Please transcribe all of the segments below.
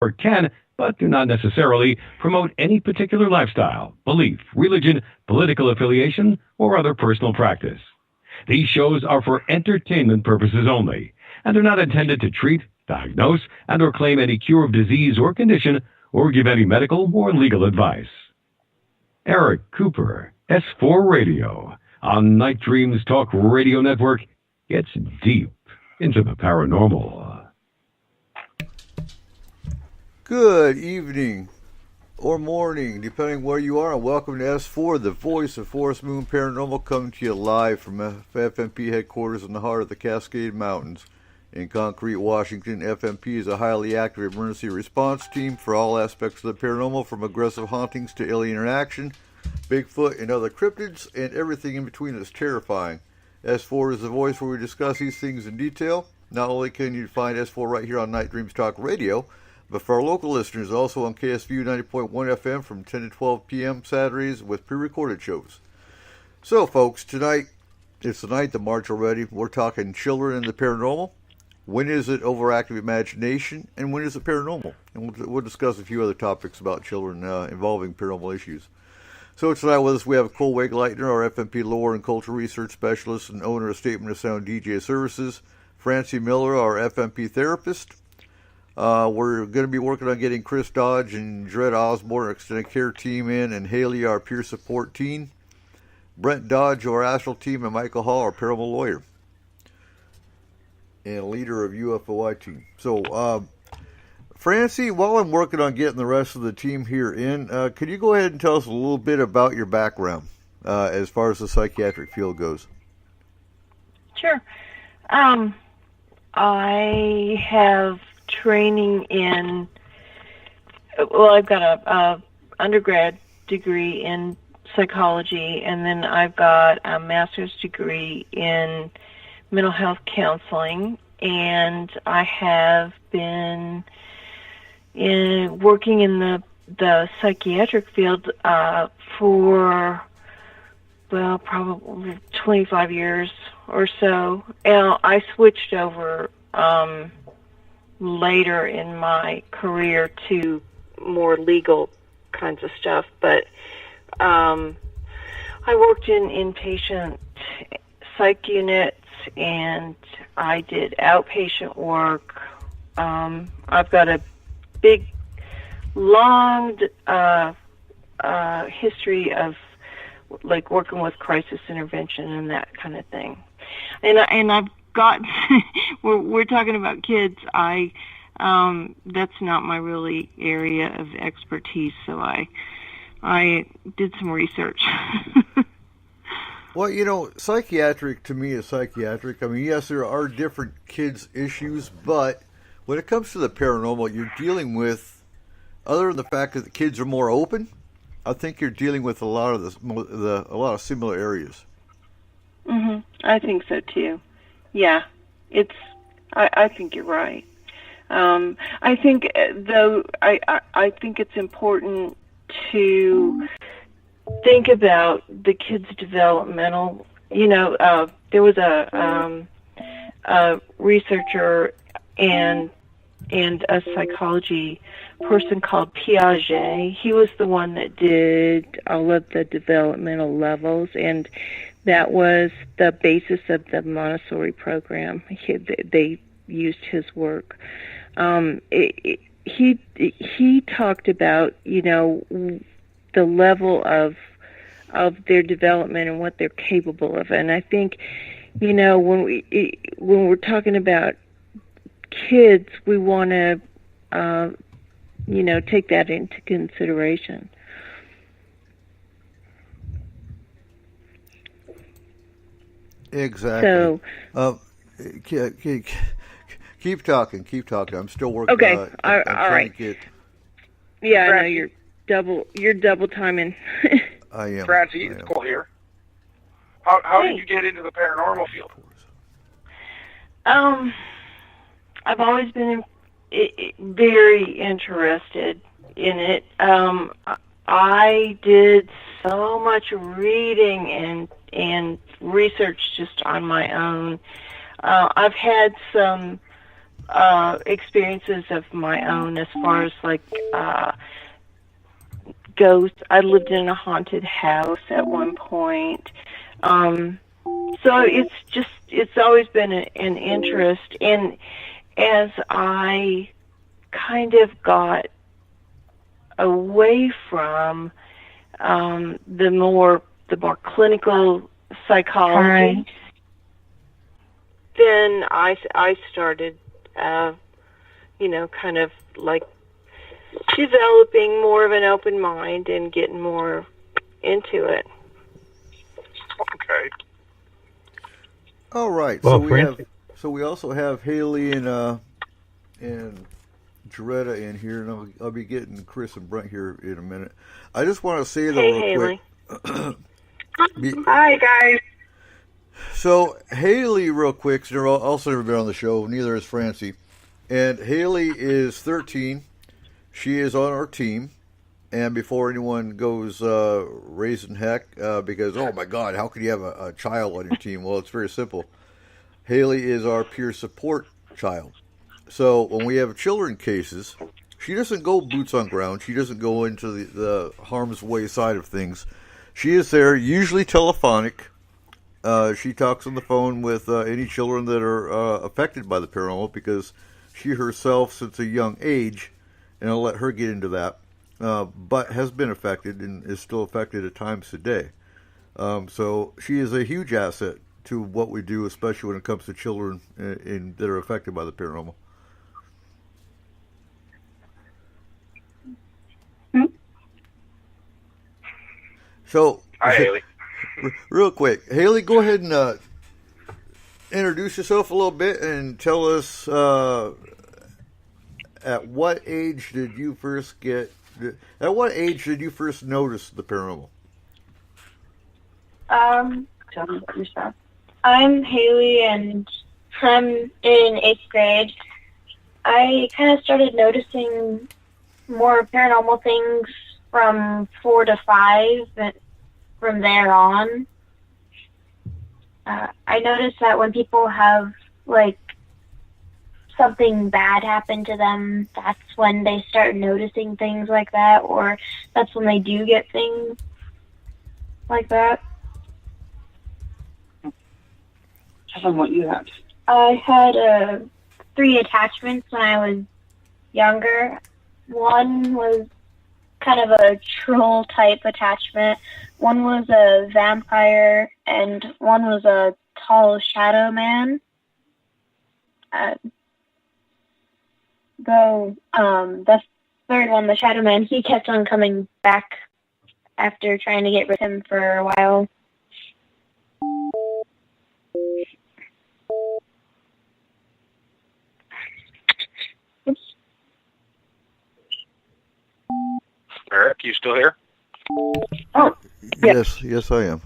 or can, but do not necessarily promote any particular lifestyle, belief, religion, political affiliation, or other personal practice. These shows are for entertainment purposes only and are not intended to treat, diagnose, and or claim any cure of disease or condition or give any medical or legal advice. Eric Cooper, S4 Radio, on Night Dreams Talk Radio Network, gets deep into the paranormal. Good evening or morning, depending where you are, and welcome to S4, the voice of Forest Moon Paranormal, coming to you live from FMP headquarters in the heart of the Cascade Mountains in Concrete, Washington. FMP is a highly active emergency response team for all aspects of the paranormal, from aggressive hauntings to alien interaction, Bigfoot and other cryptids, and everything in between that's terrifying. S4 is the voice where we discuss these things in detail. Not only can you find S4 right here on Night Dreams Talk Radio, but for our local listeners, also on KSVU 90.1 FM from 10 to 12 p.m. Saturdays with pre-recorded shows. So, folks, tonight, it's the night, the March already. We're talking children and the paranormal. When is it overactive imagination, and when is it paranormal? And we'll discuss a few other topics about children involving paranormal issues. So tonight with us, we have Cole Wegleitner, our FMP lore and culture research specialist and owner of Statement of Sound DJ Services. Francie Miller, our FMP therapist. We're going to be working on getting Chris Dodge and Dred Osborne, our extended care team, in, and Haley, our peer support team. Brent Dodge, our astral team, and Michael Hall, our paranormal lawyer and leader of UFOI team. So, Francie, while I'm working on getting the rest of the team here in, could you go ahead and tell us a little bit about your background as far as the psychiatric field goes? Sure. I have training in, well, I've got a undergrad degree in psychology, and then I've got a master's degree in mental health counseling, and I have been working in the psychiatric field for, well, probably 25 years or so. And I switched over later in my career to more legal kinds of stuff, but I worked in inpatient psych units, and I did outpatient work. I've got a big, long history of like working with crisis intervention and that kind of thing. And I've got we're talking about kids. That's not my really area of expertise, so I did some research. Well, you know, psychiatric to me is psychiatric. I mean, yes, there are different kids' issues, but when it comes to the paranormal, you're dealing with, other than the fact that the kids are more open, I think you're dealing with a lot of a lot of similar areas. Mhm. I think so too. Yeah, I think you're right. I think though I think it's important to think about the kids' developmental. You know, there was a researcher and a psychology person called Piaget. He was the one that did all of the developmental levels, and that was the basis of the Montessori program. They used his work. He talked about, you know, the level of their development and what they're capable of, and I think, you know, when we're talking about kids, we want to, you know, take that into consideration. Exactly. So, keep talking. I'm still working. Okay. I'm all right. Yeah, I know you're double timing. I am. Francie, it's Cole here. How did you get into the paranormal field? I've always been very interested in it. I did so much reading and research just on my own. I've had some experiences of my own as far as like ghosts. I lived in a haunted house at one point. So it's always been an interest. And as I kind of got away from the more clinical psychology, then I started, kind of like developing more of an open mind and getting more into it. Okay. All right. Well, So we also have Haley and Jaretta in here, and I'll be getting Chris and Brent here in a minute. I just want to say though, real quick. Hi guys. So Haley, real quick, so they're also never been on the show. Neither is Francie, and Haley is 13. She is on our team. And before anyone goes raising heck, because, oh my God, how could you have a child on your team? Well, it's very simple. Haley is our peer support child. So when we have children cases, she doesn't go boots on ground. She doesn't go into the harm's way side of things. She is there, usually telephonic. She talks on the phone with any children that are affected by the paranormal, because she herself, since a young age, and I'll let her get into that, but has been affected and is still affected at times today. So she is a huge asset to what we do, especially when it comes to children that are affected by the paranormal. So, Hi, Haley. Real quick, Haley, go ahead and introduce yourself a little bit and tell us at what age did you first notice the paranormal? Tell me about yourself. I'm Haley, and I'm in 8th grade. I kind of started noticing more paranormal things from 4 to 5, and from there on. I noticed that when people have, like, something bad happen to them, that's when they start noticing things like that, or that's when they do get things like that. Tell them what you had. I had 3 attachments when I was younger. One was kind of a troll type attachment. One was a vampire, and one was a tall shadow man. Though the third one, the shadow man, he kept on coming back after trying to get rid of him for a while. Eric, you still here? Oh, Yes, I am.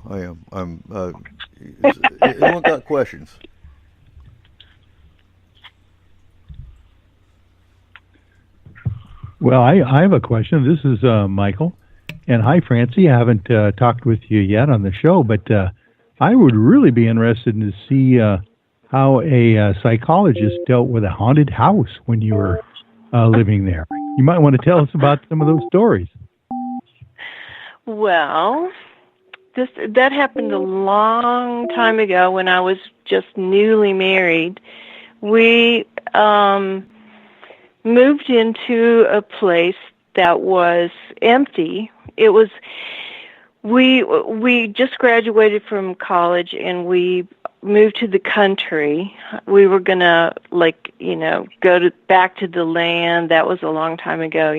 Anyone got questions? Well, I have a question. This is Michael. And hi, Francie. I haven't talked with you yet on the show, but I would really be interested to see how a psychologist dealt with a haunted house when you were living there. You might want to tell us about some of those stories. Well, that happened a long time ago when I was just newly married. We moved into a place that was empty. It was we just graduated from college and we moved to the country. We were gonna go back to the land. That was a long time ago,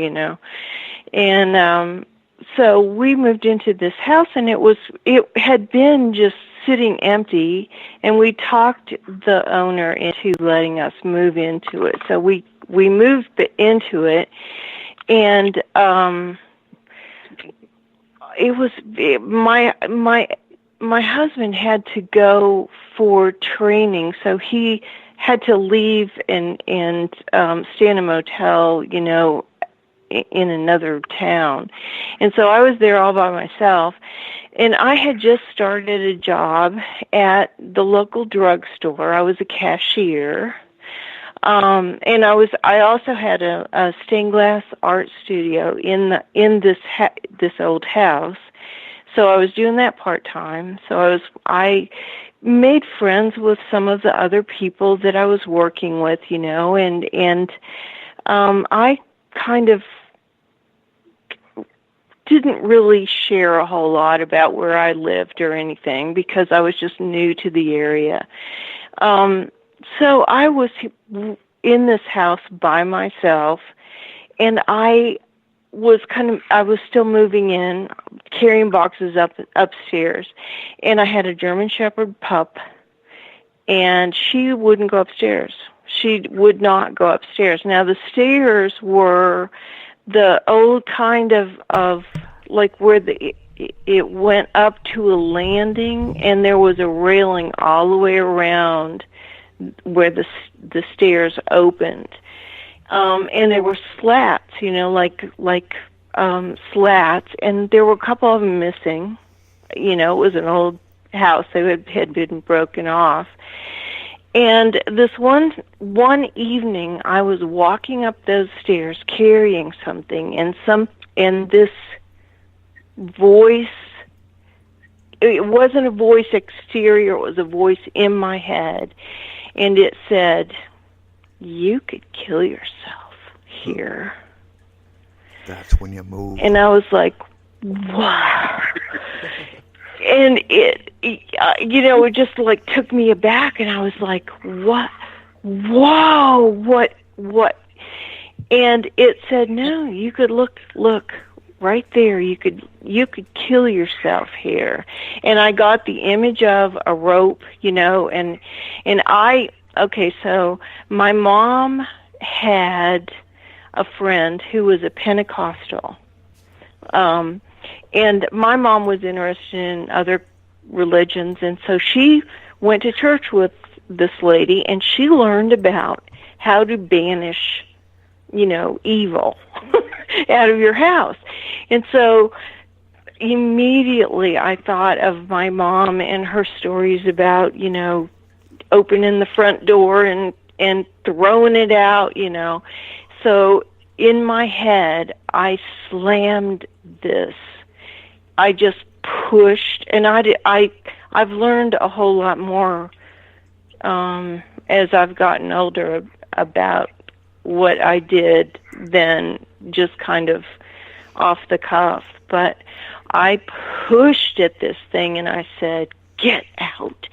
and so we moved into this house, and it had been just sitting empty, and we talked the owner into letting us move into it. So we moved into it, and my husband had to go for training, so he had to leave and stay in a motel, in another town. And so I was there all by myself, and I had just started a job at the local drugstore. I was a cashier. And I also had a stained glass art studio in this old house. So I was doing that part-time. So I made friends with some of the other people that I was working with, and I kind of didn't really share a whole lot about where I lived or anything because I was just new to the area. So I was in this house by myself, and I was still moving in, carrying boxes upstairs, and I had a German Shepherd pup, and she wouldn't go upstairs. She would not go upstairs. Now the stairs were the old kind of like where it went up to a landing, and there was a railing all the way around where the stairs opened. And there were slats, like slats, and there were a couple of them missing. It was an old house that had been broken off. And this one evening, I was walking up those stairs carrying something, and this voice, it wasn't a voice exterior, it was a voice in my head, and it said, "You could kill yourself here." That's when you move. And I was like, "Wow." And it just like took me aback, and I was like, "What? Whoa, what?" And it said, "No, you could look right there. You could kill yourself here." And I got the image of a rope, and so my mom had a friend who was a Pentecostal. And my mom was interested in other religions, and so she went to church with this lady, and she learned about how to banish, evil out of your house. And so immediately I thought of my mom and her stories about, opening the front door and throwing it out, So in my head, I slammed this. I just pushed, and I've learned a whole lot more as I've gotten older about what I did than just kind of off the cuff. But I pushed at this thing, and I said, "Get out,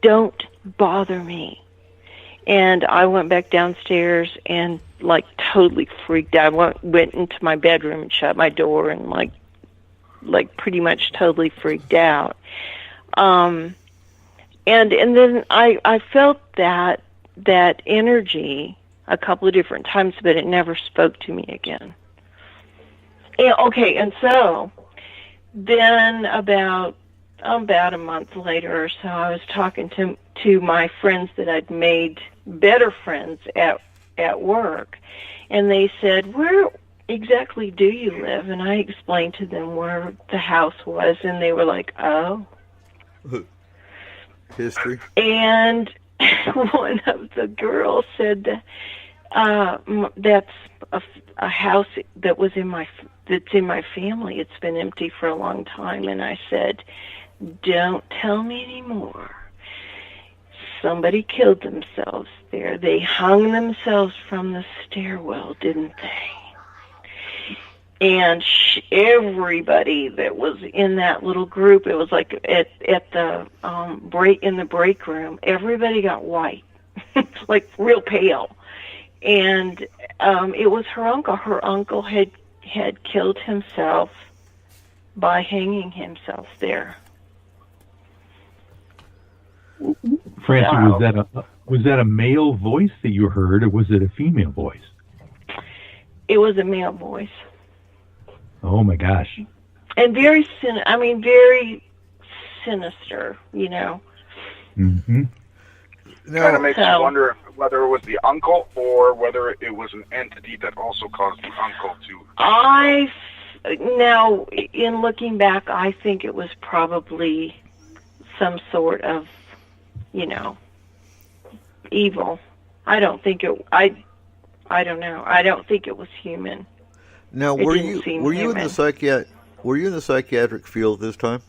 don't bother me." And I went back downstairs and totally freaked out. I went into my bedroom and shut my door and like pretty much totally freaked out. And then I felt that energy a couple of different times, but it never spoke to me again. And so then about a month later or so, I was talking to my friends that I'd made better friends at work, and they said, "Where exactly do you live?" And I explained to them where the house was, and they were like, "Oh." History. And one of the girls said that that's a house that's in my family. It's been empty for a long time. And I said, "Don't tell me anymore. Somebody killed themselves there. They hung themselves from the stairwell, didn't they?" And everybody that was in that little group, it was like at the in the break room, everybody got white, like real pale. And it was her uncle. Her uncle had killed himself by hanging himself there. Francie, was that a male voice that you heard, or was it a female voice? It was a male voice. Oh my gosh! And very very sinister, Mm-hmm. Kind of makes you wonder whether it was the uncle or whether it was an entity that also caused the uncle to. Now, in looking back, I think it was probably some sort of, evil. I don't think it. I don't know. I don't think it was human. Now, were you in the psychiatric field this time?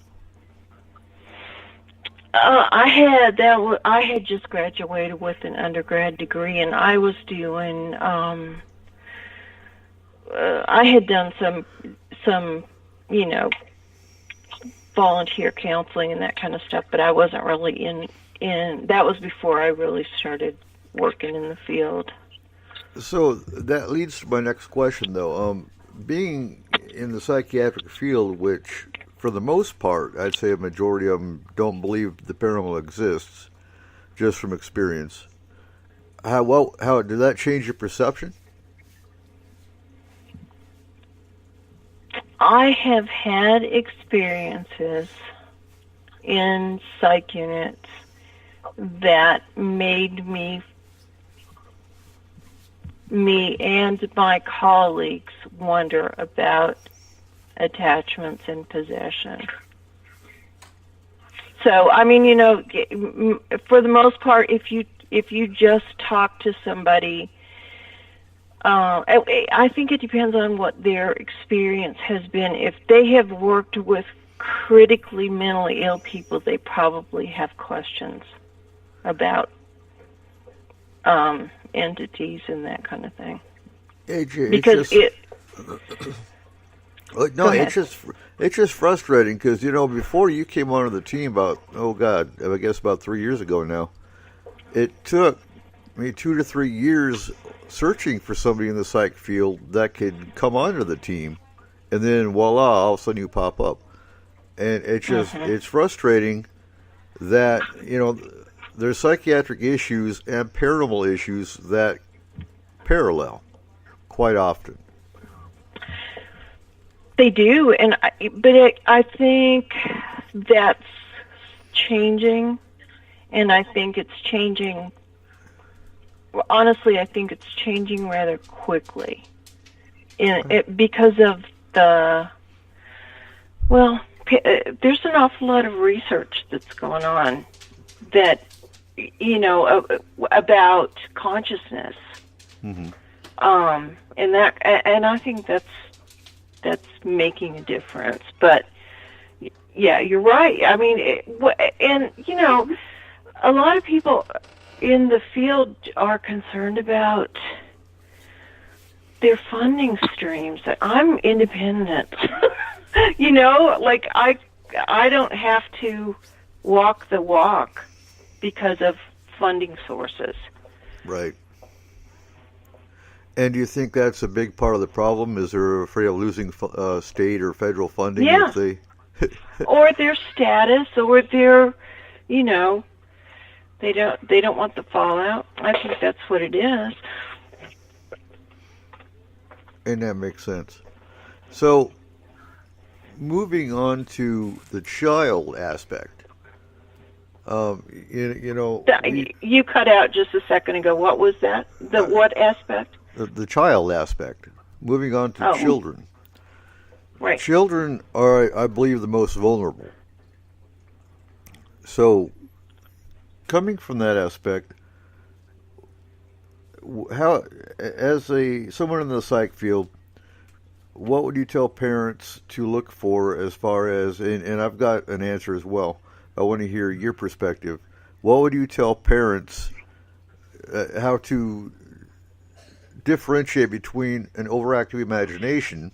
I had just graduated with an undergrad degree, and I was doing. I had done some, volunteer counseling and that kind of stuff, but I wasn't really in. That was before I really started working in the field. So that leads to my next question, though. Being in the psychiatric field, which for the most part, I'd say a majority of them don't believe the paranormal exists, just from experience. How did that change your perception? I have had experiences in psych units that made me and my colleagues wonder about attachments and possession. So, I mean, for the most part, if you just talk to somebody, I think it depends on what their experience has been. If they have worked with critically mentally ill people, they probably have questions about entities and that kind of thing. It's just frustrating because before you came onto the team about 3 years ago now, it took me 2 to 3 years searching for somebody in the psych field that could come onto the team, and then voila, all of a sudden you pop up, and it's just it's frustrating that there's psychiatric issues and paranormal issues that parallel quite often. They do, but I think that's changing, and I think it's changing. Honestly, I think it's changing rather quickly, because of there's an awful lot of research that's going on that about consciousness, and I think that's making a difference. But yeah, you're right. I mean, a lot of people in the field are concerned about their funding streams. I'm independent. I don't have to walk the walk because of funding sources. Right. And do you think that's a big part of the problem? Is they're afraid of losing state or federal funding? Yeah. Or their status, or their, they don't want the fallout. I think that's what it is. And that makes sense. So, moving on to the child aspect. You cut out just a second ago. What was that? What aspect? The child aspect. Moving on to children. Right. Children are, I believe, the most vulnerable. So, coming from that aspect, how, as someone in the psych field, what would you tell parents to look for as far as, and I've got an answer as well, I want to hear your perspective. What would you tell parents how to differentiate between an overactive imagination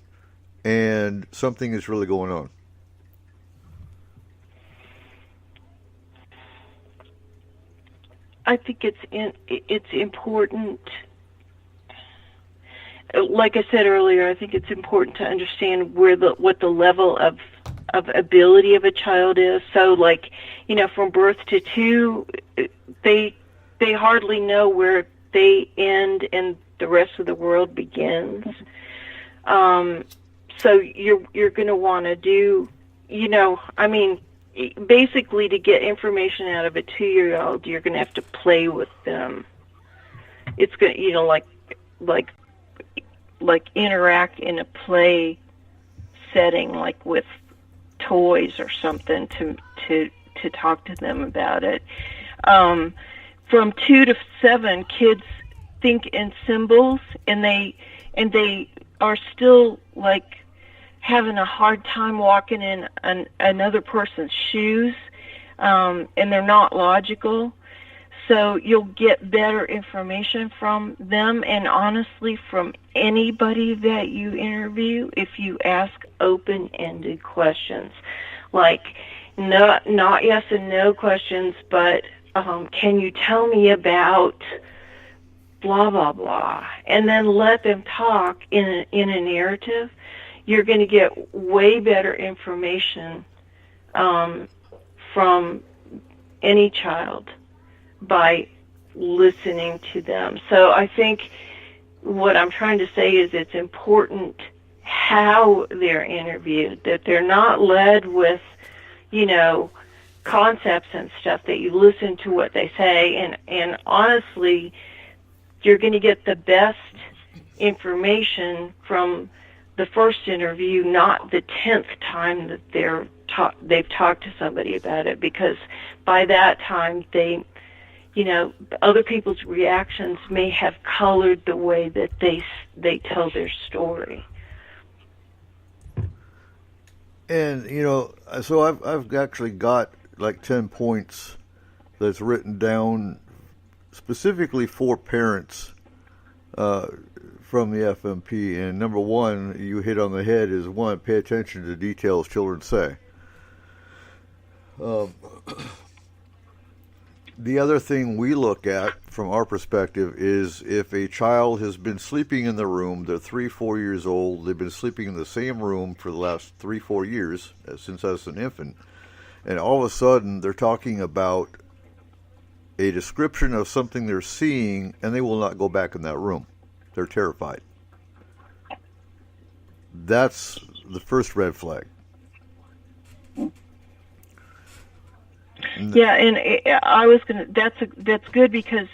and something is really going on? I think it's important. Like I said earlier, I think it's important to understand what the level of ability of a child is. So, from birth to 2, they hardly know where they end and the rest of the world begins. So you're going to want to do, basically to get information out of a 2-year-old, you're going to have to play with them. It's going to, like interact in a play setting, like with toys or something, to talk to them about it. from 2 to 7, kids think in symbols, and they are still like having a hard time walking in another person's shoes, and they're not logical. So you'll get better information from them, and honestly from anybody that you interview if you ask open-ended questions. Like not yes and no questions, but can you tell me about blah, blah, blah, and then let them talk in a narrative. You're going to get way better information from any child by listening to them. So I think what I'm trying to say is it's important how they're interviewed, that they're not led with, concepts and stuff, that you listen to what they say. And honestly, you're going to get the best information from the first interview, not the 10th time that they've talked to somebody about it, because by that time other people's reactions may have colored the way that they tell their story. And so I've actually got like 10 points that's written down specifically for parents from the FMP. And number one, you hit on the head, is one, pay attention to details children say. The other thing we look at from our perspective is if a child has been sleeping in the room, they're 3-4 years old, they've been sleeping in the same room for the last 3-4 years, since I was an infant, and all of a sudden they're talking about a description of something they're seeing, and they will not go back in that room. They're terrified. That's the first red flag. Yeah, and I was gonna. That's good, because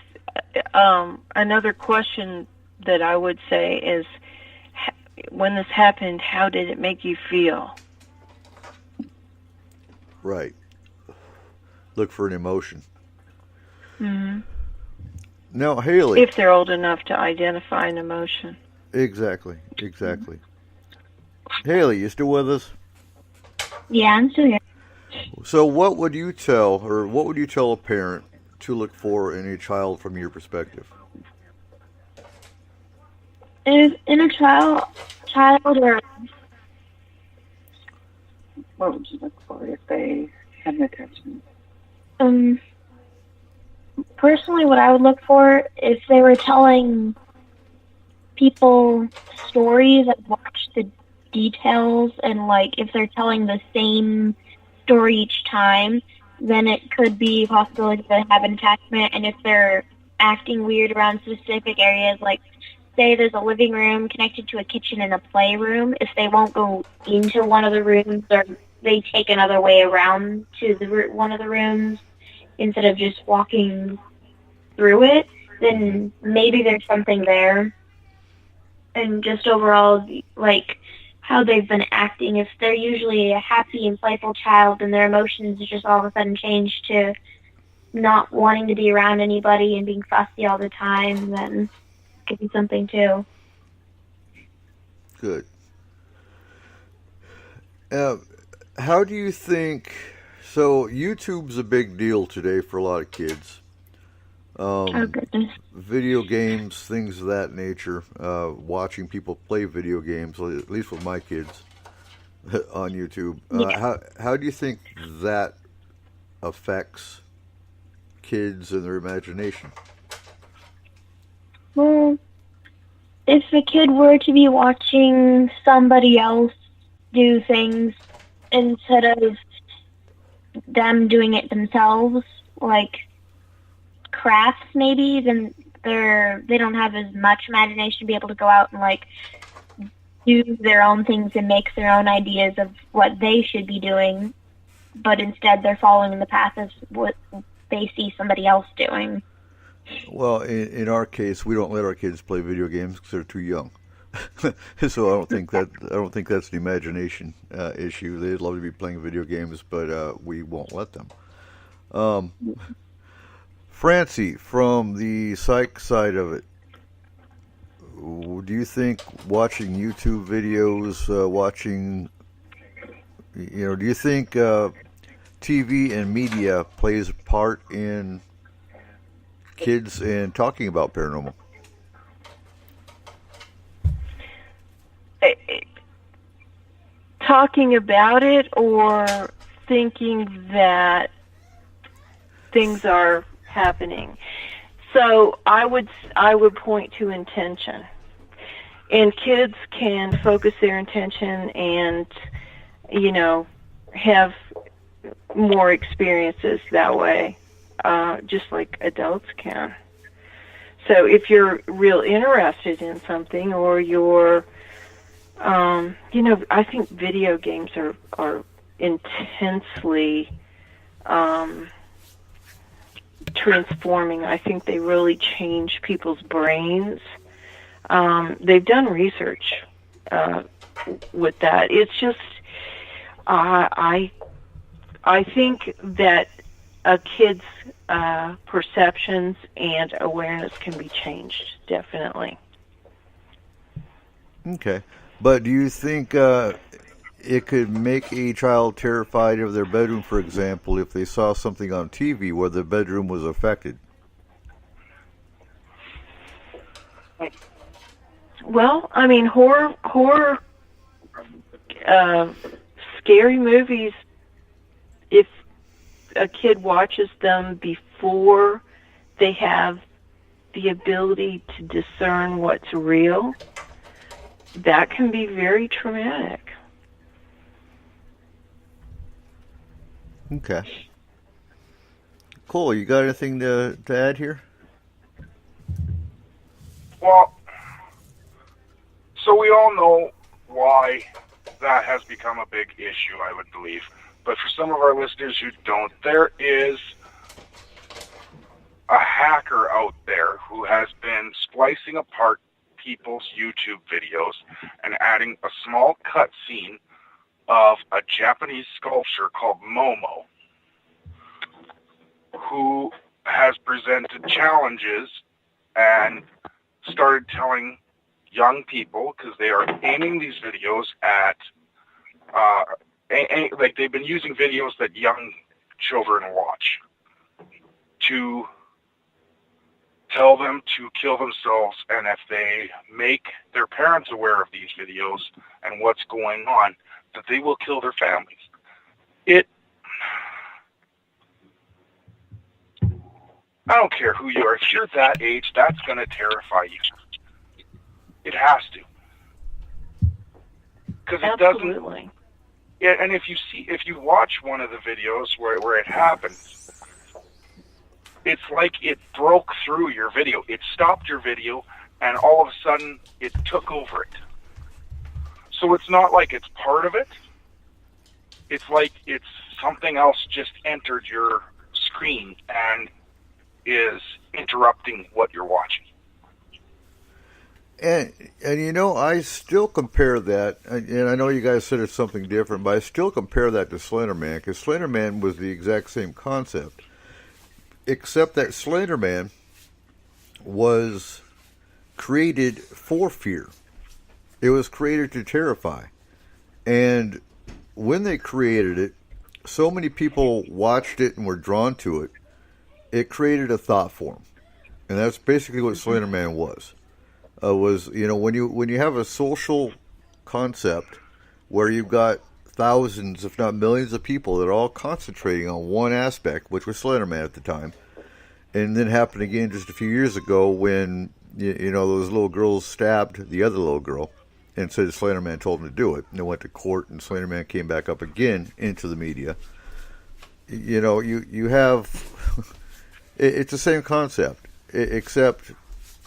another question that I would say is, when this happened, how did it make you feel? Right. Look for an emotion. Mm-hmm. Now, Haley. If they're old enough to identify an emotion. Exactly. Haley, you still with us? Yeah, I'm still here. So what would you tell a parent to look for in a child from your perspective? If in a child or... What would you look for if they had an attachment? Personally, what I would look for, if they were telling people stories, I'd watch the details, and like if they're telling the same story each time, then it could be a possibility that they have an attachment. And if they're acting weird around specific areas, like say there's a living room connected to a kitchen and a playroom, if they won't go into one of the rooms, or they take another way around to one of the rooms instead of just walking through it, then maybe there's something there. And just overall, like how they've been acting. If they're usually a happy and playful child and their emotions just all of a sudden change to not wanting to be around anybody and being fussy all the time, then it could be something too. Good. How do you think, so YouTube's a big deal today for a lot of kids. Oh, goodness. Video games, things of that nature, watching people play video games, at least with my kids on YouTube. How do you think that affects kids and their imagination? Well, if a kid were to be watching somebody else do things instead of them doing it themselves, like crafts maybe, then they don't have as much imagination to be able to go out and like do their own things and make their own ideas of what they should be doing, but instead they're following in the path of what they see somebody else doing. Well, in our case, we don't let our kids play video games because they're too young. So I don't think that's the imagination issue. They'd love to be playing video games, but we won't let them. Francie, from the psych side of it, do you think watching YouTube videos, do you think TV and media plays a part in kids and talking about paranormal? Talking about it or thinking that things are happening. So I would point to intention. And kids can focus their intention and, have more experiences that way, just like adults can. So if you're real interested in something, or you're, I think video games are intensely transforming. I think they really change people's brains. They've done research with that. It's just, I think that a kid's perceptions and awareness can be changed, definitely. Okay. But do you think it could make a child terrified of their bedroom, for example, if they saw something on TV where the bedroom was affected? Well, I mean, horror, scary movies, if a kid watches them before they have the ability to discern what's real, that can be very traumatic. Okay. Cool. You got anything to add here? Well, so we all know why that has become a big issue, I would believe. But for some of our listeners who don't, there is a hacker out there who has been splicing apart people's YouTube videos and adding a small cut scene of a Japanese sculpture called Momo, who has presented challenges and started telling young people, because they are aiming these videos at, like they've been using videos that young children watch to tell them to kill themselves, and if they make their parents aware of these videos and what's going on, that they will kill their families. I don't care who you are. If you're that age, that's going to terrify you. It has to. Because it doesn't. Yeah, and if you watch one of the videos where it happens, it's like it broke through your video. It stopped your video, and all of a sudden, it took over it. So it's not like it's part of it. It's like it's something else just entered your screen and is interrupting what you're watching. And I still compare that, and I know you guys said it's something different, but I still compare that to Slender Man, because Slender Man was the exact same concept, except that Slender Man was created for fear. It was created to terrify. And when they created it, so many people watched it and were drawn to it, it created a thought form. And that's basically what Slender Man was. When you have a social concept where you've got thousands, if not millions of people that are all concentrating on one aspect, which was Slender Man at the time, and then happened again just a few years ago when those little girls stabbed the other little girl and said Slender Man told them to do it, and they went to court, and Slender Man came back up again into the media. You have it's the same concept, except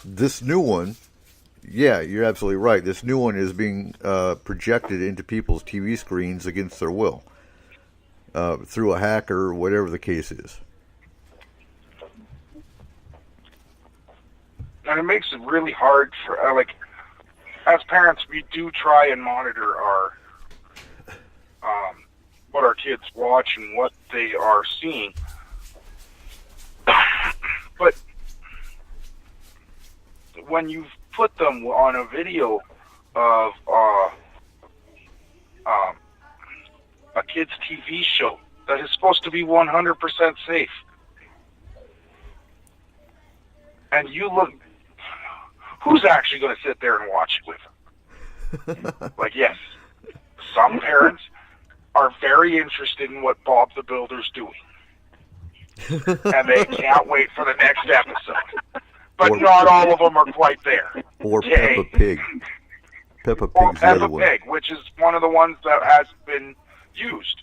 this new one. Yeah, you're absolutely right. This new one is being projected into people's TV screens against their will through a hacker or whatever the case is. And it makes it really hard for, as parents, we do try and monitor our what our kids watch and what they are seeing. But when you put them on a video of a kid's TV show that is supposed to be 100% safe, and you look, who's actually going to sit there and watch it with them? Like, yes, some parents are very interested in what Bob the Builder's doing, and they can't wait for the next episode. But not all of them are quite there. Or Peppa Pig. Peppa Pig's the other one. Peppa Pig, which is one of the ones that has been used,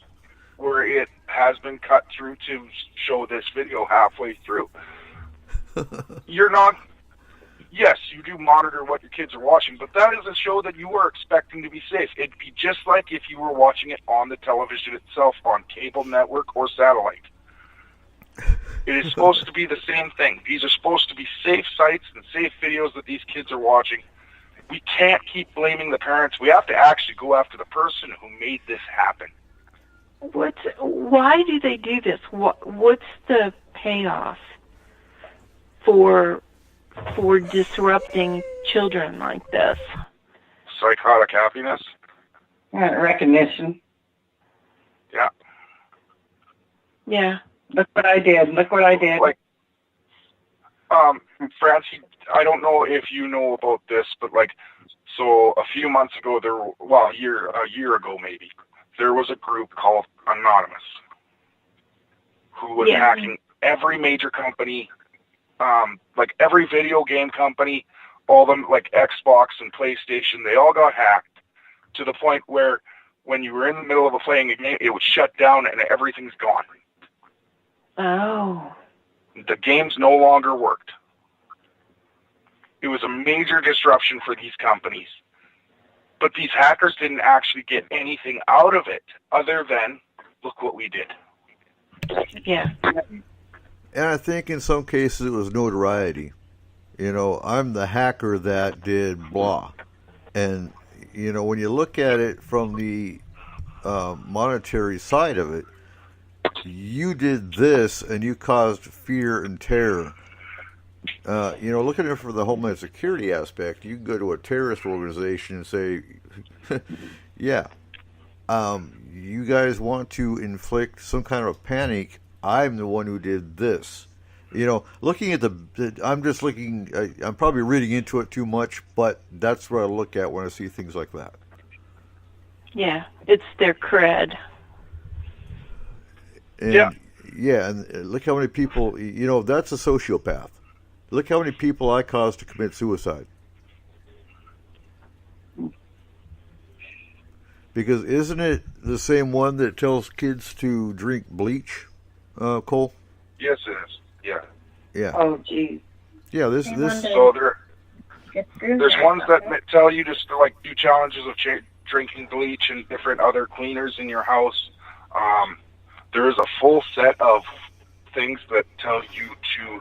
where it has been cut through to show this video halfway through. You're not... Yes, you do monitor what your kids are watching, but that is a show that you are expecting to be safe. It'd be just like if you were watching it on the television itself, on cable network or satellite. It is supposed to be the same thing. These are supposed to be safe sites and safe videos that these kids are watching. We can't keep blaming the parents. We have to actually go after the person who made this happen. Why do they do this? What's the payoff for disrupting children like this? Psychotic happiness. Recognition. Yeah. Yeah. Look what I did. Look what I did. Like, Francie, I don't know if you know about this, but like, so a few months ago, a year ago maybe, there was a group called Anonymous who was hacking every major company, like every video game company, all them like Xbox and PlayStation, they all got hacked to the point where when you were in the middle of playing a game, it would shut down and everything's gone. Oh. The games no longer worked. It was a major disruption for these companies. But these hackers didn't actually get anything out of it other than, look what we did. Yeah. And I think in some cases it was notoriety. You know, I'm the hacker that did blah. And, you know, when you look at it from the monetary side of it, you did this and you caused fear and terror. You know, looking at it from the Homeland Security aspect, you can go to a terrorist organization and say, yeah, you guys want to inflict some kind of panic. I'm the one who did this. You know, looking at I'm just looking, I'm probably reading into it too much, but that's what I look at when I see things like that. Yeah, it's their cred. And, yeah, and look how many people, you know, that's a sociopath. Look how many people I caused to commit suicide. Because isn't it the same one that tells kids to drink bleach, Cole? Yes, it is. Yeah. Yeah. Oh, geez. Yeah, this. So there's ones that tell you just to like do challenges of drinking bleach and different other cleaners in your house. There is a full set of things that tell you to.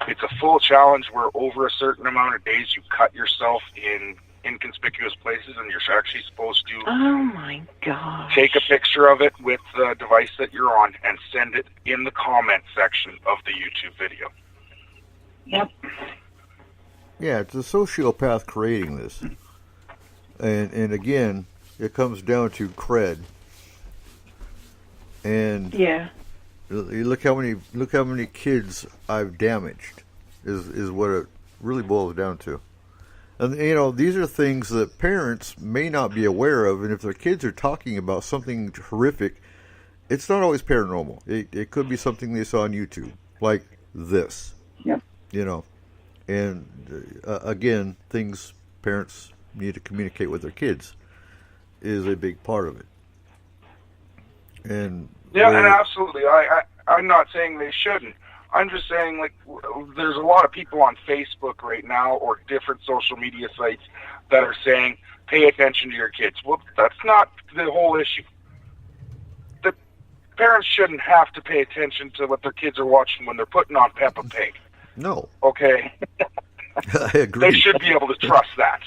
It's a full challenge where over a certain amount of days you cut yourself in inconspicuous places, and you're actually supposed to. Oh my gosh. Take a picture of it with the device that you're on and send it in the comment section of the YouTube video. Yep. Yeah, it's a sociopath creating this, and again, it comes down to cred. And yeah, look how many kids I've damaged is what it really boils down to. And you know, these are things that parents may not be aware of, and if their kids are talking about something horrific, it's not always paranormal. It could be something they saw on YouTube, like this. Yep. You know, and again, things parents need to communicate with their kids is a big part of it. And yeah, and absolutely. I'm not saying they shouldn't. I'm just saying, like, there's a lot of people on Facebook right now or different social media sites that are saying, pay attention to your kids. Well, that's not the whole issue. The parents shouldn't have to pay attention to what their kids are watching when they're putting on Peppa Pig. No. Okay? I agree. They should be able to trust that.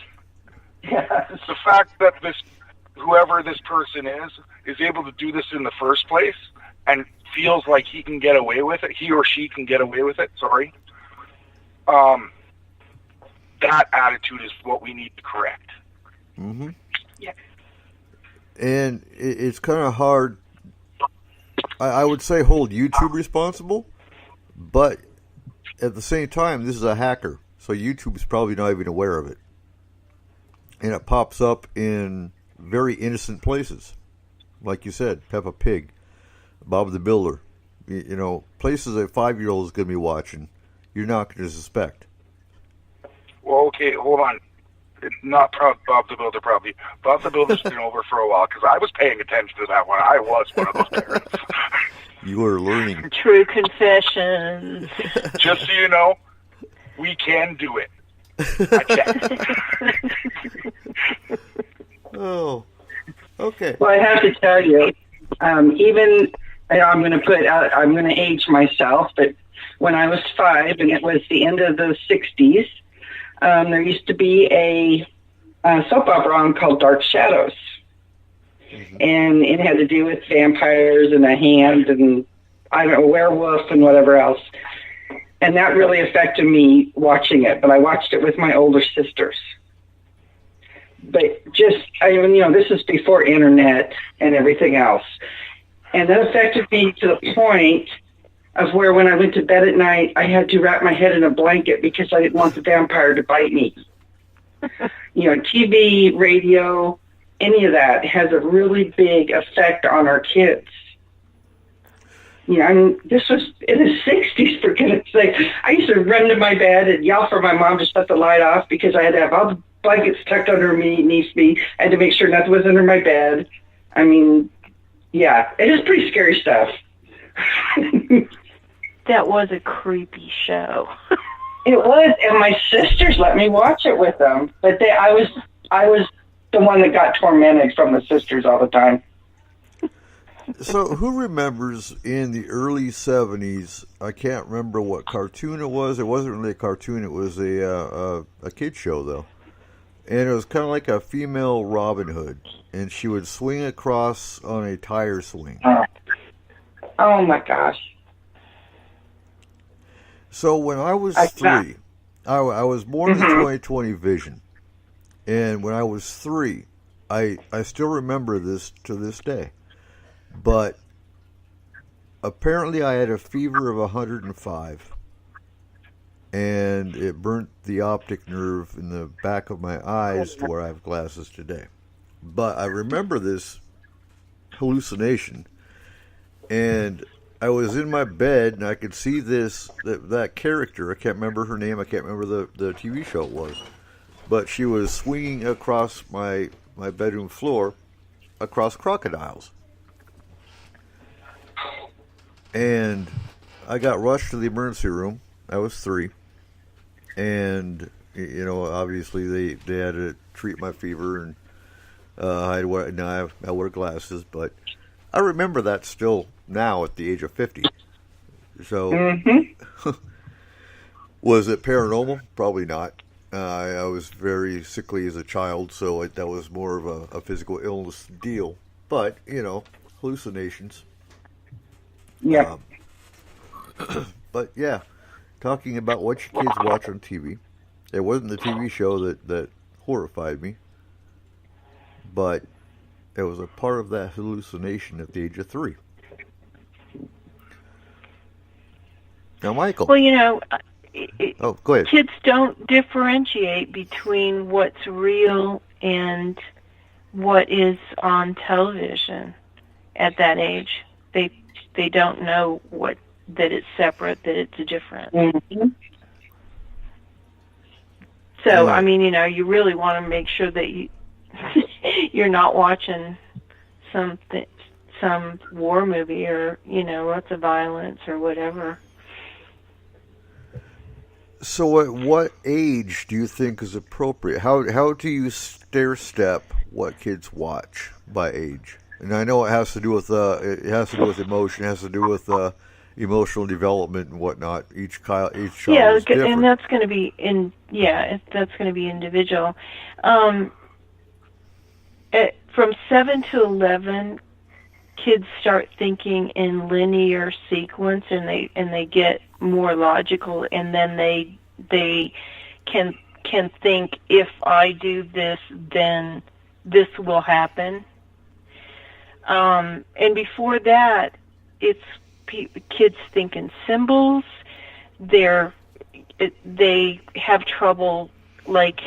The fact that whoever this person is able to do this in the first place and feels like he can get away with it, he or she can get away with it, sorry, that attitude is what we need to correct. Mm-hmm. Yeah. And it's kind of hard. I would say hold YouTube responsible, but at the same time, this is a hacker, so YouTube's probably not even aware of it. And it pops up in very innocent places. Like you said, Peppa Pig, Bob the Builder. You know, places a 5-year-old is going to be watching, you're not going to suspect. Well, okay, hold on. Not Bob the Builder, probably. Bob the Builder's been over for a while, because I was paying attention to that one. I was one of those parents. You were learning. True confessions. Just so you know, we can do it. I checked. Oh, okay. Well, I have to tell you, even I'm going to age myself, but when I was 5, and it was the end of the 60s, there used to be a soap opera on called Dark Shadows. Mm-hmm. And it had to do with vampires and a hand and, I don't know, werewolf and whatever else. And that really affected me watching it, but I watched it with my older sisters. But just, this is before internet and everything else. And that affected me to the point of where when I went to bed at night, I had to wrap my head in a blanket because I didn't want the vampire to bite me. TV, radio, any of that has a really big effect on our kids. This was in the 60s, for goodness sake. I used to run to my bed and yell for my mom to shut the light off because I had to have all the blankets tucked underneath me. I had to make sure nothing was under my bed. Yeah, it is pretty scary stuff. That was a creepy show. It was, and my sisters let me watch it with them. But I was the one that got tormented from the sisters all the time. So who remembers in the early 70s, I can't remember what cartoon it was. It wasn't really a cartoon. It was a kid show, though. And it was kind of like a female Robin Hood. And she would swing across on a tire swing. Oh, my gosh. So when I was 3, I was born in the 20/20 vision. And when I was 3, I still remember this to this day. But apparently I had a fever of 105. And it burnt the optic nerve in the back of my eyes to where I have glasses today. But I remember this hallucination. And I was in my bed and I could see that character. I can't remember her name. I can't remember the TV show it was. But she was swinging across my bedroom floor across crocodiles. And I got rushed to the emergency room. I was 3. And, obviously they had to treat my fever and I wear glasses. But I remember that still now at the age of 50. So, was it paranormal? Probably not. I was very sickly as a child, so that was more of a physical illness deal. But, hallucinations. Yeah. But, yeah, talking about what your kids watch on TV. It wasn't the TV show that horrified me, but it was a part of that hallucination at the age of 3. Now, Michael. Well, go ahead. Kids don't differentiate between what's real and what is on television at that age. They don't know that it's separate, that it's different. Mm-hmm. So, you really want to make sure that you're not watching some war movie or, lots of violence or whatever. So at what age do you think is appropriate? How do you stair-step what kids watch by age? And I know it has to do with emotion, it has to do with emotional development and whatnot. Each child is different. And that's going to be that's going to be individual. From 7 to 11, kids start thinking in linear sequence, and they get more logical, and then they they can think, if I do this, then this will happen. And before that, it's kids think in symbols. They have trouble, like,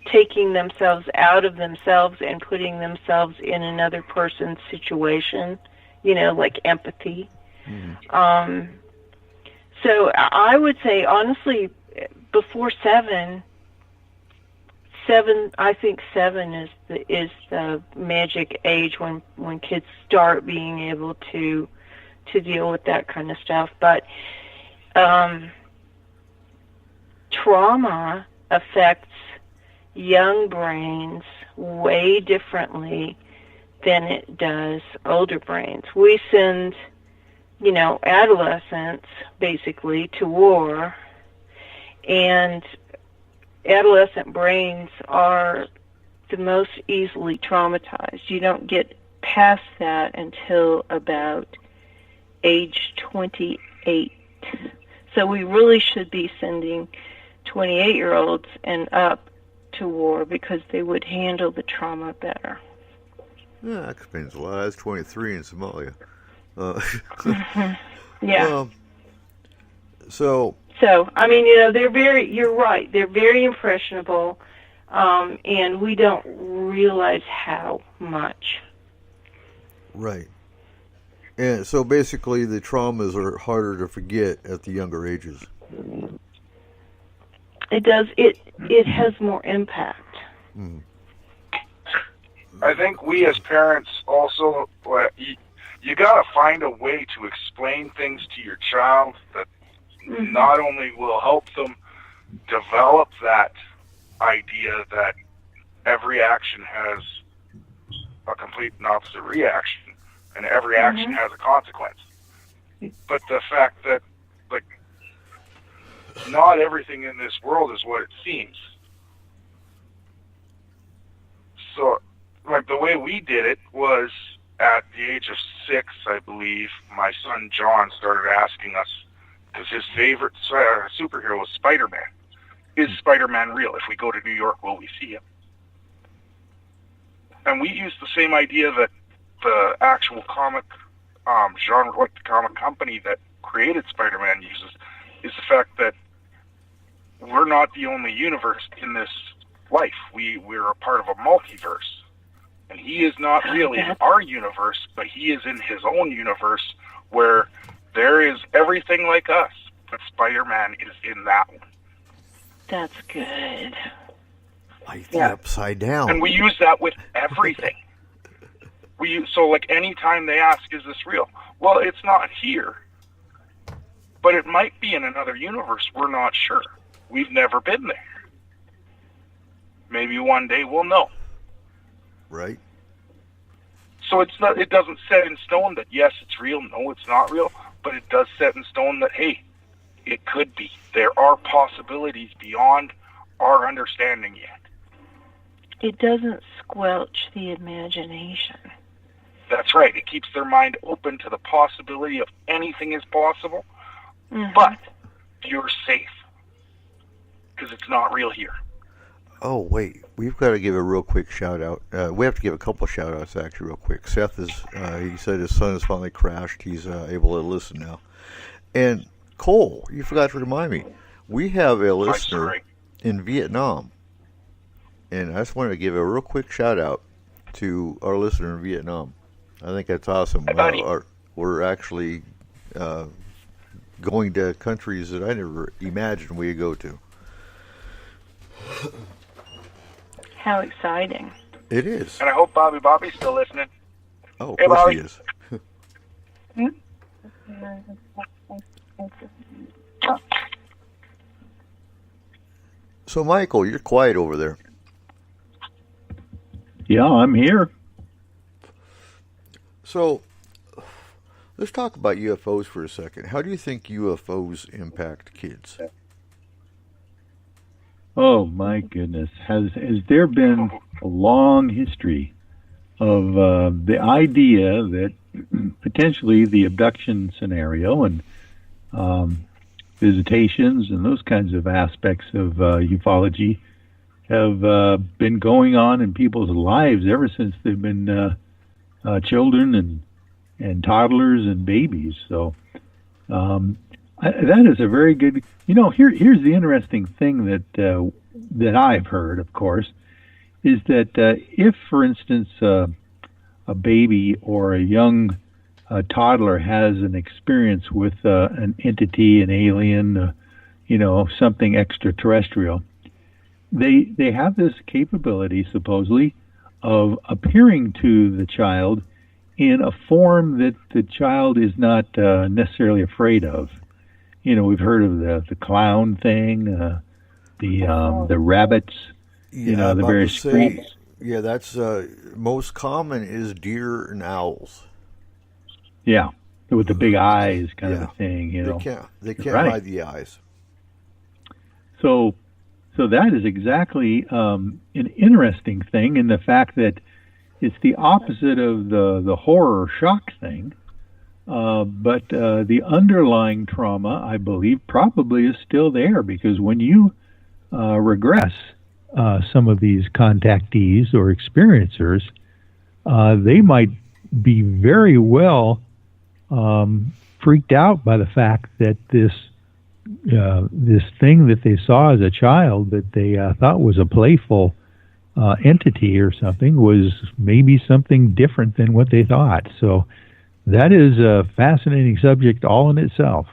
taking themselves out of themselves and putting themselves in another person's situation, like empathy. Mm-hmm. So I would say, honestly, before seven, I think 7 is the magic age when kids start being able to deal with that kind of stuff. But trauma affects young brains way differently than it does older brains. We send, adolescents basically to war, and adolescent brains are the most easily traumatized. You don't get past that until about age 28. So we really should be sending 28-year-olds and up to war because they would handle the trauma better. Yeah, that explains a lot. I was 23 in Somalia. Yeah. So, I mean, you're right. They're very impressionable, and we don't realize how much. Right. And so basically the traumas are harder to forget at the younger ages. It does. It has more impact. Mm. I think we as parents also, you got to find a way to explain things to your child that not only will help them develop that idea that every action has a complete and opposite reaction, and every action has a consequence, but the fact that, like, not everything in this world is what it seems. So, like, the way we did it was, at the age of 6, I believe, my son John started asking us, because his favorite superhero was Spider-Man. Is Spider-Man real? If we go to New York, will we see him? And we used the same idea that the actual comic genre, like the comic company that created Spider-Man uses, is the fact that we're not the only universe in this life. We're a part of a multiverse. And he is not really in our universe, but he is in his own universe where there is everything like us, but Spider-Man is in that one. That's good. Like the upside down. And we use that with everything. So like anytime they ask, is this real? Well, it's not here. But it might be in another universe. We're not sure. We've never been there. Maybe one day we'll know. Right. So it doesn't set in stone that yes, it's real, no, it's not real, but it does set in stone that, hey, it could be. There are possibilities beyond our understanding yet. It doesn't squelch the imagination. That's right. It keeps their mind open to the possibility of anything is possible, but you're safe because it's not real here. Oh, wait. We've got to give a real quick shout-out. We have to give a couple shout-outs, actually, real quick. Seth he said his son has finally crashed. He's able to listen now. And Cole, you forgot to remind me. We have a listener in Vietnam. And I just wanted to give a real quick shout-out to our listener in Vietnam. I think that's awesome. We're actually going to countries that I never imagined we'd go to. How exciting. It is. And I hope Bobby's still listening. Oh, of hey, course Bobby. he is. So, Michael, you're quiet over there. Yeah, I'm here. So, let's talk about UFOs for a second. How do you think UFOs impact kids? Oh my goodness! Has there been a long history of the idea that potentially the abduction scenario and the visitations and those kinds of aspects of ufology have been going on in people's lives ever since they've been children and toddlers and babies. So that is a very good. Here's the interesting thing that I've heard, of course, is that if, for instance, a baby or a young toddler has an experience with an entity, an alien, something extraterrestrial, they have this capability, supposedly, of appearing to the child in a form that the child is not necessarily afraid of. We've heard of the clown thing, the rabbits, the various creatures. Yeah, that's most common is deer and owls. Yeah, with the big eyes, kind of a thing. They can't hide the eyes. So that is exactly an interesting thing in the fact that it's the opposite of the horror shock thing. But the underlying trauma, I believe, probably is still there, because when you regress some of these contactees or experiencers, they might be very well freaked out by the fact that this thing that they saw as a child that they thought was a playful entity or something was maybe something different than what they thought. So that is a fascinating subject all in itself.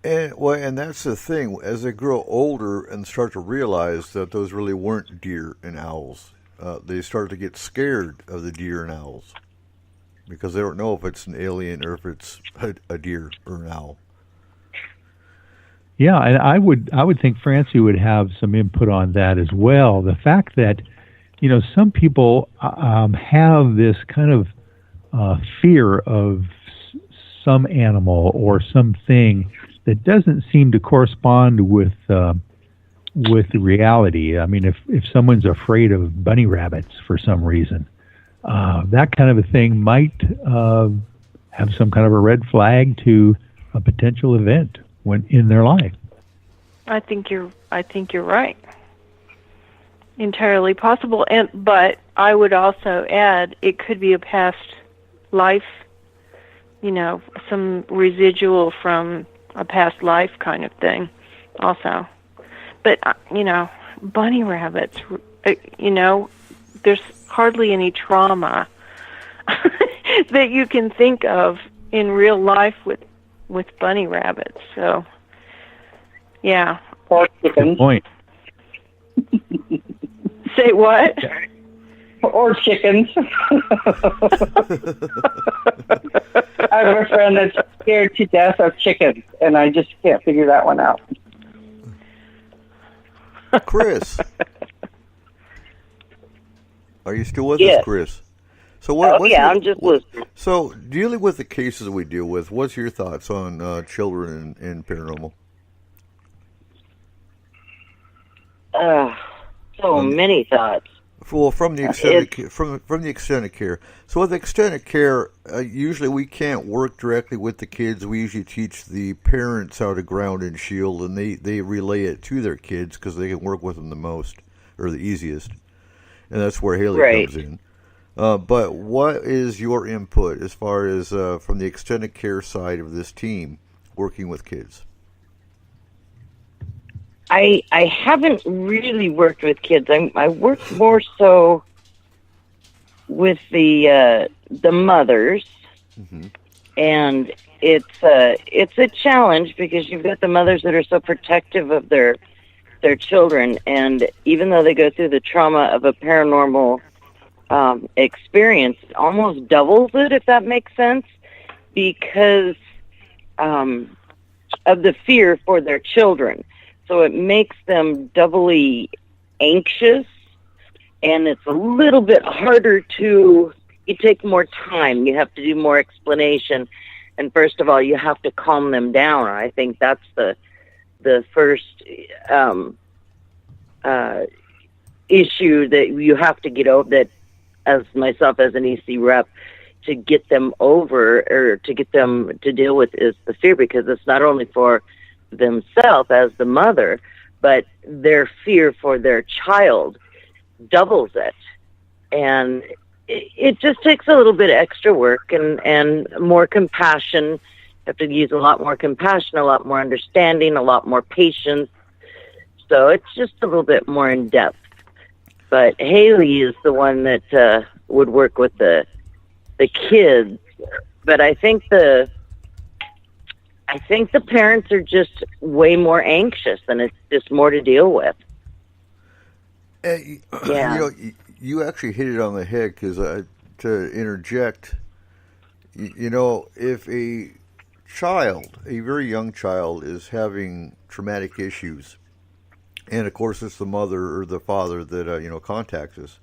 And that's the thing. As they grow older and start to realize that those really weren't deer and owls, they start to get scared of the deer and owls because they don't know if it's an alien or if it's a deer or an owl. Yeah, and I would think Francie would have some input on that as well. The fact that, some people have this kind of fear of some animal or something that doesn't seem to correspond with the reality. I mean, if someone's afraid of bunny rabbits for some reason, that kind of a thing might have some kind of a red flag to a potential event in their life. I think you're right. Entirely possible, but I would also add it could be a past life, some residual from a past life kind of thing also. But, bunny rabbits, there's hardly any trauma that you can think of in real life with bunny rabbits. So, yeah. Or chickens. Good point. Say what? Or chickens. I have a friend that's scared to death of chickens, and I just can't figure that one out. Chris, are you still with us, Chris? So I'm just listening. So, dealing with the cases we deal with, what's your thoughts on children in paranormal? So many thoughts. Well, from the extended care. So with extended care, usually we can't work directly with the kids. We usually teach the parents how to ground and shield, and they relay it to their kids because they can work with them the most or the easiest. And that's where Haley comes in. But what is your input as far as from the extended care side of this team working with kids? I haven't really worked with kids. I worked more so with the mothers, and it's a challenge because you've got the mothers that are so protective of their children, and even though they go through the trauma of a paranormal experience, it almost doubles it, if that makes sense, because of the fear for their children. So it makes them doubly anxious, and it's a little bit harder you take more time. You have to do more explanation. And first of all, you have to calm them down. I think that's the first issue that you have to get over, that as myself as an EC rep, to get them over or to get them to deal with is the fear, because it's not only for themselves as the mother, but their fear for their child doubles it. And it just takes a little bit of extra work and more compassion. You have to use a lot more compassion, a lot more understanding, a lot more patience. So it's just a little bit more in depth. But Haley is the one that would work with the kids. But I think the parents are just way more anxious, and it's just more to deal with. Yeah. You actually hit it on the head, because to interject, if a child, a very young child, is having traumatic issues, and of course it's the mother or the father that contacts us,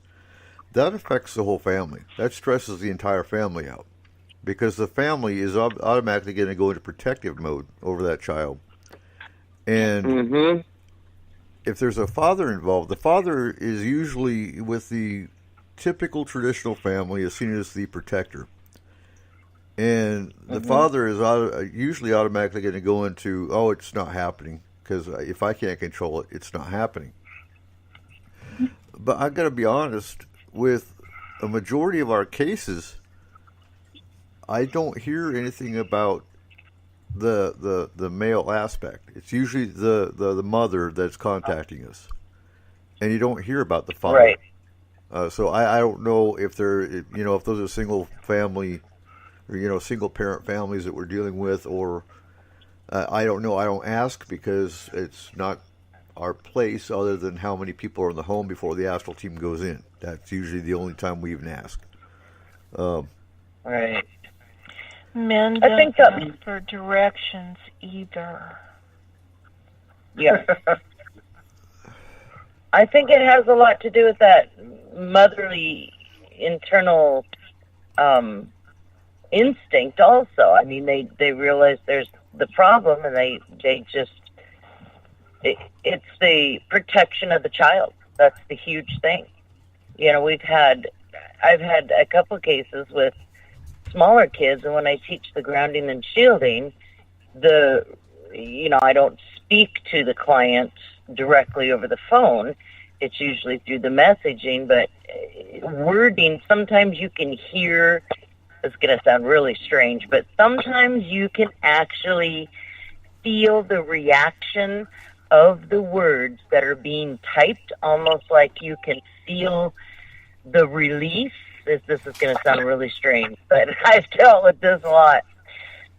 that affects the whole family. That stresses the entire family out, because the family is automatically going to go into protective mode over that child. And if there's a father involved, the father is usually, with the typical traditional family, is seen as the protector. And the father is usually automatically going to go into, oh, it's not happening, because if I can't control it, it's not happening. But I've got to be honest, with a majority of our cases, I don't hear anything about the male aspect. It's usually the mother that's contacting us, and you don't hear about the father. Right. So I don't know if if those are single family, or single parent families that we're dealing with, or I don't know. I don't ask, because it's not our place, other than how many people are in the home before the astral team goes in. That's usually the only time we even ask. Right. Men don't ask for directions either. Yeah. I think it has a lot to do with that motherly internal instinct also. I mean, they realize there's the problem, and they just, it's the protection of the child. That's the huge thing. I've had a couple cases with smaller kids, and when I teach the grounding and shielding, I don't speak to the client directly over the phone. It's usually through the messaging, but wording, sometimes you can hear, it's going to sound really strange, but sometimes you can actually feel the reaction of the words that are being typed, almost like you can feel the release. This is going to sound really strange, but I've dealt with this a lot.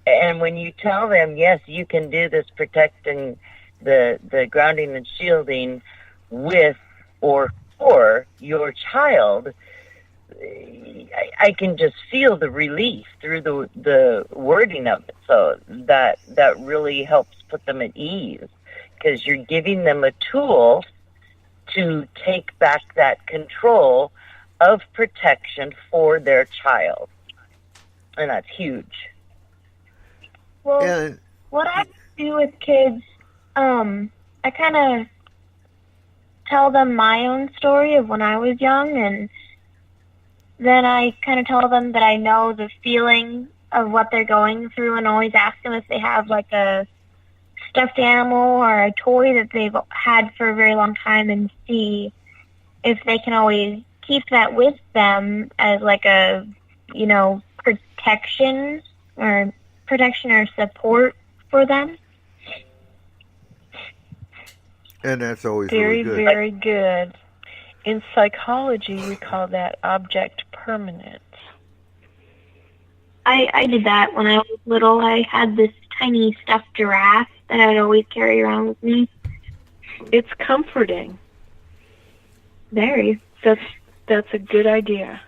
And when you tell them, yes, you can do this protecting, the grounding and shielding with or for your child, I can just feel the relief through the wording of it. So that really helps put them at ease, because you're giving them a tool to take back that control of protection for their child. And that's huge. Well, what I do with kids, I kind of tell them my own story of when I was young, and then I kind of tell them that I know the feeling of what they're going through, and always ask them if they have like a stuffed animal or a toy that they've had for a very long time, and see if they can always keep that with them as like a, protection or support for them. And that's always very, really good. Very good. In psychology, we call that object permanence. I did that when I was little. I had this tiny stuffed giraffe that I'd always carry around with me. It's comforting. Very. That's a good idea.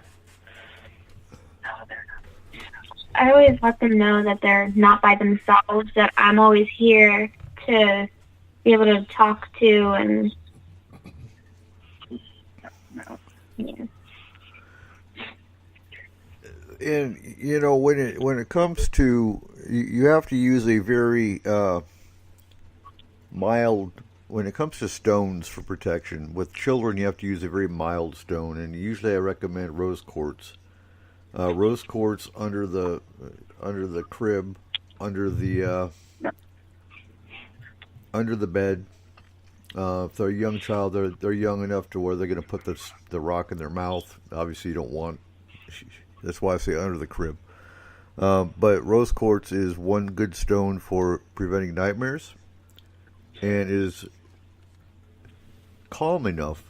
I always let them know that they're not by themselves, that I'm always here to be able to talk to, and yeah. And when it comes to, you have to use a very mild. When it comes to stones for protection, with children, you have to use a very mild stone, and usually I recommend rose quartz. Rose quartz under the crib, under the under the bed. If they're a young child, they're young enough to where they're going to put the rock in their mouth. Obviously, you don't want. That's why I say under the crib. But rose quartz is one good stone for preventing nightmares, and is calm enough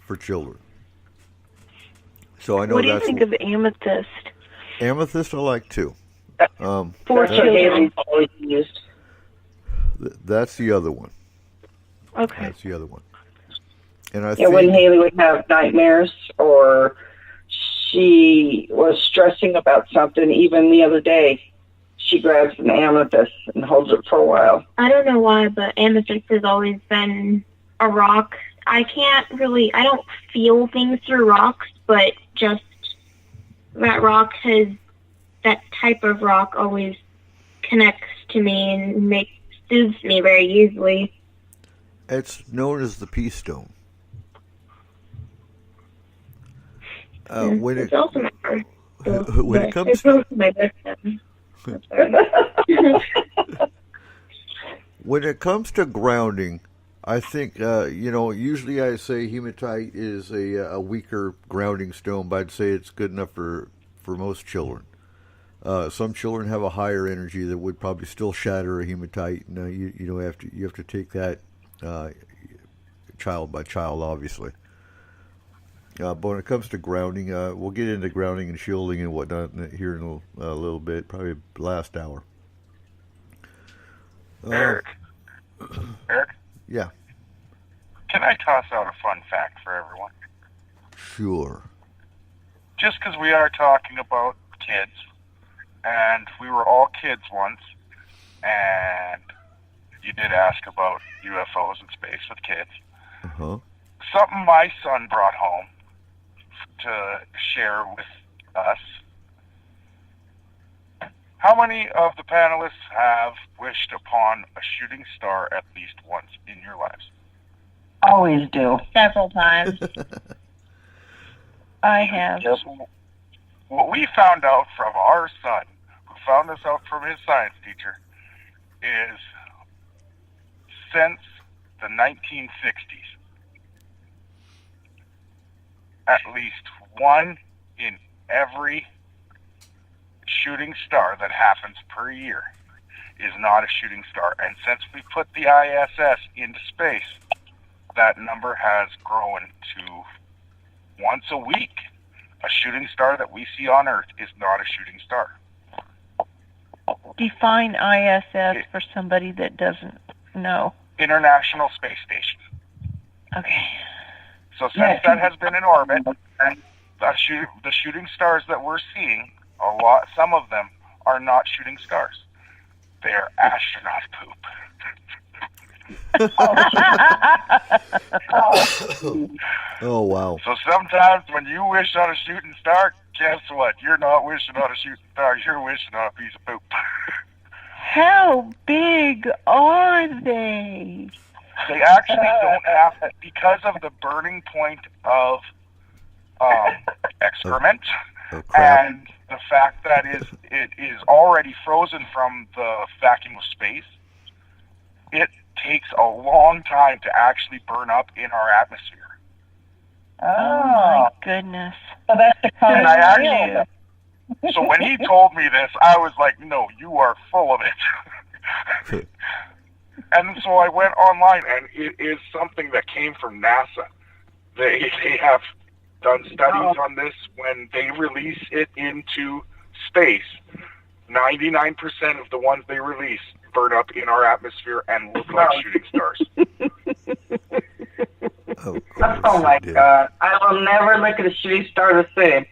for children. So I know What do you that's think of amethyst? amethyst. I like too. For That's what children. Haley's always used. That's the other one. Okay. That's the other one. And I Yeah, when think Haley would have nightmares or she was stressing about something, even the other day, she grabs an amethyst and holds it for a while. I don't know why, but amethyst has always been a rock. I don't feel things through rocks, but just that type of rock always connects to me and soothes me very easily. it's known as the peace stone. When It's it also my birthstone. when it comes It's also my birthstone. when it comes to grounding, I think usually I say hematite is a weaker grounding stone, but I'd say it's good enough for most children. Some children have a higher energy that would probably still shatter a hematite. And, you have to take that child by child, obviously. But when it comes to grounding, we'll get into grounding and shielding and whatnot here in a little bit, probably last hour. Eric. Eric, Yeah, can I toss out a fun fact for everyone? sure. Just because we are talking about kids, and we were all kids once, and you did ask about UFOs in space with kids. Uh-huh. Something my son brought home to share with us. How many of the panelists have wished upon a shooting star at least once in your lives? Always do. Several times. I have. Yes. What we found out from our son, who found this out from his science teacher, is since the 1960s, at least one in every shooting star that happens per year is not a shooting star. And since we put the ISS into space, that number has grown to once a week. A shooting star that we see on Earth is not a shooting star. Define ISS for somebody that doesn't know. International Space Station. Okay. So since that has been in orbit, the shooting stars that we're seeing, some of them are not shooting stars. They are astronaut poop. Oh, wow. So sometimes when you wish on a shooting star, guess what? You're not wishing on a shooting star. You're wishing on a piece of poop. How big are they? They actually don't have, because of the burning point of excrement crap. and the fact that it is already frozen from the vacuum of space, it takes a long time to actually burn up in our atmosphere. Oh my goodness. So that's the And I actually, so when he told me this, I was like, no, you are full of it. And so I went online, and it is something that came from NASA. They have done studies on this. When they release it into space, 99% of the ones they release burn up in our atmosphere and look like shooting stars. Oh my God. I will never look at a shooting star the same.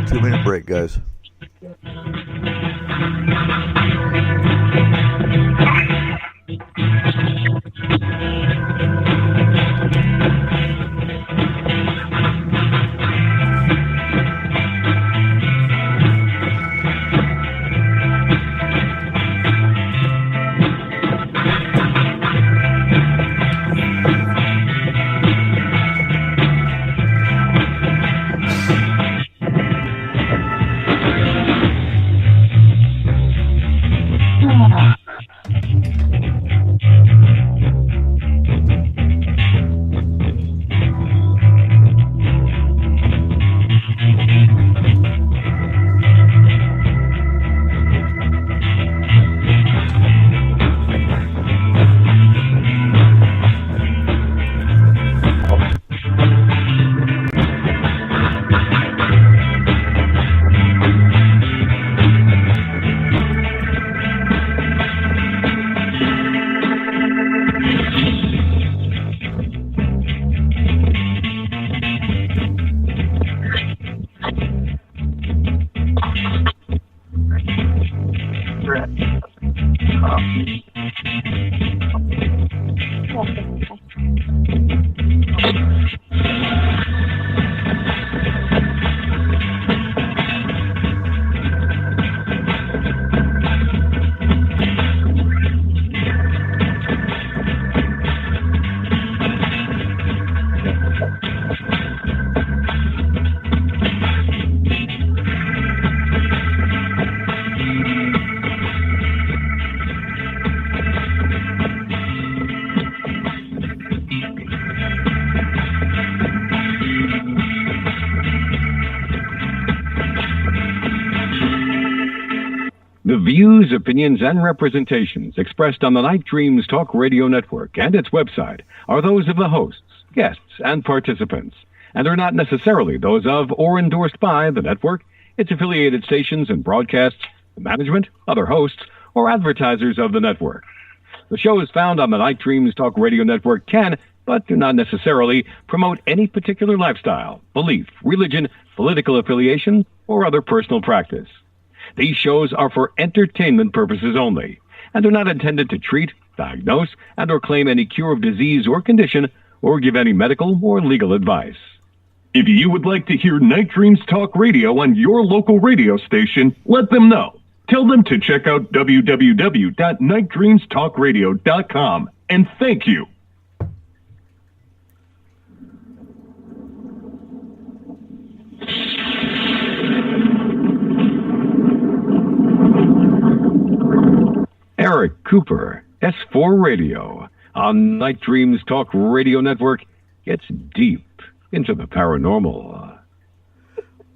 2-minute break, guys. views, opinions, and representations expressed on the Night Dreams Talk Radio Network and its website are those of the hosts, guests, and participants, and are not necessarily those of or endorsed by the network, its affiliated stations and broadcasts, the management, other hosts, or advertisers of the network. The shows found on the Night Dreams Talk Radio Network can, but do not necessarily, promote any particular lifestyle, belief, religion, political affiliation, or other personal practice. These shows are for entertainment purposes only and are not intended to treat, diagnose, and or claim any cure of disease or condition or give any medical or legal advice. If you would like to hear Night Dreams Talk Radio on your local radio station, let them know. Tell them to check out www.nightdreamstalkradio.com, and thank you. Eric Cooper, S4 Radio, on Night Dreams Talk Radio Network, gets deep into the paranormal.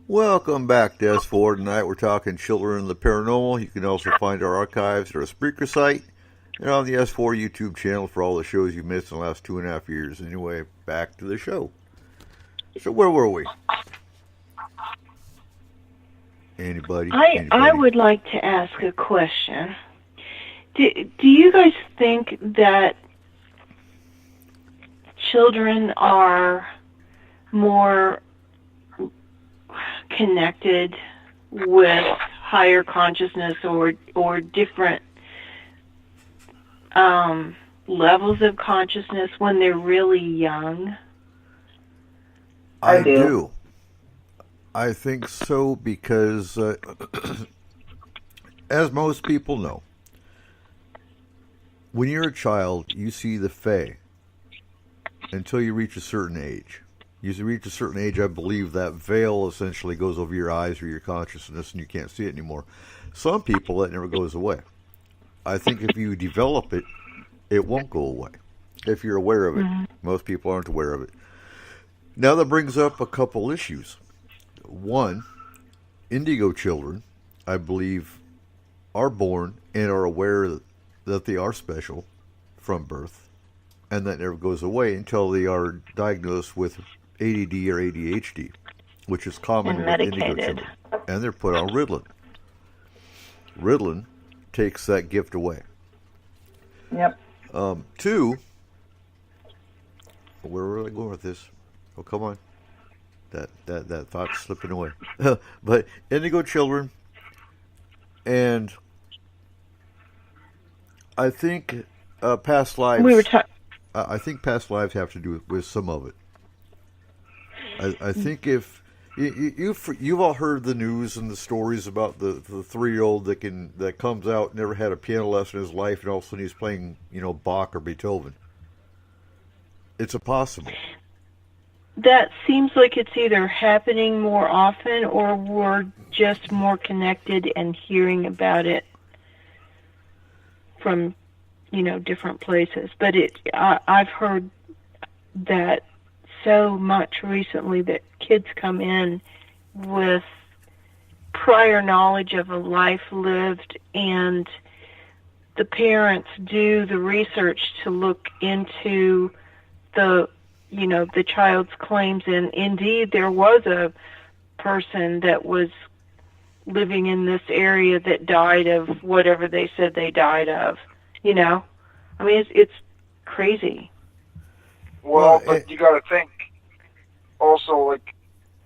Welcome back to S4. Tonight we're talking children and the paranormal. You can also find our archives at our Spreaker site and on the S4 YouTube channel for all the shows you missed in the last 2.5 years. Anyway, back to the show. So where were we? Anybody? I would like to ask a question. Do you guys think that children are more connected with higher consciousness or different levels of consciousness when they're really young? I do. I think so because, as most people know, when you're a child, you see the Fae until you reach a certain age. You reach a certain age, I believe that veil essentially goes over your eyes or your consciousness and you can't see it anymore. Some people, that never goes away. I think if you develop it, it won't go away if you're aware of it. Mm-hmm. Most people aren't aware of it. Now that brings up a couple issues. One, indigo children, I believe, are born and are aware that they are special from birth, and that never goes away until they are diagnosed with ADD or ADHD, which is common with indigo children. And they're put on Ritalin. Ritalin takes that gift away. Yep. Two, where were I going with this? Oh, come on. That thought's slipping away. But indigo children, and I think past lives. I think past lives have to do with some of it. I think if you've all heard the news and the stories about the 3-year-old that comes out, never had a piano lesson in his life, and all of a sudden he's playing Bach or Beethoven. It's impossible. That seems like it's either happening more often or we're just more connected and hearing about it from, different places. But I've heard that so much recently that kids come in with prior knowledge of a life lived, and the parents do the research to look into the child's claims, and indeed there was a person that was living in this area that died of whatever they said they died of. I mean, it's crazy. Well, but you got to think also,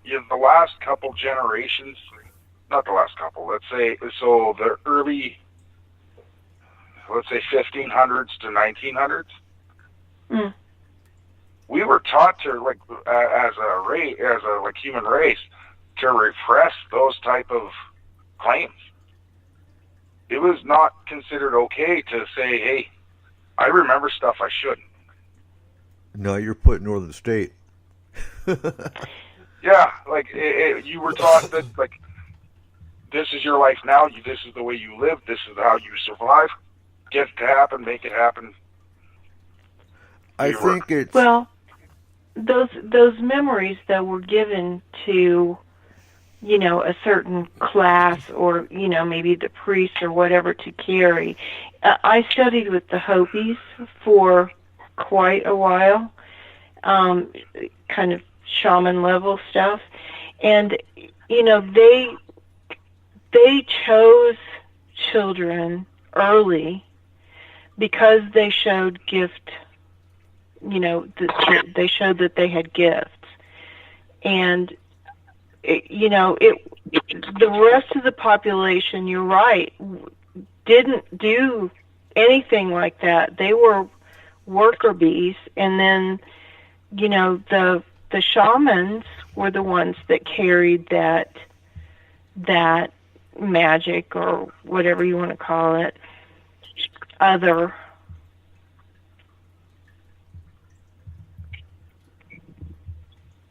the last couple generations, not the last couple, let's say, so the early, 1500s to 1900s, we were taught to, as a human race, to repress those type of claims. It was not considered okay to say, hey, I remember stuff I shouldn't. No, you're put Northern State. Yeah, you were taught that, this is your life now, this is the way you live, this is how you survive, get it to happen, make it happen. I think it's... Well, those memories that were given to a certain class or, maybe the priest or whatever to carry. I studied with the Hopis for quite a while, kind of shaman level stuff. And, they chose children early because they showed gift, they showed that they had gifts. And, the rest of the population, you're right, didn't do anything like that. They were worker bees, and then, the shamans were the ones that carried that magic, or whatever you want to call it, other.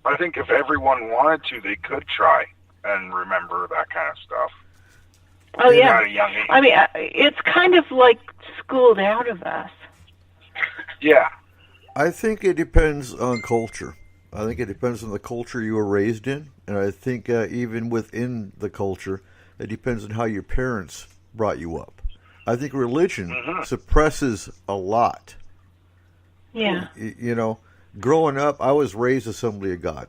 I think if everyone wanted to, they could try and remember that kind of stuff. Oh, yeah. At a young age. I mean, it's kind of like schooled out of us. Yeah. I think it depends on culture. I think it depends on the culture you were raised in. And I think even within the culture, it depends on how your parents brought you up. I think religion suppresses a lot. Yeah. Growing up, I was raised Assembly of God.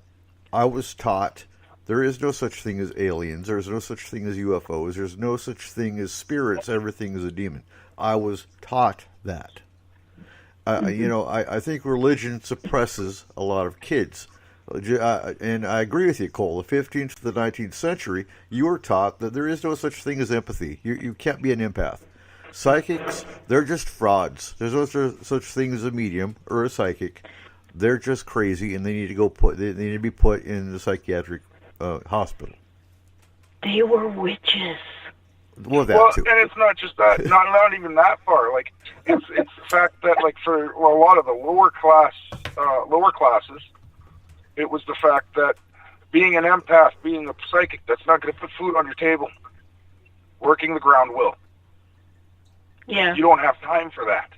I was taught there is no such thing as aliens. There's no such thing as UFOs. There's no such thing as spirits. Everything is a demon. I was taught that. I think religion suppresses a lot of kids. And I agree with you, Cole. The 15th to the 19th century, you were taught that there is no such thing as empathy. You can't be an empath. Psychics, they're just frauds. There's no such thing as a medium or a psychic. They're just crazy, and they need to be put in the psychiatric hospital. They were witches. Well, that too. And it's not just that. not even that far. Like it's the fact that for a lot of the lower classes, it was the fact that being an empath, being a psychic, that's not going to put food on your table. Working the ground will. Yeah. You don't have time for that.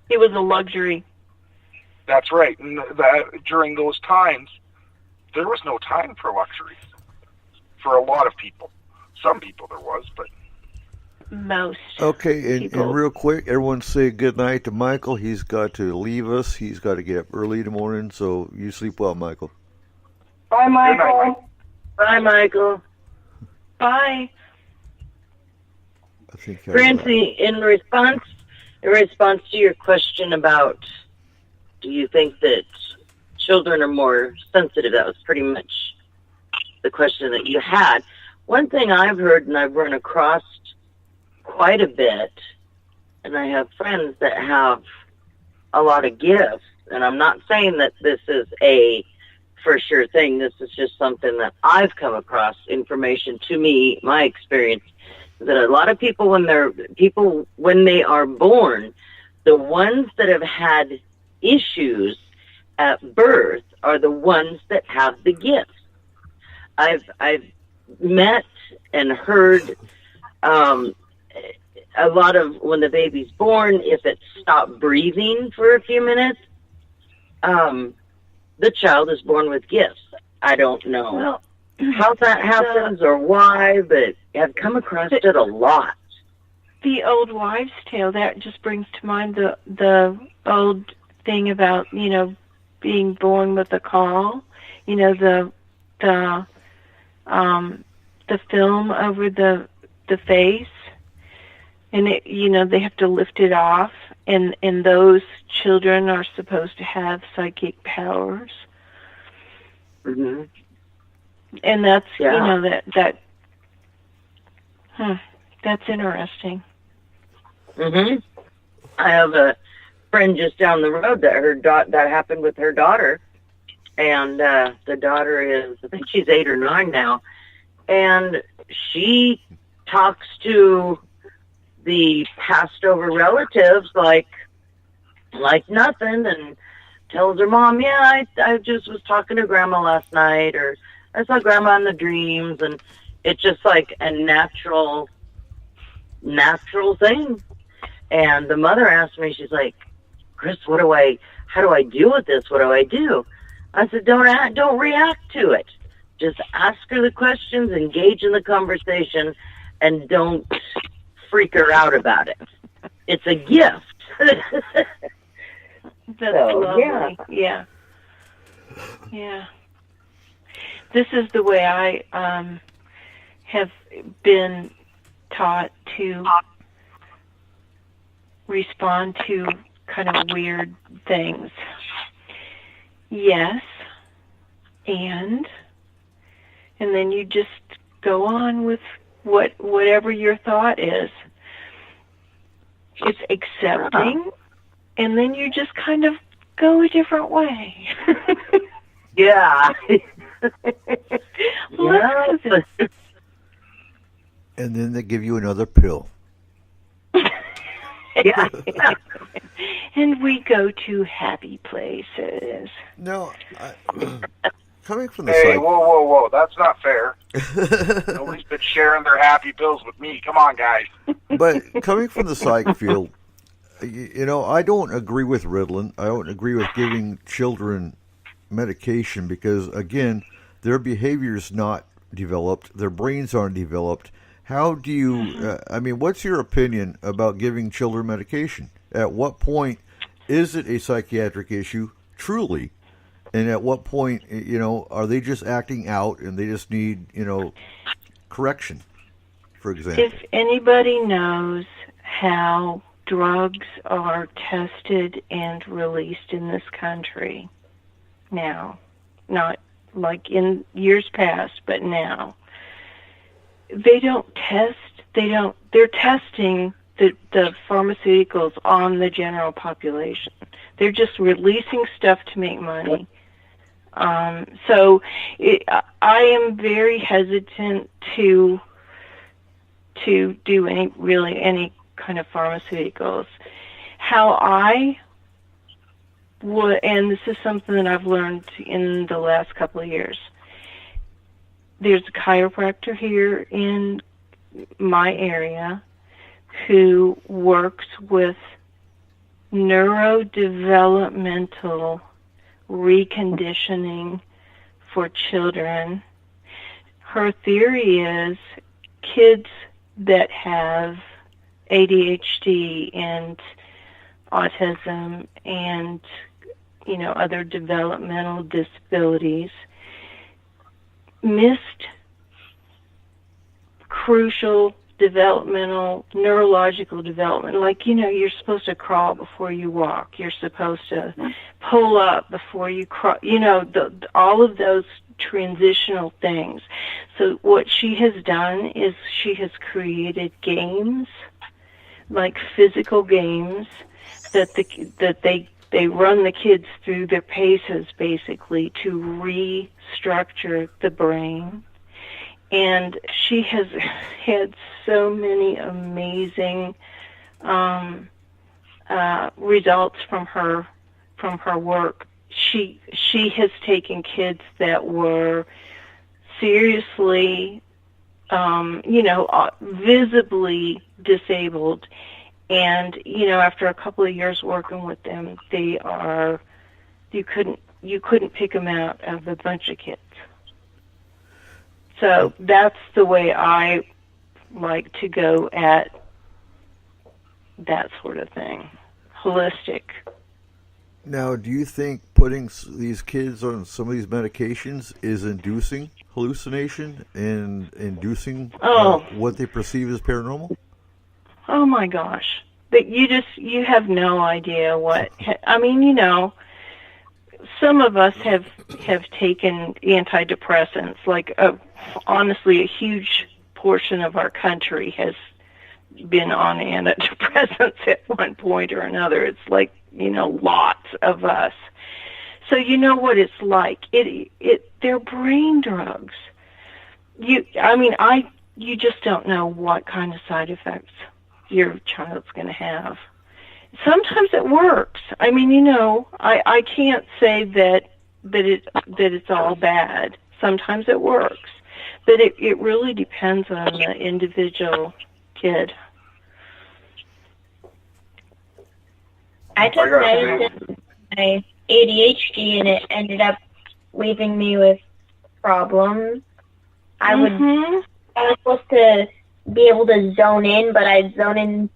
It was a luxury. That's right. And during those times, there was no time for luxuries for a lot of people. Some people there was, but most. Okay, and real quick, everyone say good night to Michael. He's got to leave us. He's got to get up early in the morning, so you sleep well, Michael. Bye, Michael. Good night, Mike. Bye, Michael. Bye. I think Francie, in response to your question about, do you think that children are more sensitive? That was pretty much the question that you had. One thing I've heard and I've run across quite a bit, and I have friends that have a lot of gifts, and I'm not saying that this is a for sure thing. This is just something that I've come across, information to me, my experience, that a lot of people when they are born, the ones that have had issues at birth are the ones that have the gifts. I've met and heard a lot of when the baby's born, if it stopped breathing for a few minutes, the child is born with gifts. I don't know how that happens or why, but I've come across it a lot. The old wives' tale, that just brings to mind the old thing about, being born with a call, the film over the face, and they have to lift it off, and those children are supposed to have psychic powers. Mm-hmm. And that's that's interesting. Mm-hmm. I have a friend just down the road that that happened with her daughter, and the daughter is, I think she's 8 or 9 now, and she talks to the passed over relatives like nothing, and tells her mom, I just was talking to grandma last night, or I saw grandma in the dreams, and it's just like a natural thing. And the mother asked me, she's like, Chris, how do I deal with this? What do I do? I said, don't react to it. Just ask her the questions, engage in the conversation, and don't freak her out about it. It's a gift. That's lovely. Yeah. This is the way I have been taught to respond to kind of weird things. Yes, and then you just go on with whatever your thought is. It's accepting, and then you just kind of go a different way. Yeah. And then they give you another pill. Yeah. And we go to happy places. No, coming from the Hey, whoa. That's not fair. Nobody's been sharing their happy pills with me. Come on, guys. But coming from the psych field, you know, I don't agree with Ritalin. I don't agree with giving children medication because, again, their behavior's not developed. Their brains aren't developed. How do you, I mean, what's your opinion about giving children medication? At what point is it a psychiatric issue, truly? And at what point, you know, are they just acting out and they just need, you know, correction, for example? If anybody knows how drugs are tested and released in this country now, not like in years past, but now, they don't test, they're testing the pharmaceuticals on the general population. They're just releasing stuff to make money. So I am very hesitant to do any kind of pharmaceuticals. How I would, and this is something that I've learned in the last couple of years. There's a chiropractor here in my area who works with neurodevelopmental reconditioning for children. Her theory is kids that have ADHD and autism and, you know, other developmental disabilities missed crucial developmental, neurological development. Like, you know, you're supposed to crawl before you walk. You're supposed to pull up before you crawl. You know, all of those transitional things. So what she has done is she has created games, like physical games, that they run the kids through their paces, basically, to restructure the brain. And she has had so many amazing results from her work. She has taken kids that were seriously, visibly disabled, and after a couple of years working with them, you couldn't pick them out of a bunch of kids. So that's the way I like to go at that sort of thing, holistic. Now, do you think putting these kids on some of these medications is inducing hallucination and inducing what they perceive as paranormal? Oh my gosh. But you have no idea what, I mean, some of us have taken antidepressants. Like, honestly, a huge portion of our country has been on antidepressants at one point or another. It's like, lots of us. So you know what it's like. They're brain drugs. You just don't know what kind of side effects your child's going to have. Sometimes it works. I mean, I can't say that it's all bad. Sometimes it works, but it really depends on the individual kid. I took medicine for my ADHD, and it ended up leaving me with problems. I was supposed to be able to zone in, but I'd zone in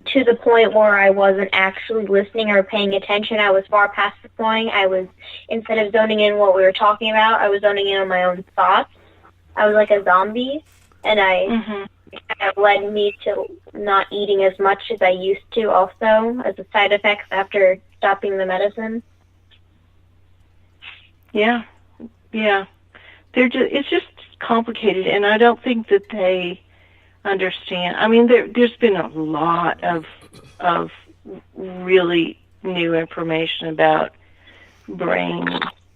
to the point where I wasn't actually listening or paying attention. I was far past the point. I was, instead of zoning in what we were talking about, I was zoning in on my own thoughts. I was like a zombie, and it kind of led me to not eating as much as I used to also as a side effect after stopping the medicine. Yeah. It's just complicated, and I don't think that they understand. I mean, there's been a lot of really new information about brain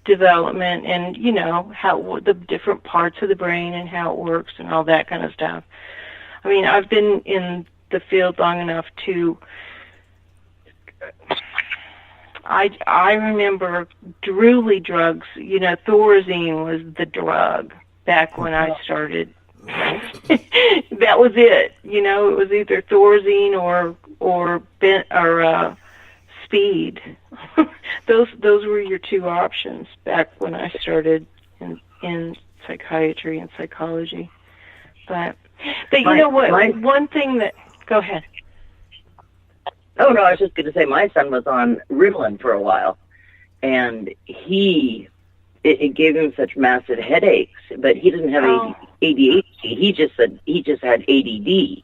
development and, you know, how the different parts of the brain and how it works and all that kind of stuff. I mean, I've been in the field long enough to I remember drooly drugs. You know, Thorazine was the drug back when I started. That was it. You know, it was either Thorazine or speed. Those were your two options back when I started in psychiatry and psychology. But you know what? One thing that go ahead. Oh, no, I was just going to say my son was on Ritalin for a while, and it gave him such massive headaches, but he didn't have ADHD. He just said he just had ADD,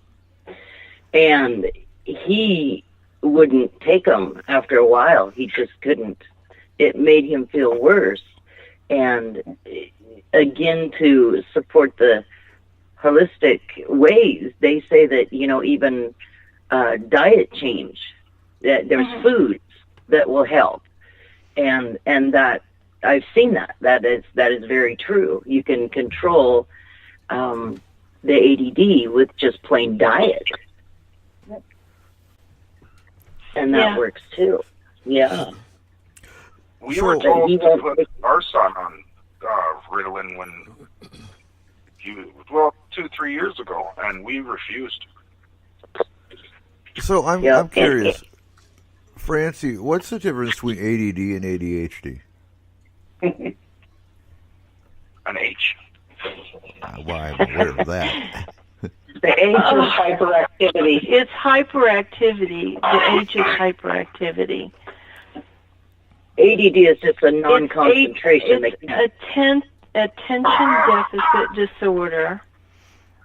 and he wouldn't take them after a while. He just couldn't. It made him feel worse. And again, to support the holistic ways, they say that, you know, even diet change, that there's foods that will help, and that I've seen that is very true. You can control the ADD with just plain diet, and that works too. Yeah. We were told to put our son on Ritalin when 2-3 years ago, and we refused. So I'm curious, Francie, what's the difference between ADD and ADHD? An H. Well, I'm aware of that. The H is hyperactivity. It's hyperactivity. The H is hyperactivity. ADD is just a non-concentration. It's attention deficit disorder,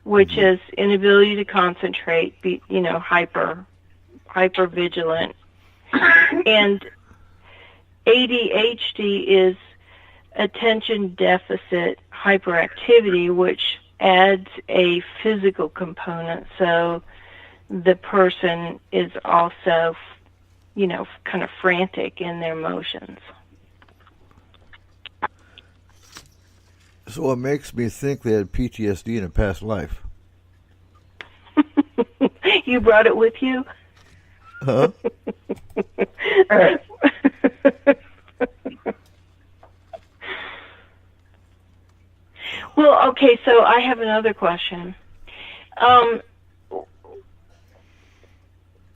which is inability to concentrate, hyper vigilant. And ADHD is attention deficit hyperactivity, which adds a physical component. So the person is also, kind of frantic in their motions. So it makes me think they had PTSD in a past life. You brought it with you? Huh? Well, okay, so I have another question.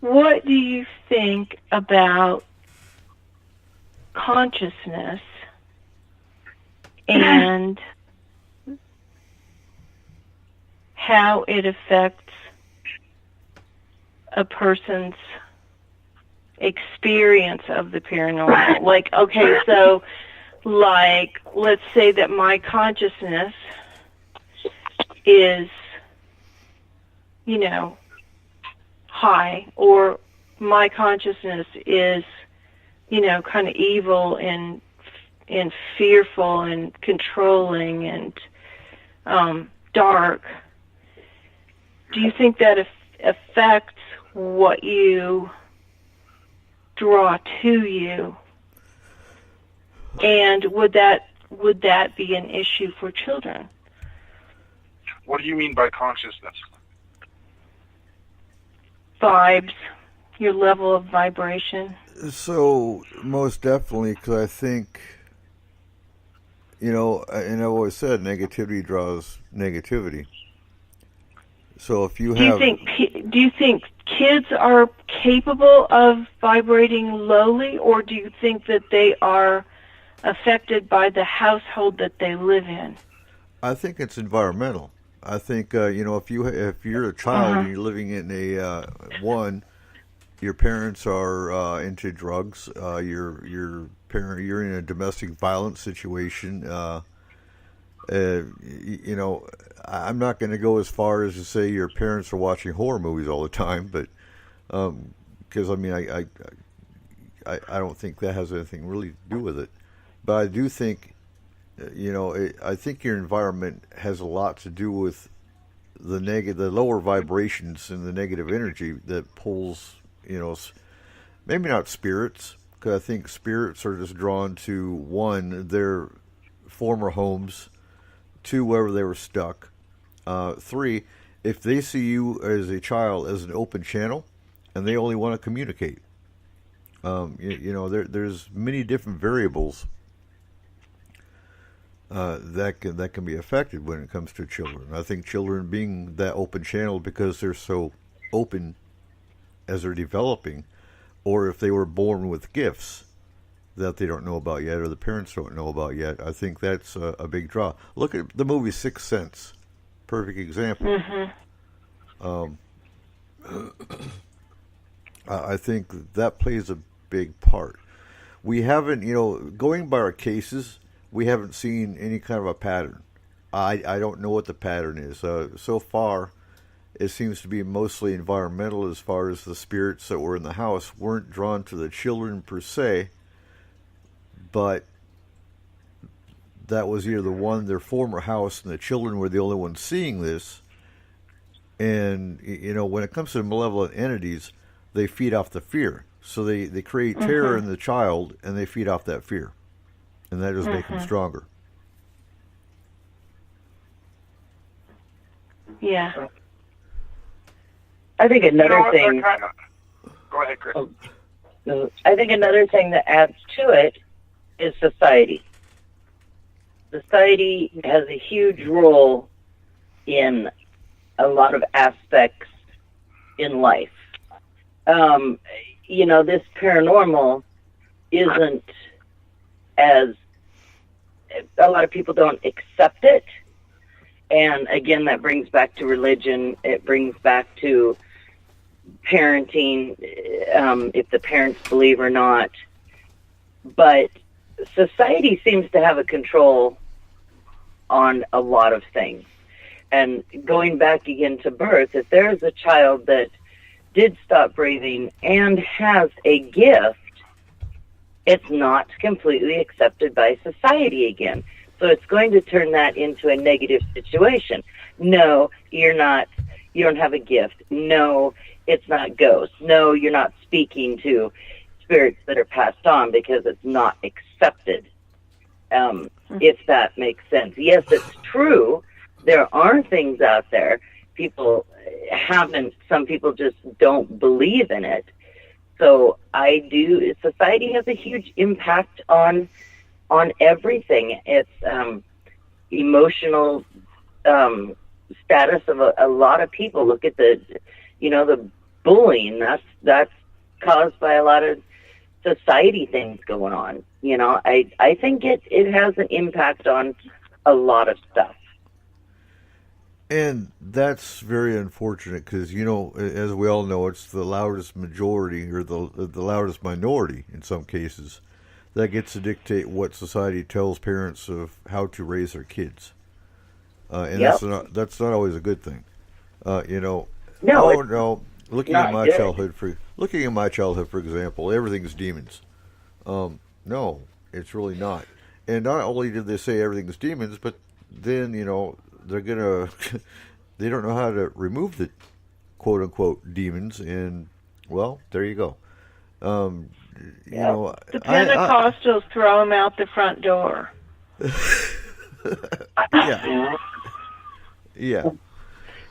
What do you think about consciousness and how it affects a person's experience of the paranormal? Let's say that my consciousness is, high, or my consciousness is, kind of evil and fearful and controlling and dark. Do you think that affects what you draw to you? And would that be an issue for children? What do you mean by consciousness? Vibes, your level of vibration. So, most definitely, because I think, and I've always said negativity draws negativity. So if you have... Do you think kids are capable of vibrating lowly, or do you think that they are affected by the household that they live in? I think it's environmental. I think if you're a child and you're living in a your parents are into drugs. You're in a domestic violence situation. I'm not going to go as far as to say your parents are watching horror movies all the time, but because I don't think that has anything really to do with it. But I do think, I think your environment has a lot to do with the lower vibrations and the negative energy that pulls, maybe not spirits, because I think spirits are just drawn to, one, their former homes, two, wherever they were stuck, three, if they see you as a child as an open channel and they only want to communicate. There's many different variables that can be affected when it comes to children. I think children being that open channel because they're so open as they're developing, or if they were born with gifts that they don't know about yet, or the parents don't know about yet, I think that's a big draw. Look at the movie Sixth Sense, perfect example. I think that plays a big part. We haven't, going by our cases, we haven't seen any kind of a pattern. I don't know what the pattern is. So far, it seems to be mostly environmental as far as the spirits that were in the house weren't drawn to the children per se, but that was either their former house, and the children were the only ones seeing this. And, when it comes to malevolent entities, they feed off the fear. So they create terror in the child, and they feed off that fear. And that just makes them stronger. Yeah. I think another thing... Go ahead, Chris. I think another thing that adds to it is society. Society has a huge role in a lot of aspects in life. This paranormal isn't as... A lot of people don't accept it. And again, that brings back to religion. It brings back to parenting, if the parents believe or not. But society seems to have a control on a lot of things. And going back again to birth, if there is a child that did stop breathing and has a gift, it's not completely accepted by society again. So it's going to turn that into a negative situation. No, you don't have a gift. No, it's not ghosts. No, you're not speaking to spirits that are passed on because it's not accepted. If that makes sense. Yes, it's true. There are things out there. Some people just don't believe in it. So society has a huge impact on everything. It's emotional status of a lot of people. Look at the bullying. That's caused by a lot of society things going on. I think it has an impact on a lot of stuff. And that's very unfortunate because, as we all know, it's the loudest majority or the loudest minority in some cases that gets to dictate what society tells parents of how to raise their kids. And that's not always a good thing. No. Looking at my childhood, for example, everything's demons. No, it's really not. And not only did they say everything's demons, but then, they don't know how to remove the quote unquote demons, and well, there you go. The Pentecostals throw them out the front door. Yeah.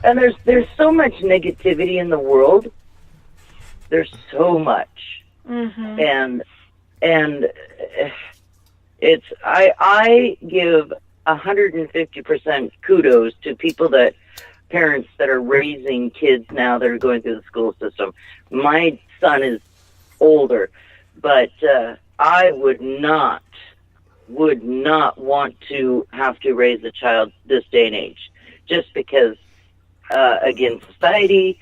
And there's so much negativity in the world. There's so much, and it's I give 150% kudos to parents that are raising kids now that are going through the school system. My son is older, but I would not would not want to have to raise a child this day and age, just because, again, society,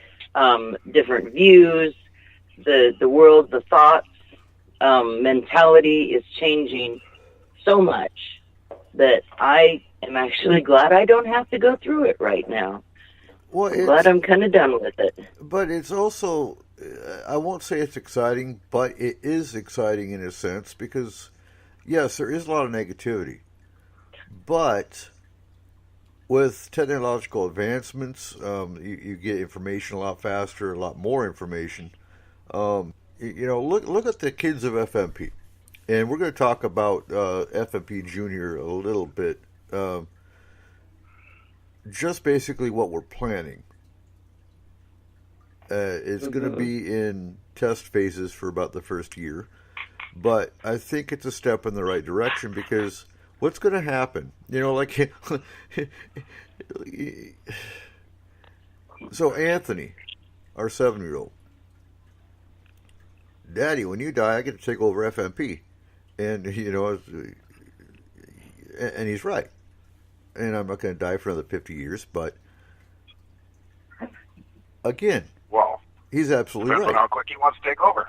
different views, the world, the thoughts, mentality is changing so much that I am actually glad I don't have to go through it right now. Well, I'm glad I'm kind of done with it. But it's also, I won't say it's exciting, but it is exciting in a sense because, yes, there is a lot of negativity. But with technological advancements, you get information a lot faster, a lot more information. Look at the kids of FMP. And we're going to talk about FMP Junior a little bit. Just basically what we're planning. It's going to be in test phases for about the first year. But I think it's a step in the right direction because what's going to happen? So Anthony, our 7-year-old, Daddy, when you die, I get to take over FMP. And, and he's right. And I'm not going to die for another 50 years, but again, well, he's absolutely depends right. on how quick he wants to take over.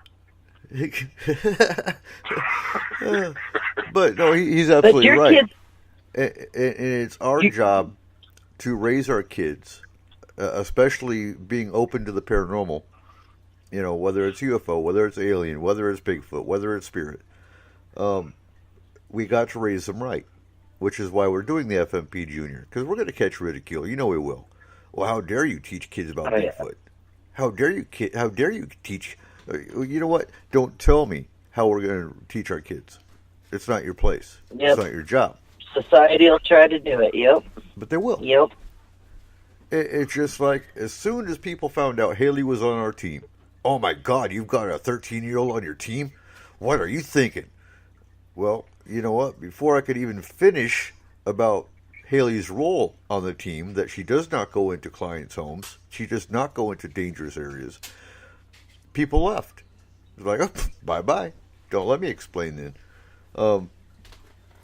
But no, he's absolutely But your right. kids... And it's our job to raise our kids, especially being open to the paranormal. Whether it's UFO, whether it's alien, whether it's Bigfoot, whether it's spirit. We got to raise them right. Which is why we're doing the FMP Junior, because we're going to catch ridicule. We will. Well, how dare you teach kids about Bigfoot? How dare you teach? You know what? Don't tell me how we're going to teach our kids. It's not your place. Yep. It's not your job. Society will try to do it. Yep. But they will. Yep. It's just like as soon as people found out Haley was on our team. Oh my God! You've got a 13-year-old on your team. What are you thinking? Well, you know what? Before I could even finish about Haley's role on the team, that she does not go into clients' homes, she does not go into dangerous areas, people left. It's like, oh, bye-bye. Don't let me explain then.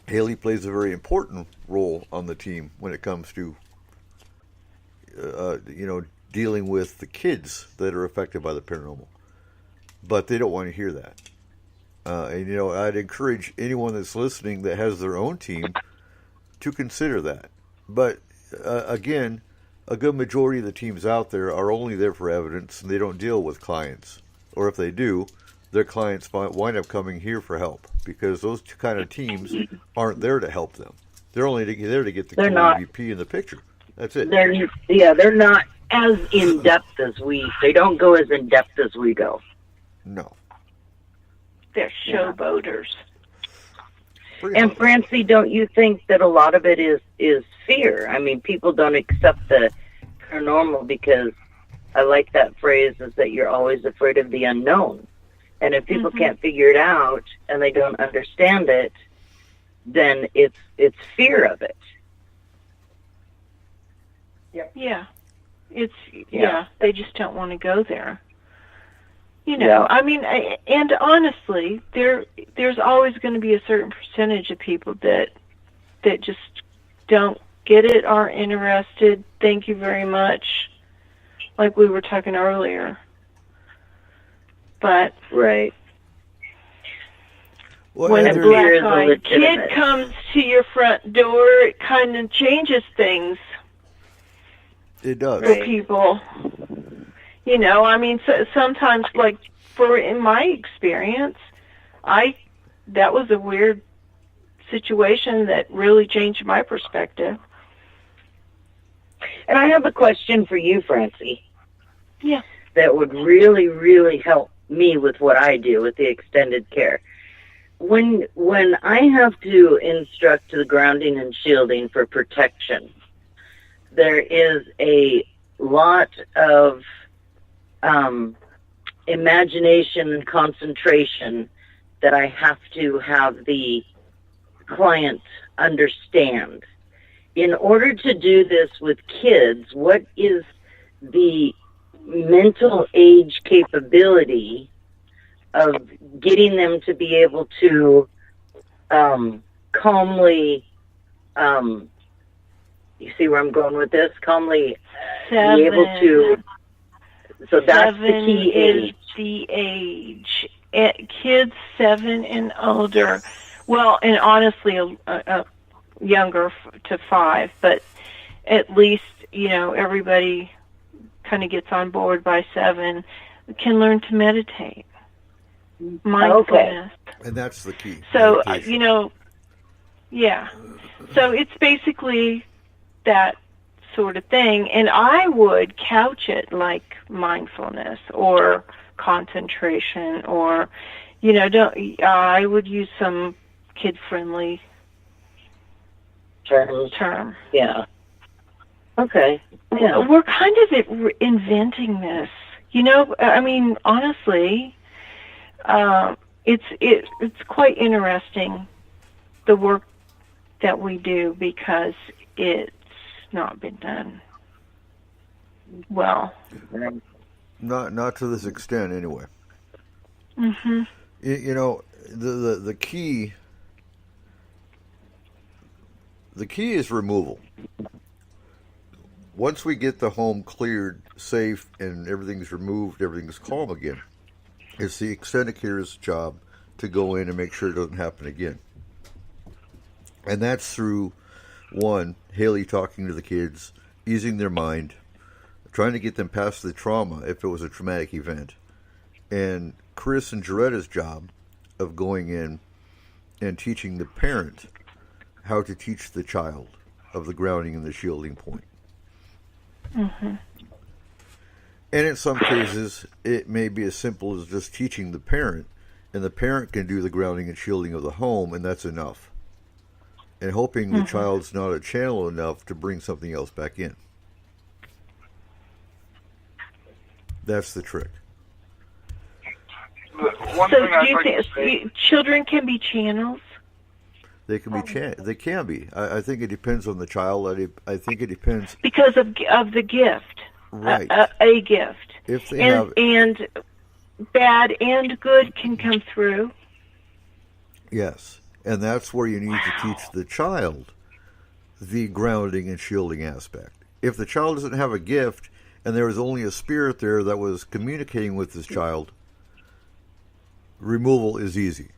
Haley plays a very important role on the team when it comes to, dealing with the kids that are affected by the paranormal. But they don't want to hear that. I'd encourage anyone that's listening that has their own team to consider that. But again, a good majority of the teams out there are only there for evidence, and they don't deal with clients. Or if they do, their clients wind up coming here for help because those kind of teams aren't there to help them. They're only there to get the EVP in the picture. That's it. They're not as in depth as we. They don't go as in depth as we go. No. They're showboaters. And Francie, don't you think that a lot of it is fear? I mean, people don't accept the paranormal because I like that phrase is that you're always afraid of the unknown. And if people can't figure it out and they don't understand it, then it's fear of it. Yeah. They just don't want to go there. I mean, and honestly, there's always going to be a certain percentage of people that just don't get it, aren't interested. Thank you very much, like we were talking earlier. But right. When a black-eyed kid comes to your front door, it kind of changes things. It does. For people. I mean, sometimes, like, in my experience, that was a weird situation that really changed my perspective. And I have a question for you, Francie. Yeah. That would really, really help me with what I do with the extended care. When I have to instruct the grounding and shielding for protection, there is a lot of imagination and concentration that I have to have the client understand. In order to do this with kids, what is the mental age capability of getting them to be able to calmly, you see where I'm going with this? Calmly be 7. able to. So that's the 7 key is age. the age. Kids 7 and older. Well, and honestly, younger to 5, but at least, everybody kind of gets on board by 7, can learn to meditate. Mindfulness. And that's the key. So, meditation. yeah. So it's basically that sort of thing. And I would couch it like mindfulness or concentration or, I would use some kid-friendly term. Yeah. Okay. Yeah. We're kind of inventing this. Honestly, it's quite interesting, the work that we do, because it's not been done well. Not to this extent, anyway. Mhm. The key. The key is removal. Once we get the home cleared, safe, and everything's removed, everything's calm again, it's the extended care's job to go in and make sure it doesn't happen again. And that's through, one, Haley talking to the kids, easing their mind, trying to get them past the trauma if it was a traumatic event, and Chris and Jaretta's job of going in and teaching the parent how to teach the child of the grounding and the shielding point. Mm-hmm. And in some cases, it may be as simple as just teaching the parent, and the parent can do the grounding and shielding of the home, and that's enough. And hoping the child's not a channel enough to bring something else back in. That's the trick. So do you think children can be channels? They can be. They can be. I think it depends on the child. I think it depends because of the gift. Right. A gift. If they have, and bad and good can come through. Yes, and that's where you need to teach the child the grounding and shielding aspect. If the child doesn't have a gift and there was only a spirit there that was communicating with this child, removal is easy.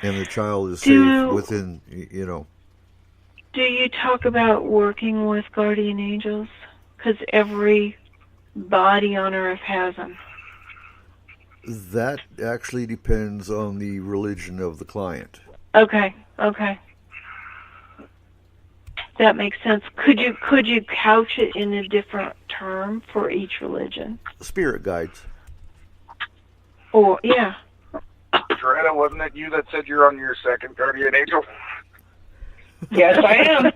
And the child is safe within, Do you talk about working with guardian angels? Because every body on earth has them. That actually depends on the religion of the client. Okay. That makes sense. Could you couch it in a different term for each religion? Spirit guides. Or, yeah. Joanna, wasn't it you that said you're on your second guardian angel? Yes, I am.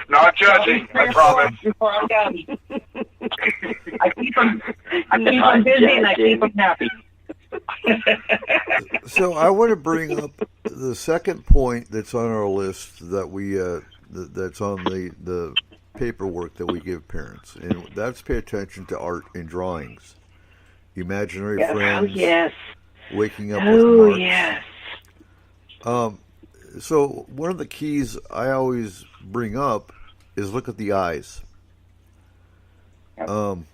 Not judging, I promise. I keep them busy and I keep them happy. So I want to bring up the second point that's on our list that we that's on the paperwork that we give parents, and that's pay attention to art and drawings. Imaginary friends. Oh, yes. Waking up with marks. Yes. So one of the keys I always bring up is look at the eyes. And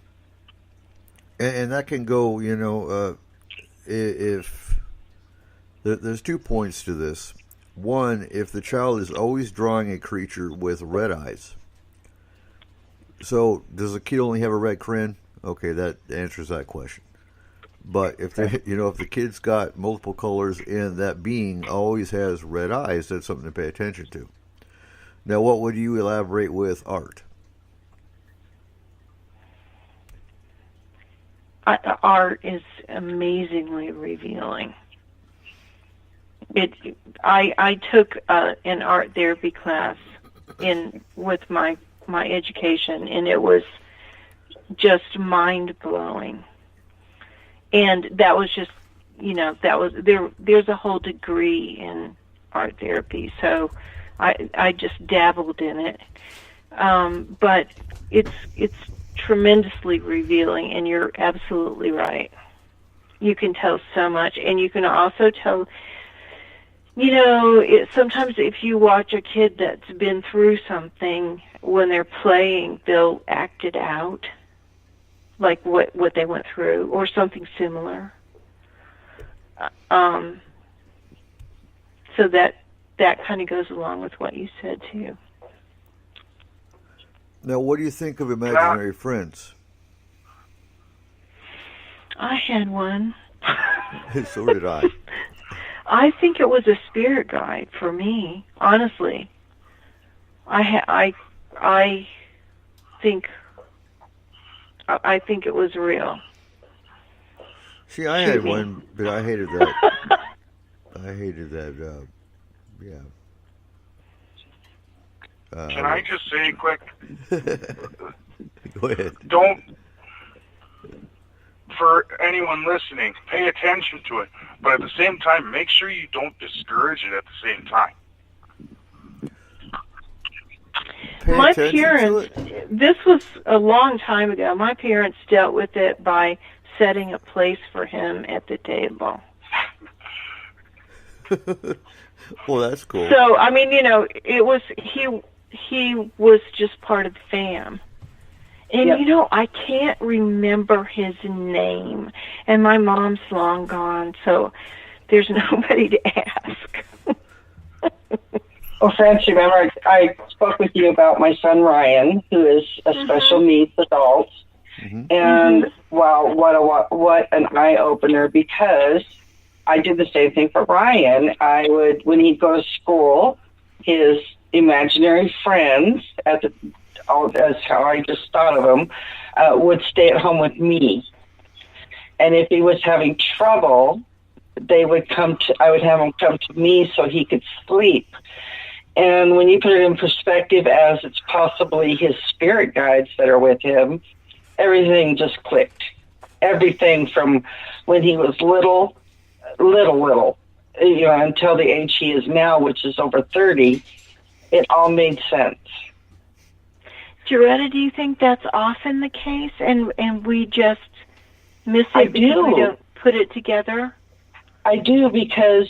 that can go, if there's 2 points to this. One, if the child is always drawing a creature with red eyes. So does the kid only have a red crayon? Okay, that answers that question. But if if the kid's got multiple colors and that being always has red eyes, that's something to pay attention to. Now, what would you elaborate with art? Art is amazingly revealing. I took an art therapy class with my education, and it was just mind blowing. And that was just, there's a whole degree in art therapy, so I just dabbled in it. But it's tremendously revealing, and you're absolutely right. You can tell so much, and you can also tell Sometimes if you watch a kid that's been through something, when they're playing, they'll act it out, like what they went through, or something similar. So that kind of goes along with what you said, too. Now, what do you think of imaginary friends? I had one. So did I. I think it was a spirit guide for me, honestly. I think it was real. See, I had one, but I hated that. Yeah. Can I just say quick? Go ahead. Don't, for anyone listening, pay attention to it. But at the same time, make sure you don't discourage it at the same time. My parents, this was a long time ago, my parents dealt with it by setting a place for him at the table. Well, that's cool. So, I mean, it was, he was just part of the fam. And, Yep. I can't remember his name. And my mom's long gone, so there's nobody to ask. Well, Francie, remember I spoke with you about my son Ryan, who is a special needs adult. And wow, what an eye opener, because I did the same thing for Ryan. I would, when he'd go to school, his imaginary friends that's how I just thought of them, would stay at home with me. And if he was having trouble, I would have him come to me so he could sleep. And when you put it in perspective as it's possibly his spirit guides that are with him, everything just clicked. Everything from when he was little, until the age he is now, which is over 30, it all made sense. Doretta, do you think that's often the case, and we just miss it because we don't put it together? I do, because,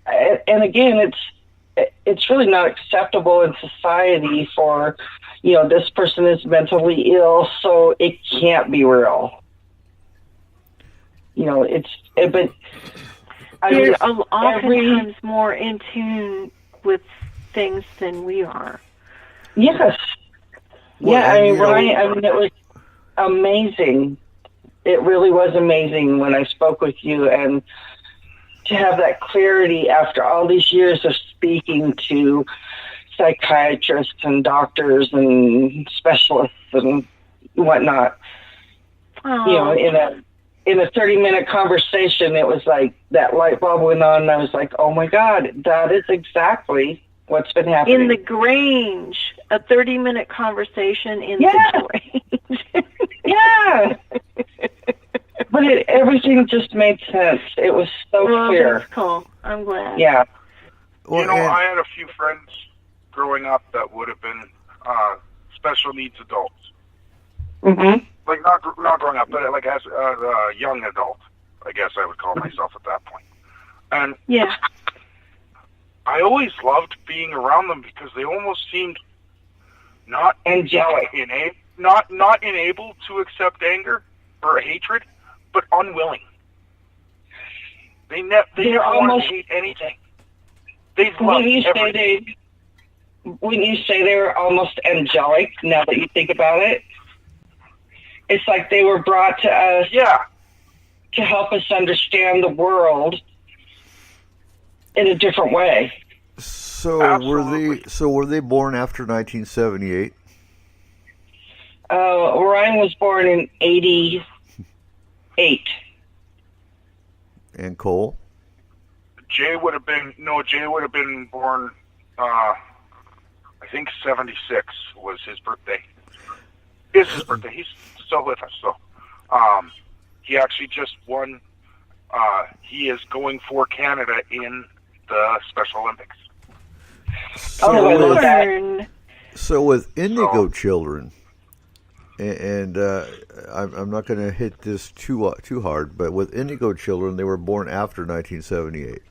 and again, it's really not acceptable in society for, this person is mentally ill, so it can't be real. But they're oftentimes more in tune with things than we are. Yes. Ryan, it was amazing. It really was amazing when I spoke with you, and to have that clarity after all these years of speaking to psychiatrists and doctors and specialists and whatnot. Oh. In a 30-minute conversation, it was like that light bulb went on, and I was like, oh my God, that is exactly what's been happening. In the Grange, a 30-minute conversation in the Grange. Yeah. But everything just made sense. It was so clear. That's cool. I'm glad. Yeah. Well, I had a few friends growing up that would have been special needs adults. Mm-hmm. Like not growing up, but like as a young adult, I guess I would call myself at that point. And yeah, I always loved being around them because they almost seemed not angelic, not enabled to accept anger or hatred, but unwilling. They didn't want to hate anything. They loved everything. When you say they were almost angelic, now that you think about it, it's like they were brought to us to help us understand the world in a different way. So were they born after 1978? Ryan was born in 88. And Cole? Jay would have been born, I think 76 was his birthday. It's his birthday. He's still with us, so he actually just won. He is going for Canada in the Special Olympics. I love that. So with Indigo Children, and I'm not going to hit this too hard, but with Indigo Children, they were born after 1978.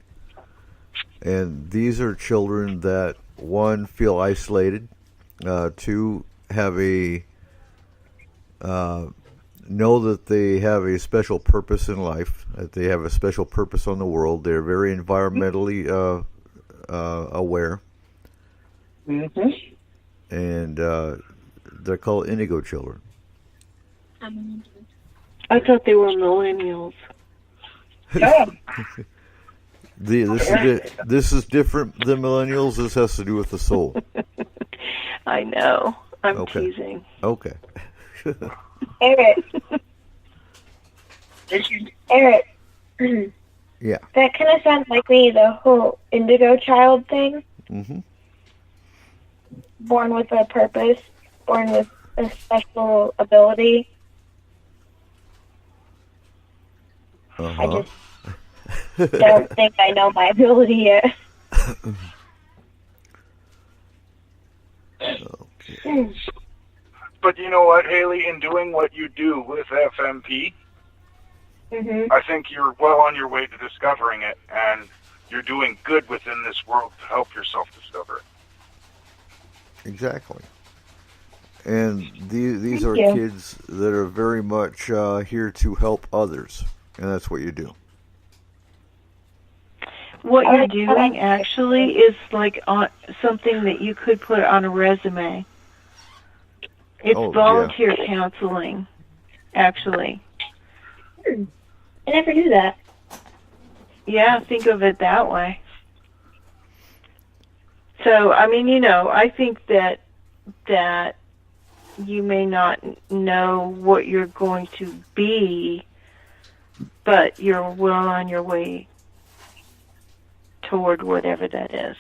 And these are children that, one, feel isolated, two, have a know that they have a special purpose in life, that they have a special purpose on the world. They're very environmentally aware. Mm-hmm. And they're called indigo children. I thought they were millennials. This is different than millennials. This has to do with the soul. I know. I'm Okay. teasing. Okay. Eric. Eric. Yeah. That kind of sounds like me, the whole indigo child thing. Mm-hmm. Born with a purpose, born with a special ability. I Uh-huh. just don't think I know my ability yet. Okay. But you know what, Haley? In doing what you do with FMP, I think you're well on your way to discovering it, and you're doing good within this world to help yourself discover it. Exactly. And these Thank are you. kids that are very much here to help others, and that's what you do. What you're doing actually is like something that you could put on a resume. It's Oh, volunteer counseling, actually. I never knew that. Yeah, think of it that way. So, I mean, I think that you may not know what you're going to be, but you're well on your way toward whatever that is.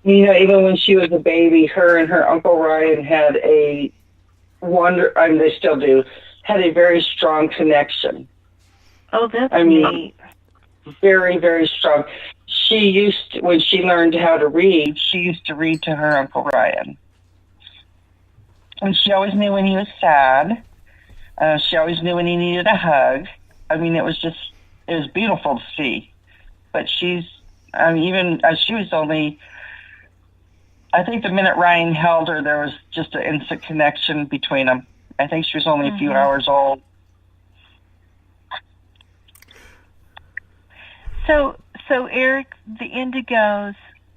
Even when she was a baby, her and her Uncle Ryan had they still do, had a very strong connection. Oh, that's mean, neat. Very, very strong. When she learned how to read, she used to read to her Uncle Ryan. And she always knew when he was sad. She always knew when he needed a hug. I mean, it was beautiful to see. But she was only, I think the minute Ryan held her, there was just an instant connection between them. I think she was only a few hours old. So Eric, the indigos,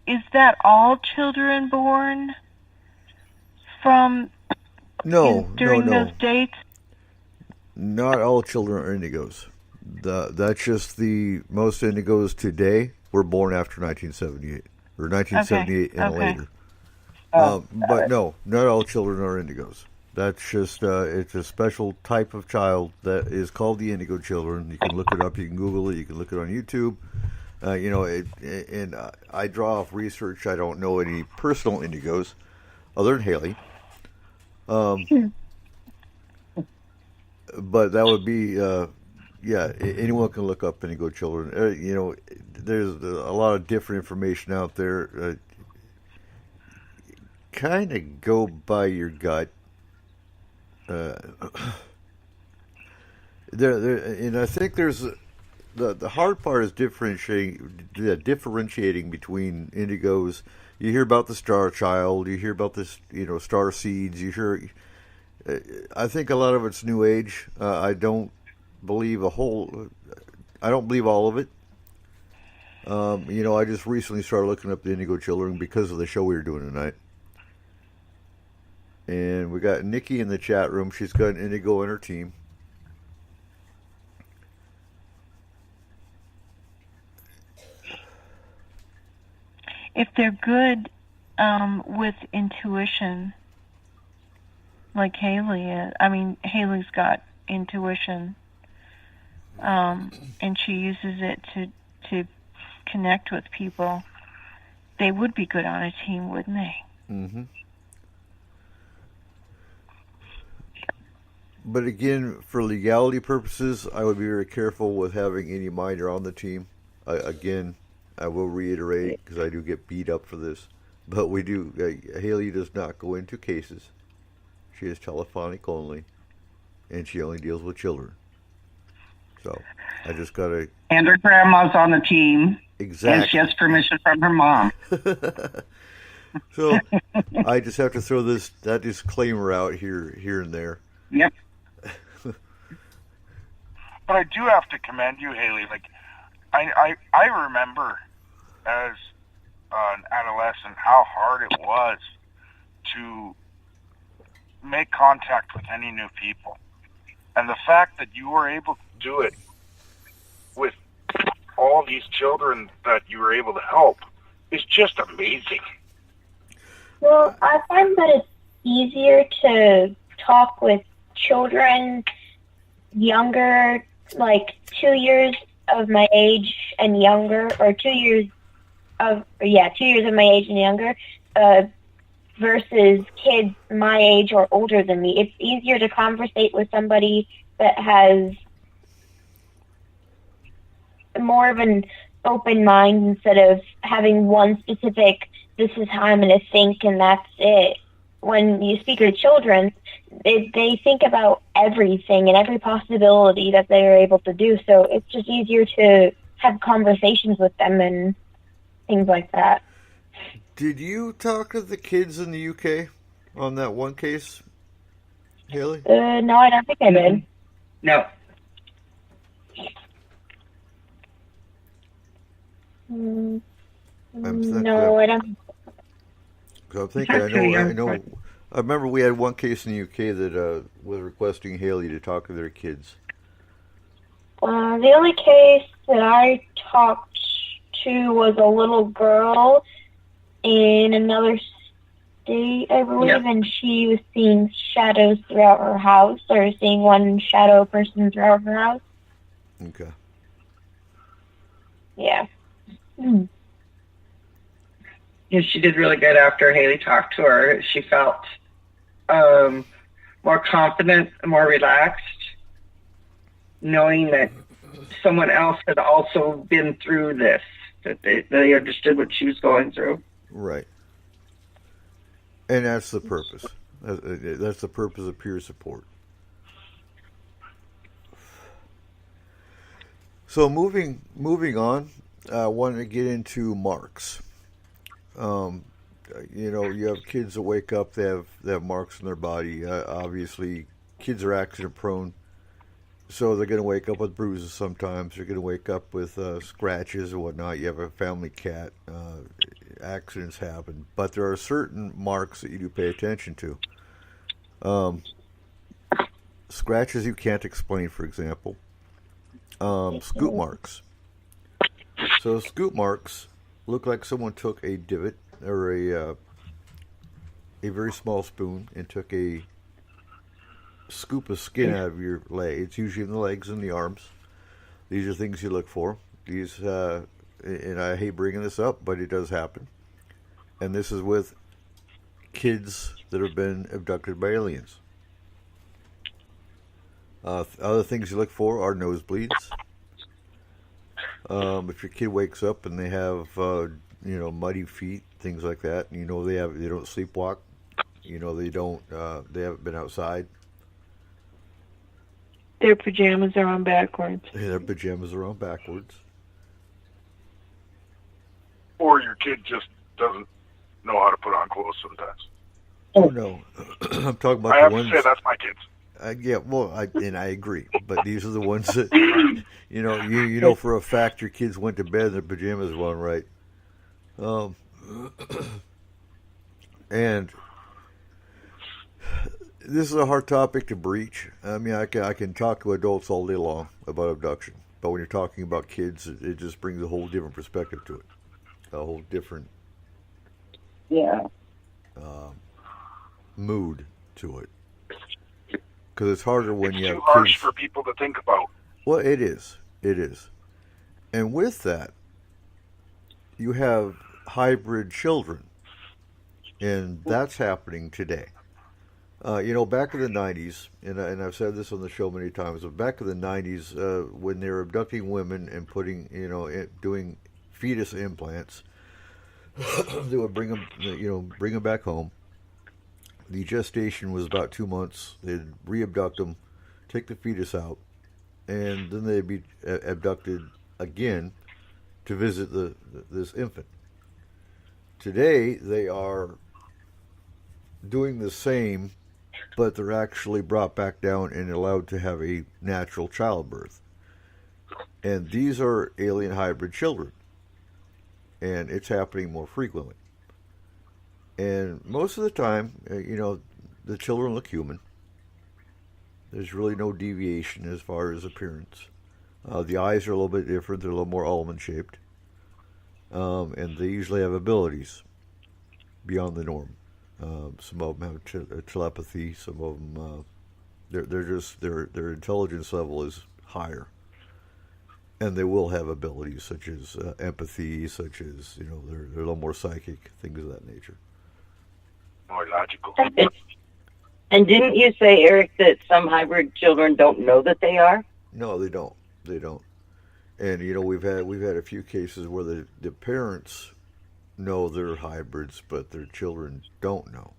is that all children born from during those dates? Not all children are indigos. That's just the most indigos today were born after 1978 or 1978 and later. But no, not all children are indigos. That's just it's a special type of child that is called the indigo children. You can look it up. You can Google it. You can look it on YouTube. And I draw off research. I don't know any personal indigos other than Haley. But that would be, anyone can look up indigo children. There's a lot of different information out there. Kind of go by your gut. And I think there's the hard part is differentiating between indigos. You hear about the star child. You hear about this, star seeds. You hear. I think a lot of it's new age. I don't believe all of it. I just recently started looking up the indigo children because of the show we were doing tonight. And we got Nikki in the chat room. She's got an indigo in her team. If they're good with intuition, like Haley is, Haley's got intuition, and she uses it to connect with people, they would be good on a team, wouldn't they? Mm-hmm. But again, for legality purposes, I would be very careful with having any minor on the team. I will reiterate, because I do get beat up for this, but we do. Haley does not go into cases. She is telephonic only, and she only deals with children. So I just got to... And her grandma's on the team. Exactly. And she has permission from her mom. So I just have to throw that disclaimer out here and there. Yep. But I do have to commend you, Haley. Like, I remember as an adolescent how hard it was to make contact with any new people. And the fact that you were able to do it with all these children that you were able to help is just amazing. Well, I find that it's easier to talk with children younger, like 2 years of my age and younger, or 2 years of my age and younger, versus kids my age or older than me. It's easier to conversate with somebody that has more of an open mind instead of having one specific, this is how I'm going to think and that's it. When you speak to children, they think about everything and every possibility that they are able to do. So it's just easier to have conversations with them and things like that. Did you talk to the kids in the UK on that one case, Haley? No, I don't think I did. No. No, I don't. So I'm thinking, I know. I remember we had one case in the UK that was requesting Haley to talk to their kids. The only case that I talked to was a little girl in another state, I believe, Yep. and she was seeing shadows throughout her house, or seeing one shadow person throughout her house. Okay. Yeah. Yeah, she did really good after Haley talked to her. She felt more confident, more relaxed, knowing that someone else had also been through this, that they understood what she was going through. Right. And that's the purpose. That's the purpose of peer support. So moving on, I wanted to get into marks. You have kids that wake up, they have marks on their body. Obviously, kids are accident prone, so they're going to wake up with bruises sometimes. They're going to wake up with scratches and whatnot. You have a family cat, accidents happen. But there are certain marks that you do pay attention to. Scratches you can't explain, for example. Scoop marks. So scoop marks look like someone took a divot or a very small spoon and took a scoop of skin out of your leg. It's usually in the legs and the arms. These are things you look for. These, and I hate bringing this up, but it does happen. And this is with kids that have been abducted by aliens. Other things you look for are nosebleeds. If your kid wakes up and they have, muddy feet, things like that, and they don't sleepwalk, they haven't been outside. Their pajamas are on backwards. Their pajamas are on backwards. Or your kid just doesn't know how to put on clothes sometimes. Oh no, I'm talking about I the have ones. to say that's my kids. Yeah, well, I agree, but these are the ones that you know for a fact your kids went to bed and their pajamas were on right. And this is a hard topic to breach. I mean, I can talk to adults all day long about abduction, but when you're talking about kids, it just brings a whole different perspective to it, a whole different mood to it. Because it's harder when you have too harsh kids. for people to think about. Well, it is. And with that, you have hybrid children. And that's happening today. Back in the 90s, and I've said this on the show many times, but back in the 90s, when they were abducting women and putting, doing fetus implants, they would bring them back home. The gestation was about 2 months. They'd re-abduct them, take the fetus out, and then they'd be abducted again to visit this infant. Today, they are doing the same, but they're actually brought back down and allowed to have a natural childbirth. And these are alien hybrid children. And it's happening more frequently. And most of the time, the children look human. There's really no deviation as far as appearance. The eyes are a little bit different. They're a little more almond-shaped. And they usually have abilities beyond the norm. Some of them have telepathy. Some of them, their intelligence level is higher. And they will have abilities such as empathy, such as, they're a little more psychic, things of that nature. More logical. And didn't you say, Eric, that some hybrid children don't know that they are? No, they don't. They don't. And we've had a few cases where the parents know they're hybrids, but their children don't know.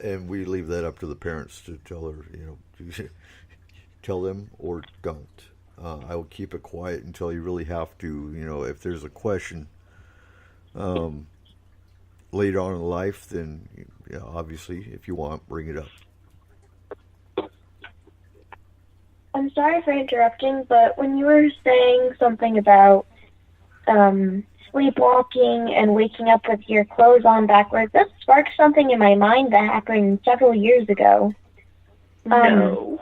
And we leave that up to the parents to tell her, tell them or don't. I will keep it quiet until you really have to. If there's a question later on in life, then obviously, if you want, bring it up. I'm sorry for interrupting, but when you were saying something about sleepwalking and waking up with your clothes on backwards, that sparked something in my mind that happened several years ago. No.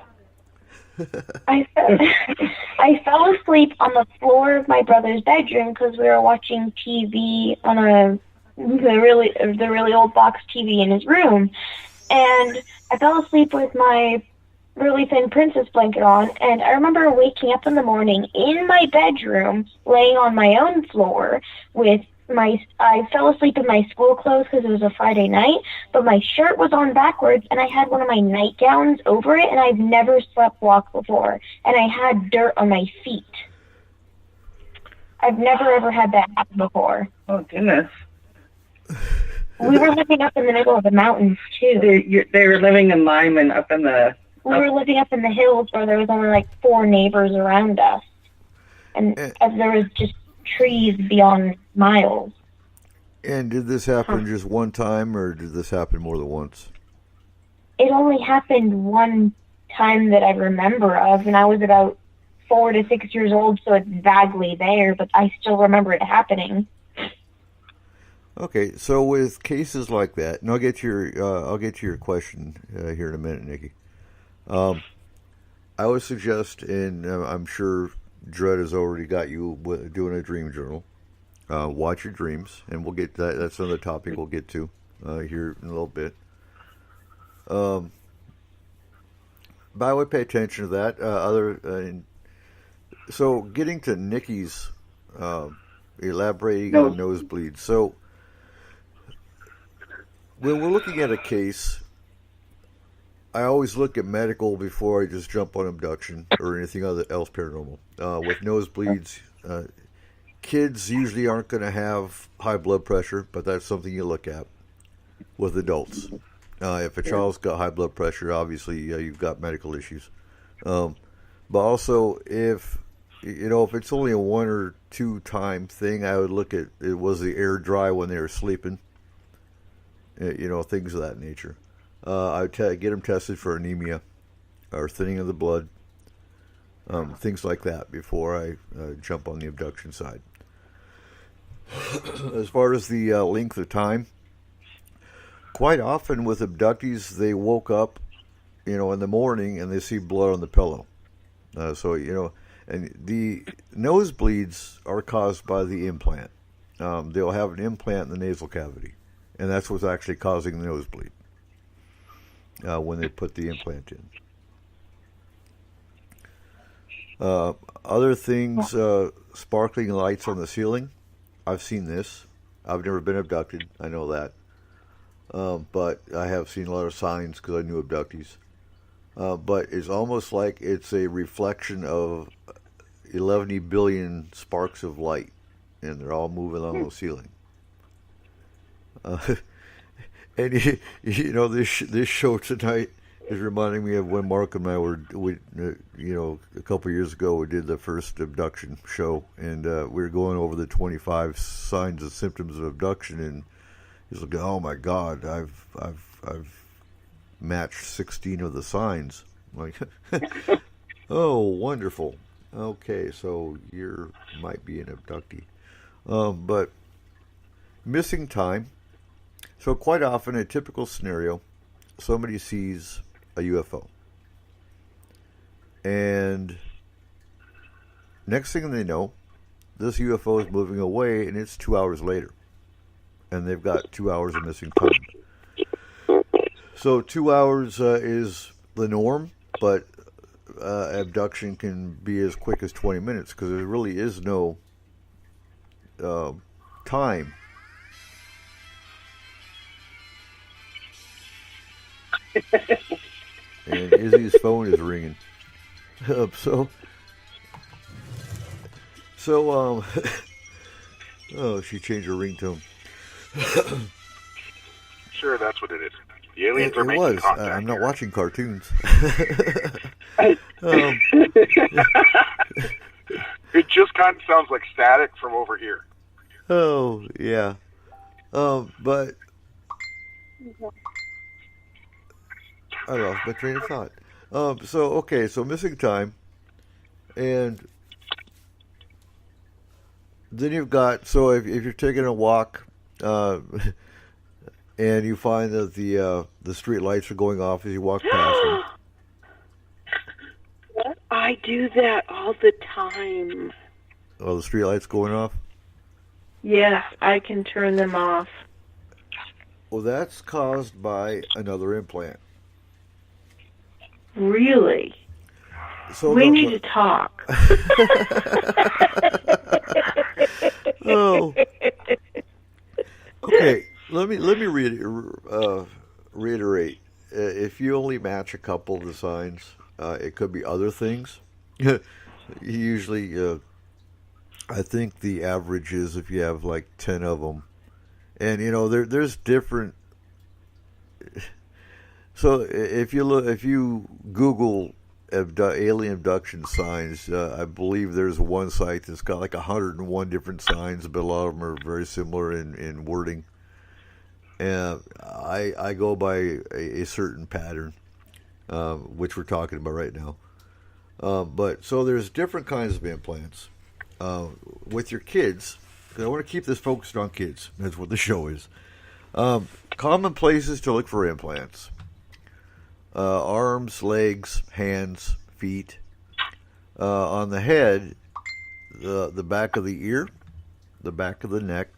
I fell asleep on the floor of my brother's bedroom because we were watching TV on the really old box TV in his room, and I fell asleep with my really thin princess blanket on, and I remember waking up in the morning in my bedroom, laying on my own floor with I fell asleep in my school clothes because it was a Friday night, but my shirt was on backwards, and I had one of my nightgowns over it, and I've never slept walk before, and I had dirt on my feet. I've never ever had that happen before. Oh, goodness. We were living up in the middle of the mountains, too. They were living in Lyman up in the... We were living up in the hills where there was only like 4 neighbors around us. And there was just trees beyond miles. And did this happen just one time, or did this happen more than once? It only happened one time that I remember of, and I was about 4 to 6 years old, so it's vaguely there, but I still remember it happening. Okay, so with cases like that, and I'll get to your question here in a minute, Nikki. I would suggest, and I'm sure Dredd has already got you doing a dream journal. Watch your dreams, and we'll get that. That's another topic we'll get to here in a little bit. But I would pay attention to that. So getting to Nikki's elaborating on nosebleeds. So when we're looking at a case, I always look at medical before I just jump on abduction or anything else paranormal. With nosebleeds, kids usually aren't going to have high blood pressure, but that's something you look at with adults. If a child's got high blood pressure, obviously you've got medical issues. But also, if it's only a 1 or 2 time thing, I would look at was the air dry when they were sleeping. Things of that nature. I would get them tested for anemia or thinning of the blood, things like that before I jump on the abduction side. As far as the length of time, quite often with abductees, they woke up, in the morning and they see blood on the pillow. And the nosebleeds are caused by the implant. They'll have an implant in the nasal cavity, and that's what's actually causing the nosebleed. When they put the implant in. Other things, sparkling lights on the ceiling. I've seen this. I've never been abducted. I know that. But I have seen a lot of signs because I knew abductees. But it's almost like it's a reflection of 11 billion sparks of light, and they're all moving on the ceiling. And this show tonight It's reminding me of when Mark and I a couple of years ago, we did the first abduction show, and we were going over the 25 signs and symptoms of abduction, and he's like, "Oh my God, I've matched 16 of the signs." I'm like, oh, wonderful. Okay, so you might be an abductee, but missing time. So quite often, a typical scenario, somebody sees a UFO. And next thing they know, this UFO is moving away, and it's 2 hours later. And they've got 2 hours of missing time. So 2 hours is the norm, but abduction can be as quick as 20 minutes because there really is no time. And Izzy's phone is ringing. Oh, she changed her ringtone. Sure, that's what it is. The aliens are making contact. I'm not watching cartoons. It just kind of sounds like static from over here. Oh, yeah. But I lost my train of thought. So missing time, and then you've got, so if you're taking a walk, and you find that the street lights are going off as you walk past them. I do that all the time. Oh, the street lights going off? Yes, I can turn them off. Well, that's caused by another implant. Really? So we need to talk. Oh. Okay, let me reiterate. If you only match a couple of the signs, it could be other things. Usually, I think the average is if you have like 10 of them, and there's different. So if you Google alien abduction signs, I believe there's one site that's got like 101 different signs, but a lot of them are very similar in wording. And I go by a certain pattern, which we're talking about right now. But so there's different kinds of implants. With your kids, 'cause I want to keep this focused on kids. That's what the show is. Common places to look for implants. Arms, legs, hands, feet. On the head, the back of the ear, the back of the neck.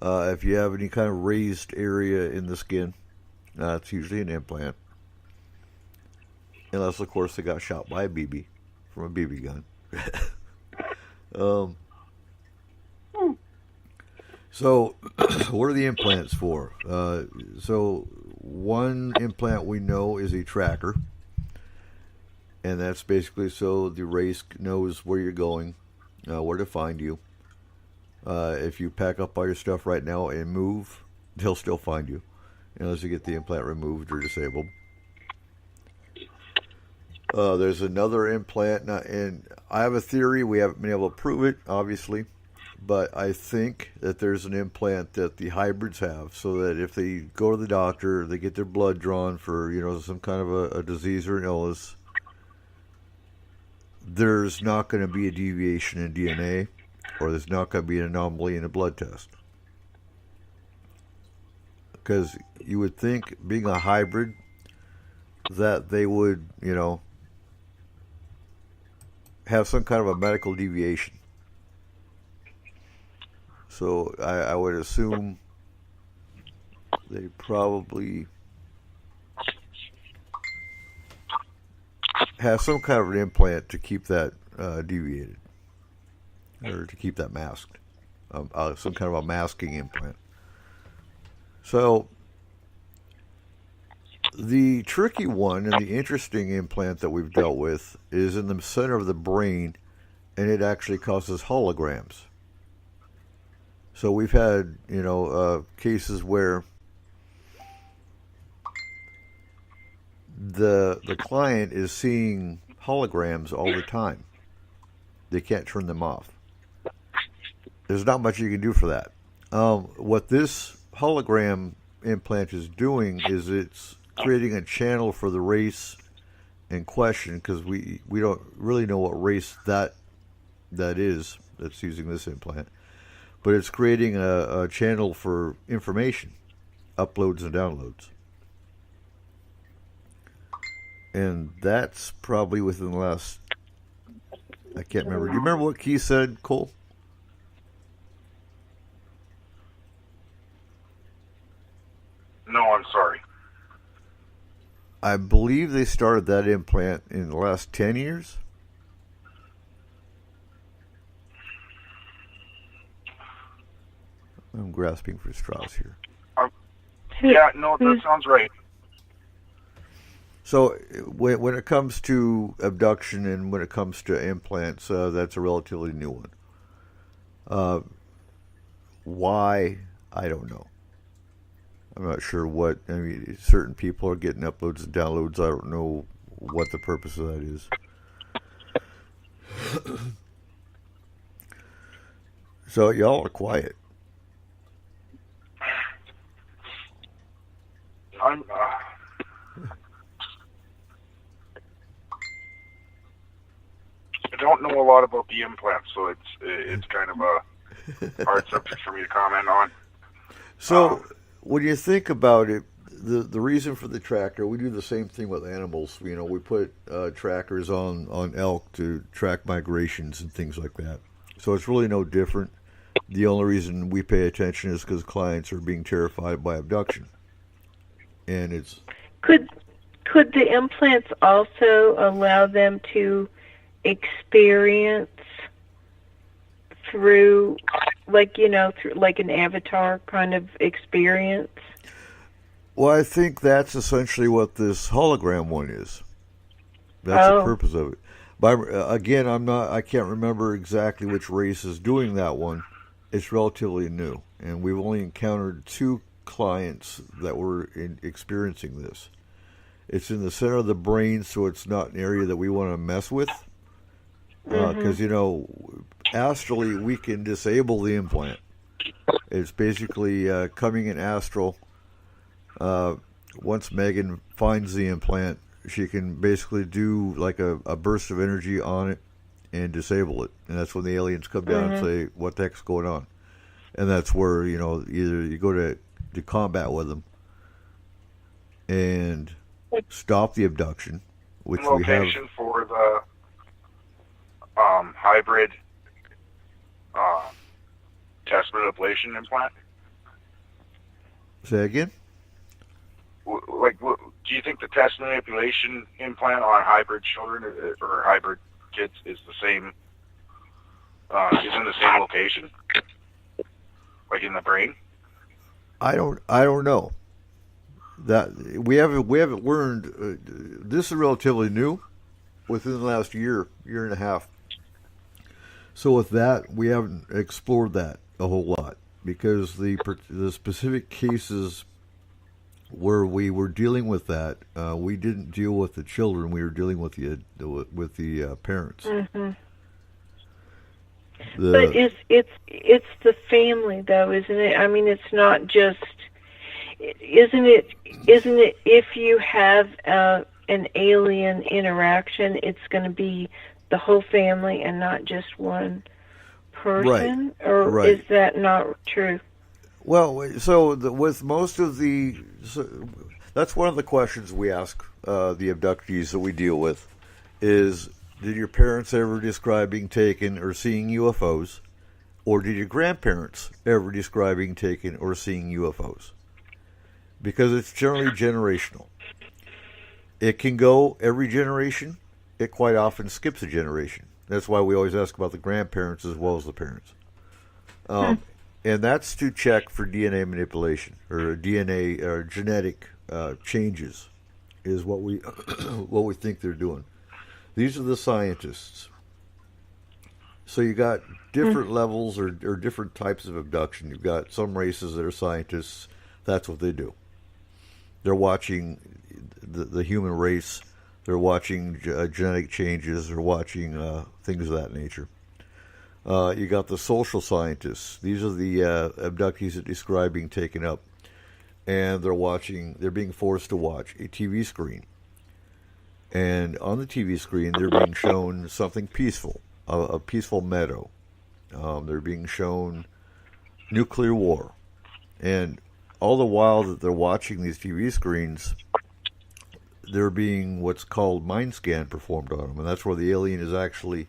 If you have any kind of raised area in the skin, it's usually an implant. Unless, of course, they got shot by a BB from a BB gun. So, what are the implants for? So, one implant we know is a tracker, and that's basically so the race knows where you're going, where to find you. If you pack up all your stuff right now and move, they'll still find you, unless you get the implant removed or disabled. There's another implant, and I have a theory. We haven't been able to prove it, obviously. But I think that there's an implant that the hybrids have, so that if they go to the doctor, they get their blood drawn for some kind of a disease or an illness, there's not going to be a deviation in DNA, or there's not going to be an anomaly in a blood test. Because you would think, being a hybrid, that they would, have some kind of a medical deviation. So I would assume they probably have some kind of an implant to keep that deviated, or to keep that masked, some kind of a masking implant. So the tricky one and the interesting implant that we've dealt with is in the center of the brain, and it actually causes holograms. So we've had, cases where the client is seeing holograms all the time. They can't turn them off. There's not much you can do for that. What this hologram implant is doing is it's creating a channel for the race in question, because we don't really know what race that is that's using this implant, but it's creating a channel for information, uploads and downloads. And that's probably within the last, I can't remember. Do you remember what Keith said, Cole? No, I'm sorry. I believe they started that implant in the last 10 years. I'm grasping for straws here. Yeah, no, that sounds right. So when it comes to abduction and when it comes to implants, that's a relatively new one. Why? I don't know. I'm not sure what. I mean, certain people are getting uploads and downloads. I don't know what the purpose of that is. So y'all are quiet. I don't know a lot about the implants, so it's kind of a hard subject for me to comment on. So when you think about it, the reason for the tracker, we do the same thing with animals. You know, we put trackers on elk to track migrations and things like that. So it's really no different. The only reason we pay attention is because clients are being terrified by abduction. And it's... Could the implants also allow them to experience through, through like an avatar kind of experience? Well, I think that's essentially what this hologram one is. That's the purpose of it. But again, I can't remember exactly which race is doing that one. It's relatively new, and we've only encountered 2 clients that were experiencing this. It's in the center of the brain, so it's not an area that we want to mess with. Because, astrally, we can disable the implant. It's basically coming in astral. Once Megan finds the implant, she can basically do like a burst of energy on it and disable it. And that's when the aliens come down and say, what the heck's going on? And that's where, either you go to combat with them and stop the abduction, which we have. Location for the hybrid test manipulation implant? Say again? Do you think the test manipulation implant on hybrid children or hybrid kids is the same? Is in the same location, like in the brain? I don't know. That we haven't learned. This is relatively new, within the last year and a half. So with that, we haven't explored that a whole lot, because the specific cases where we were dealing with that, we didn't deal with the children. We were dealing with the parents. Mm-hmm. But it's the family, though, isn't it? I mean, it's not just. Isn't it? If you have an alien interaction, it's going to be the whole family and not just one person, right. Is that not true? Well, so with most of that's one of the questions we ask the abductees that we deal with is, did your parents ever describe being taken or seeing UFOs? Or did your grandparents ever describe being taken or seeing UFOs? Because it's generally generational. It can go every generation. It quite often skips a generation. That's why we always ask about the grandparents as well as the parents. And that's to check for DNA manipulation or DNA or genetic changes is what we what we think they're doing. These are the scientists. So you got different levels or different types of abduction. You've got some races that are scientists. That's what they do. they're watching the human race. They're watching genetic changes. They're watching things of that nature. You got the social scientists. These are the abductees that describe being taken up, and they're being forced to watch a TV screen. And on the TV screen, they're being shown something peaceful, a peaceful meadow. They're being shown nuclear war. And all the while that they're watching these TV screens, they're being what's called mind scan performed on them. And that's where the alien is actually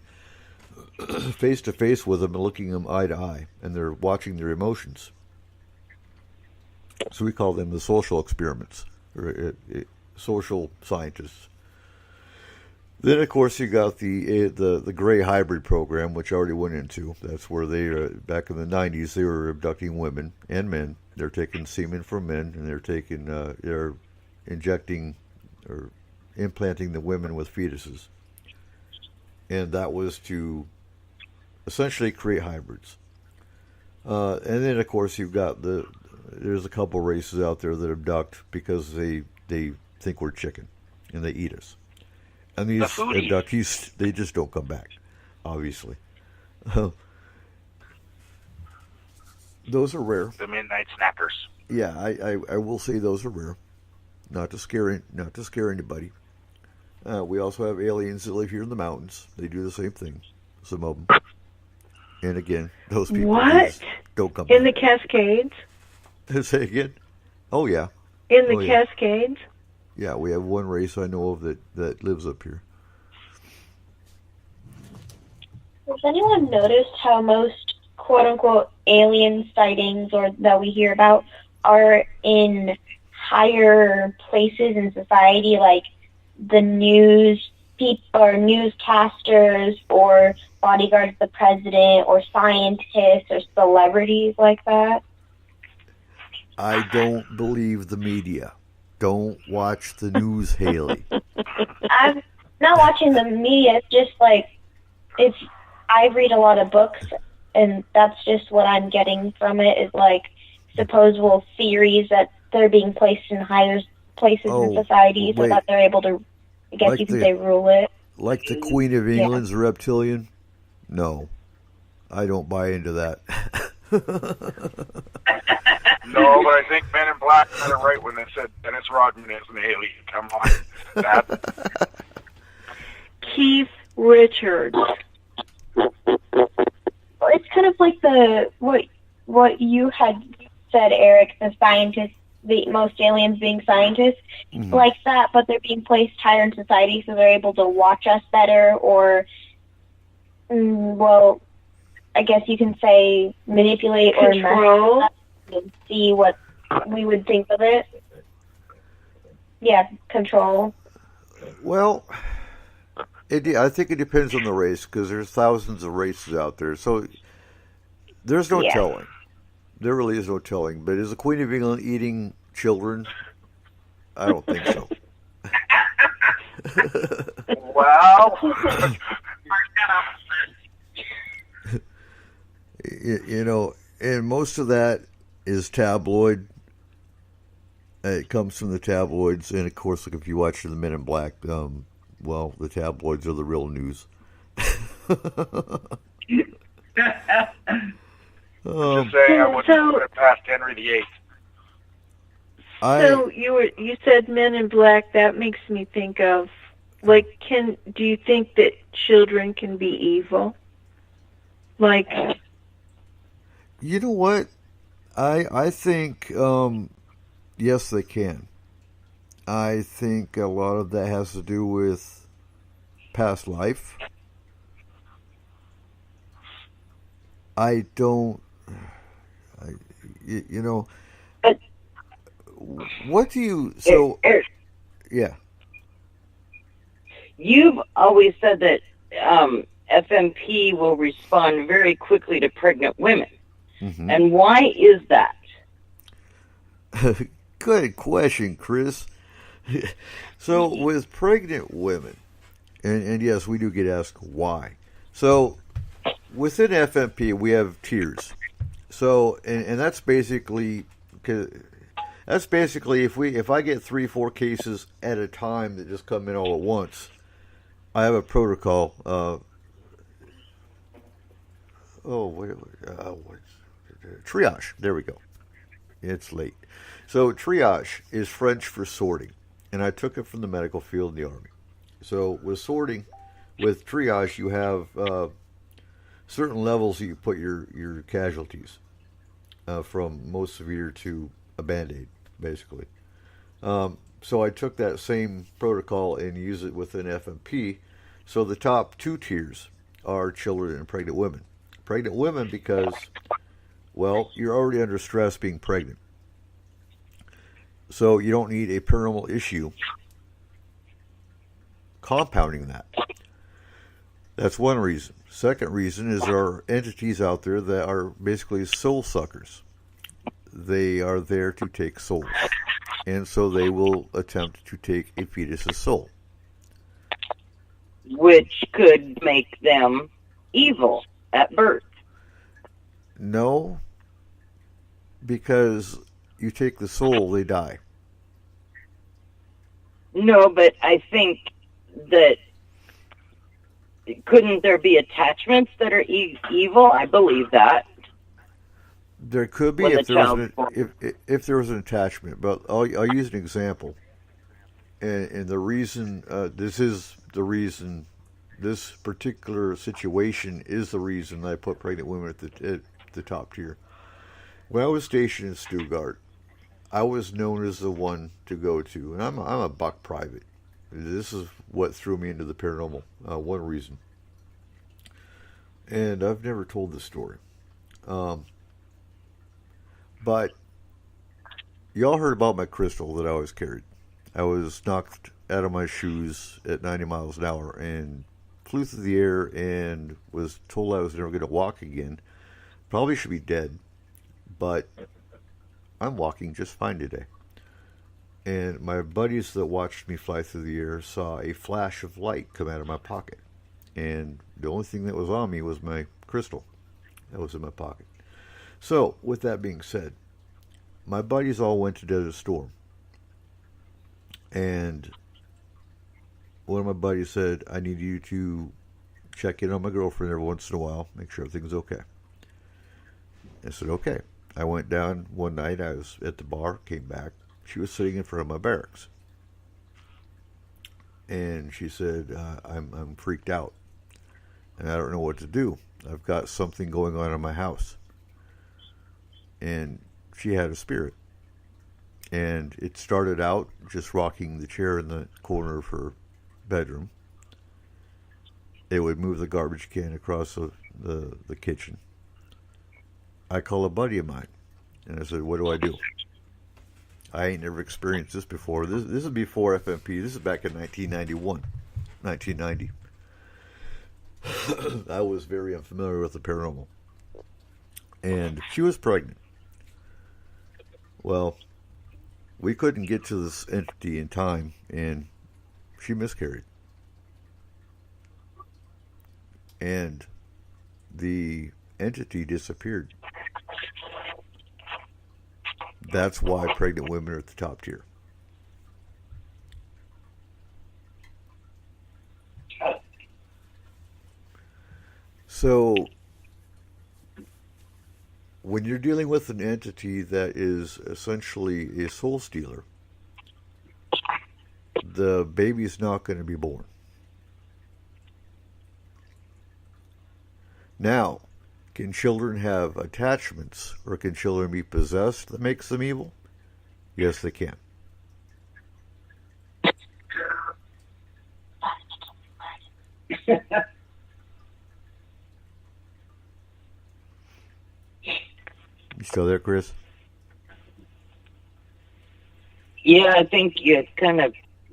face to face with them and looking them eye to eye. And they're watching their emotions. So we call them the social experiments, or social scientists. Then, of course, you got the gray hybrid program, which I already went into. That's where they, back in the 90s, they were abducting women and men. They're taking semen from men, and they're injecting or implanting the women with fetuses. And that was to essentially create hybrids. And then, of course, you've got there's a couple races out there that abduct because they think we're chicken, and they eat us. And these abductees, they just don't come back, obviously. Those are rare. The midnight snackers. Yeah, I will say those are rare. Not to scare anybody. We also have aliens that live here in the mountains. They do the same thing. Some of them. And again, those people just don't come back. In the Cascades? Say again? Oh, yeah. In the Cascades? Yeah, we have one race I know of that lives up here. Has anyone noticed how most quote-unquote alien sightings or that we hear about are in higher places in society, like the news people or newscasters or bodyguards of the president or scientists or celebrities like that? I don't believe the media. Don't watch the news, Haley. I'm not watching the media. It's just like I read a lot of books, and that's just what I'm getting from it. Is like supposable theories that they're being placed in higher places in society, so that they're able to, I guess like you can say, rule it. Like the Queen of England's a reptilian? No, I don't buy into that. No, but I think Men in Black got it right when they said Dennis Rodman is an alien. Come on. That. Keith Richards. Well, it's kind of like what you had said, Eric, the scientists, most aliens being scientists, like that, but they're being placed higher in society so they're able to watch us better or, well, I guess you can say manipulate control. Or mess and see what we would think of it. Yeah, control. Well, I think it depends on the race because there's thousands of races out there. So there's no telling. There really is no telling. But is the Queen of England eating children? I don't think so. Well, you know, and most of that is tabloid. It comes from the tabloids, and of course, like if you watch the Men in Black, well, the tabloids are the real news. Just saying, I wouldn't put it past Henry VIII. So you said Men in Black. That makes me think of, like, do you think that children can be evil? Like, you know what? I think yes, they can. I think a lot of that has to do with past life. You know, what do you, so, yeah. You've always said that FMP will respond very quickly to pregnant women. Mm-hmm. And why is that? Good question, Chris. So with pregnant women, and yes, we do get asked why. So within FMP, we have tiers. So, and that's basically, That's basically if I get 3-4 cases at a time that just come in all at once, I have a protocol. Triage. There we go. It's late. So triage is French for sorting, and I took it from the medical field in the Army. So with sorting, with triage, you have certain levels that you put your casualties, from most severe to a Band-Aid, basically. So I took that same protocol and used it within FMP. So the top 2 tiers are children and pregnant women. Pregnant women because, well, you're already under stress being pregnant. So you don't need a paranormal issue compounding that. That's one reason. Second reason is there are entities out there that are basically soul suckers. They are there to take souls. And so they will attempt to take a fetus's soul. Which could make them evil at birth. No, because you take the soul, they die. No, but I think that couldn't there be attachments that are evil? I believe that. There could be if there was an attachment, but I'll use an example. And the reason this particular situation is the reason I put pregnant women at the top tier. When I was stationed in Stuttgart, I was known as the one to go to, and I'm a buck private. This is what threw me into the paranormal. One reason, and I've never told this story, but y'all heard about my crystal that I always carried. I was knocked out of my shoes at 90 miles an hour and flew through the air and was told I was never going to walk again. Probably should be dead, but I'm walking just fine today. And my buddies that watched me fly through the air saw a flash of light come out of my pocket. And the only thing that was on me was my crystal that was in my pocket. So, with that being said, my buddies all went to Desert Storm. And one of my buddies said, I need you to check in on my girlfriend every once in a while, make sure everything's okay. I said, okay. I went down one night, I was at the bar, came back. She was sitting in front of my barracks. And she said, I'm freaked out. And I don't know what to do. I've got something going on in my house. And she had a spirit. And it started out just rocking the chair in the corner of her bedroom. It would move the garbage can across the kitchen. I call a buddy of mine, and I said, what do I do? I ain't never experienced this before. This is before FMP. This is back in 1990. I was very unfamiliar with the paranormal. And she was pregnant. Well, we couldn't get to this entity in time, and she miscarried. And the entity disappeared. That's why pregnant women are at the top tier. So, when you're dealing with an entity that is essentially a soul stealer, the baby's not going to be born. Now, can children have attachments, or can children be possessed that makes them evil? Yes, they can. You still there, Chris? Yeah, I think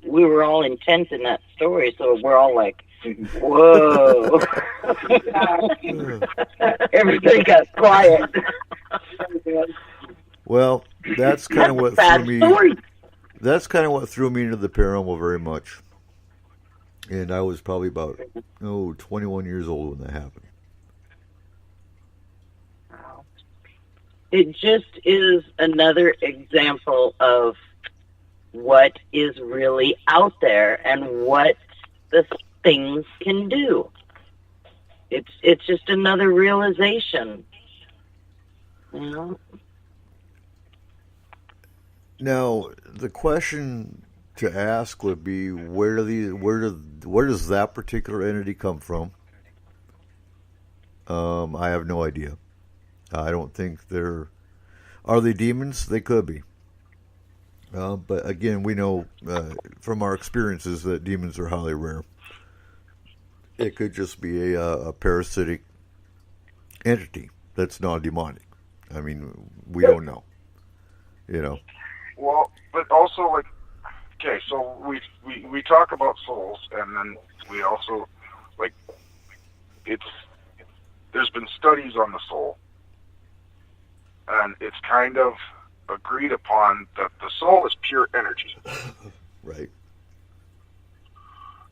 we were all intense in that story, so we're all like, whoa. Everything got quiet. Well, that's kind of what threw me. That's kind of what threw me into the paranormal very much. And I was probably about 21 years old when that happened. it just is another example of what is really out there and what the things can do. It's just another realization. You know? Now, the question to ask would be, where does that particular entity come from? I have no idea. I don't think are they demons? They could be. But again, we know from our experiences that demons are highly rare. It could just be a parasitic entity that's not demonic. I mean, we don't know. You know. Well, but also, like, okay, so we talk about souls, and then we also, like, there's been studies on the soul, and it's kind of agreed upon that the soul is pure energy. Right.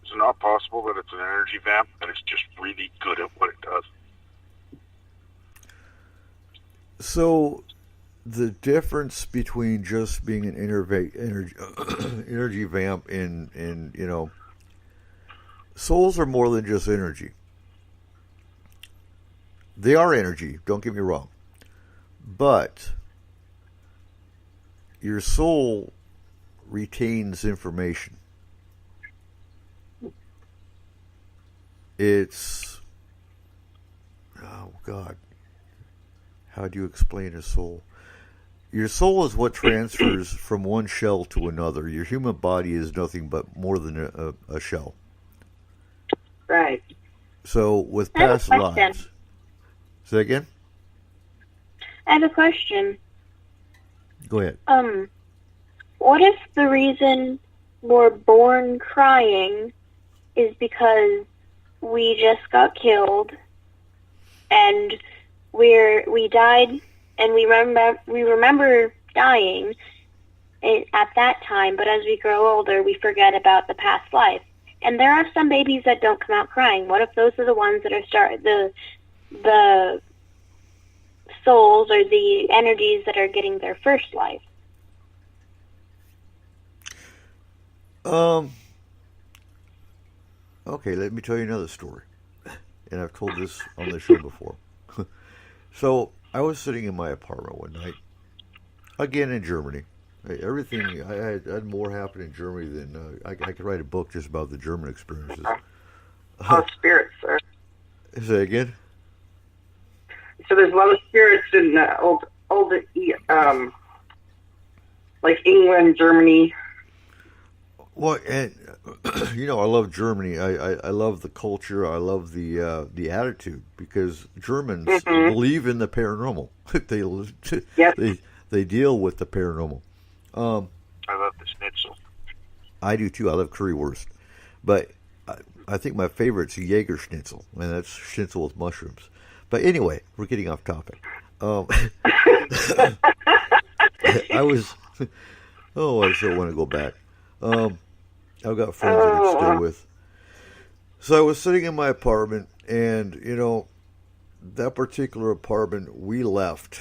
Is it not possible that it's an energy vamp and it's just really good at what it does? So, the difference between just being an energy vamp and you know, souls are more than just energy. They are energy, don't get me wrong. But your soul retains information. It's, oh God, how do you explain a soul? Your soul is what transfers from one shell to another. Your human body is nothing but more than a shell. Right. So with past lives. Say again? I have a question. Go ahead. What if the reason we're born crying is because we just got killed and we died and we remember dying at that time, but as we grow older, we forget about the past life. And there are some babies that don't come out crying. What if those are the ones that are the souls or the energies that are getting their first life? Okay, let me tell you another story. And I've told this on the show before. So, I was sitting in my apartment one night, again in Germany. Everything, I had more happen in Germany than, I could write a book just about the German experiences. Oh, spirits, sir. Say again? So there's a lot of spirits in old, like England, Germany. Well, and you know, I love Germany. I love the culture. I love the attitude, because Germans believe in the paranormal. They deal with the paranormal. I love the schnitzel. I do too. I love currywurst, but I think my favorite's Jaeger schnitzel, and that's schnitzel with mushrooms. But anyway, we're getting off topic. I was. Oh, I still want to go back. I've got friends I can stay with. So I was sitting in my apartment, and, you know, that particular apartment, we left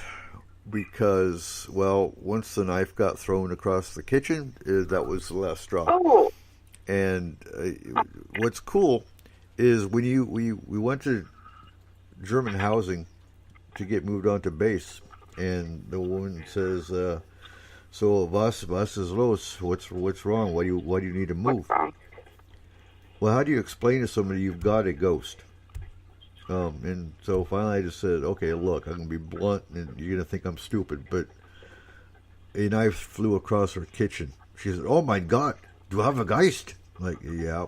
because, well, once the knife got thrown across the kitchen, that was the last straw. Oh. And what's cool is when we went to German housing to get moved on to base, and the woman says, so was is los? What's wrong? Why do you need to move? Well, how do you explain to somebody you've got a ghost? And so finally I just said, okay, look, I'm gonna be blunt, and you're gonna think I'm stupid, but a knife flew across her kitchen. She said, "Oh my God, do you have a geist?" I'm like, yeah.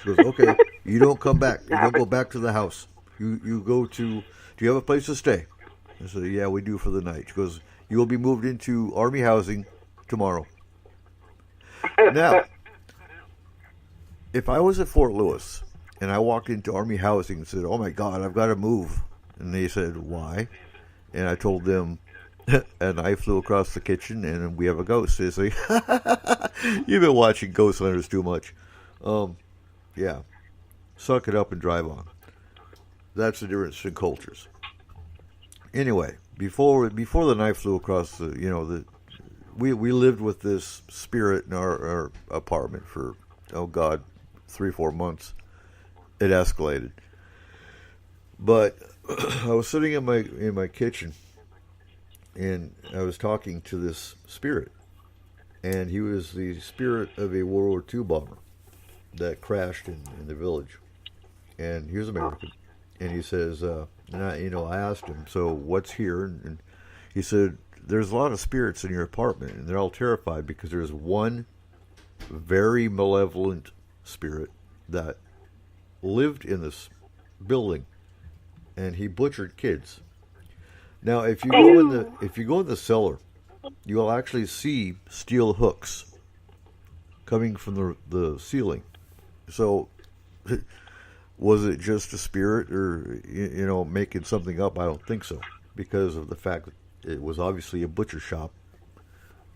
She goes, okay, you don't come back. You don't go back to the house. You go to. Do you have a place to stay? I said, yeah, we do for the night. She goes, you will be moved into Army housing tomorrow. Now, if I was at Fort Lewis and I walked into Army housing and said, oh my God, I've got to move, and they said, why? And I told them, a knife flew across the kitchen and we have a ghost. They say, you've been watching Ghost Hunters too much. Yeah, suck it up and drive on. That's the difference in cultures. Anyway, before the knife flew across we lived with this spirit in our apartment for 3-4 months. It escalated, but I was sitting in my kitchen, and I was talking to this spirit, and he was the spirit of a World War II bomber that crashed in the village, and he was American, and he says, and I asked him, so what's here, and he said, there's a lot of spirits in your apartment, and they're all terrified because there's one very malevolent spirit that lived in this building, and he butchered kids. Now, if you go in the cellar, you will actually see steel hooks coming from the ceiling. So, was it just a spirit, or making something up? I don't think so, because of the fact that it was obviously a butcher shop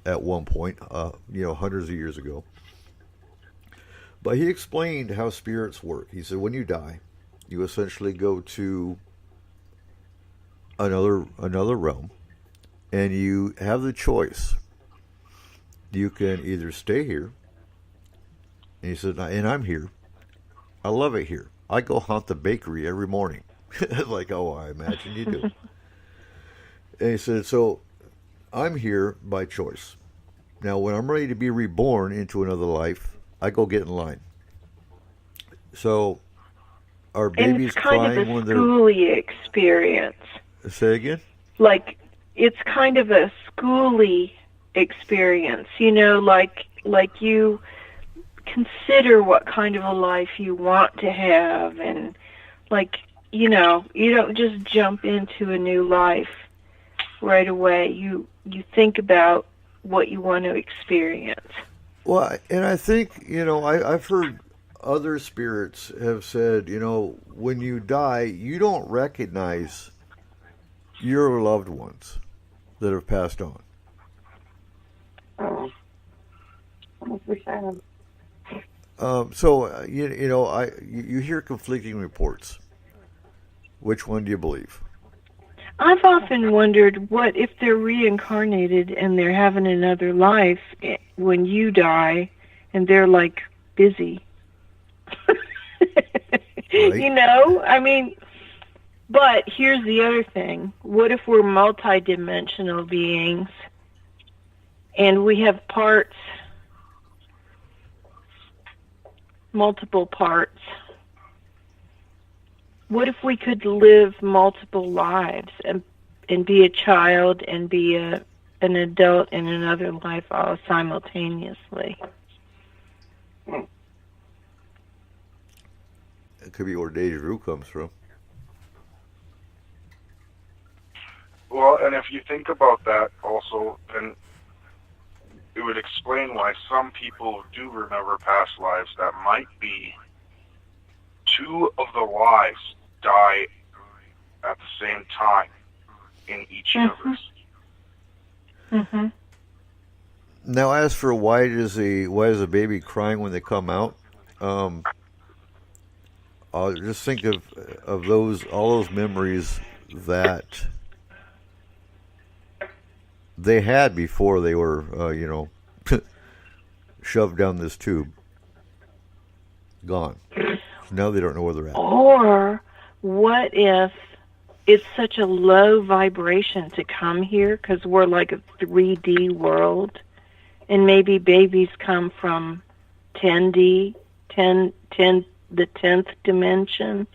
at one point, hundreds of years ago. But he explained how spirits work. He said when you die, you essentially go to another realm, and you have the choice. You can either stay here, and he said, and I'm here. I love it here. I go haunt the bakery every morning. Like, I imagine you do. And he said, so I'm here by choice. Now, when I'm ready to be reborn into another life, I go get in line. So, are babies crying when they're... And it's kind of a schooly experience. Say again? Like, it's kind of a schooly experience. Like you consider what kind of a life you want to have, and you don't just jump into a new life right away. You think about what you want to experience. Well, and I think, I've heard other spirits have said, when you die, you don't recognize your loved ones that have passed on. Oh, 100%. So, you hear conflicting reports. Which one do you believe? I've often wondered, what if they're reincarnated and they're having another life when you die, and they're busy? Right. But here's the other thing. What if we're multidimensional beings and we have multiple parts? What if we could live multiple lives and be a child and be an adult in another life all simultaneously? It could be where deja vu comes from. Well, and if you think about that also, then it would explain why some people do remember past lives. That might be two of the lives die at the same time in each universe. Mm-hmm. Now, as for why is a baby crying when they come out? I'll just think of all those memories that they had before they were, shoved down this tube. Gone. Now they don't know where they're at. Or what if it's such a low vibration to come here because we're like a 3D world, and maybe babies come from 10D, the 10th dimension,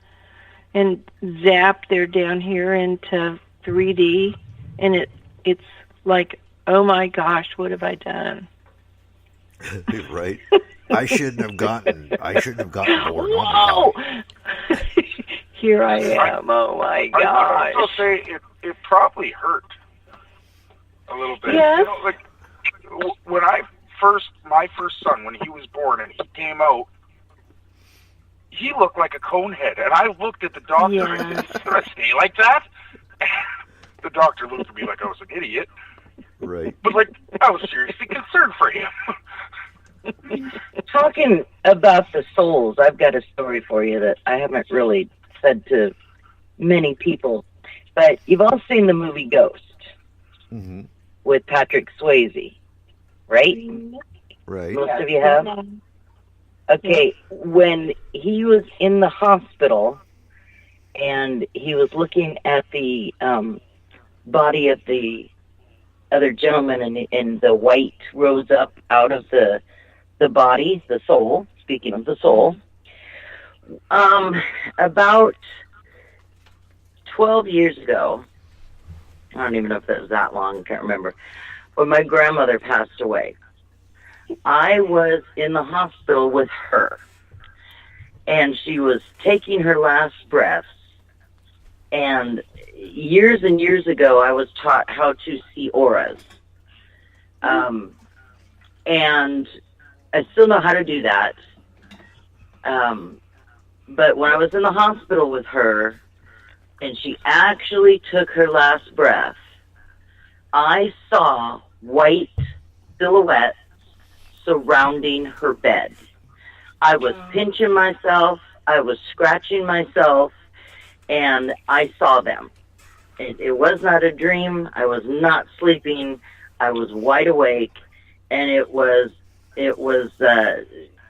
and zap, they're down here into 3D, and it's like, oh my gosh, what have I done? Right. I shouldn't have gotten born. Whoa! Here I am. Oh my gosh. I would also say it probably hurt a little bit. Yes. When my first son, when he was born and he came out, he looked like a cone head, and I looked at the doctor and said, "Is it gonna stay like that?" The doctor looked at me like I was an idiot. Right. But I was seriously concerned for him. Talking about the souls, I've got a story for you that I haven't really said to many people. But you've all seen the movie Ghost with Patrick Swayze, right? Right. Most of you have? Okay, when he was in the hospital and he was looking at the body of the other gentleman, and the white rose up out of the body, the soul, speaking of the soul, about 12 years ago, I don't even know if that was that long, I can't remember, when my grandmother passed away, I was in the hospital with her, and she was taking her last breaths. And years ago, I was taught how to see auras. And I still know how to do that. But when I was in the hospital with her, and she actually took her last breath, I saw white silhouettes surrounding her bed. I was pinching myself, I was scratching myself, and I saw them. It was not a dream. I was not sleeping. I was wide awake, and it was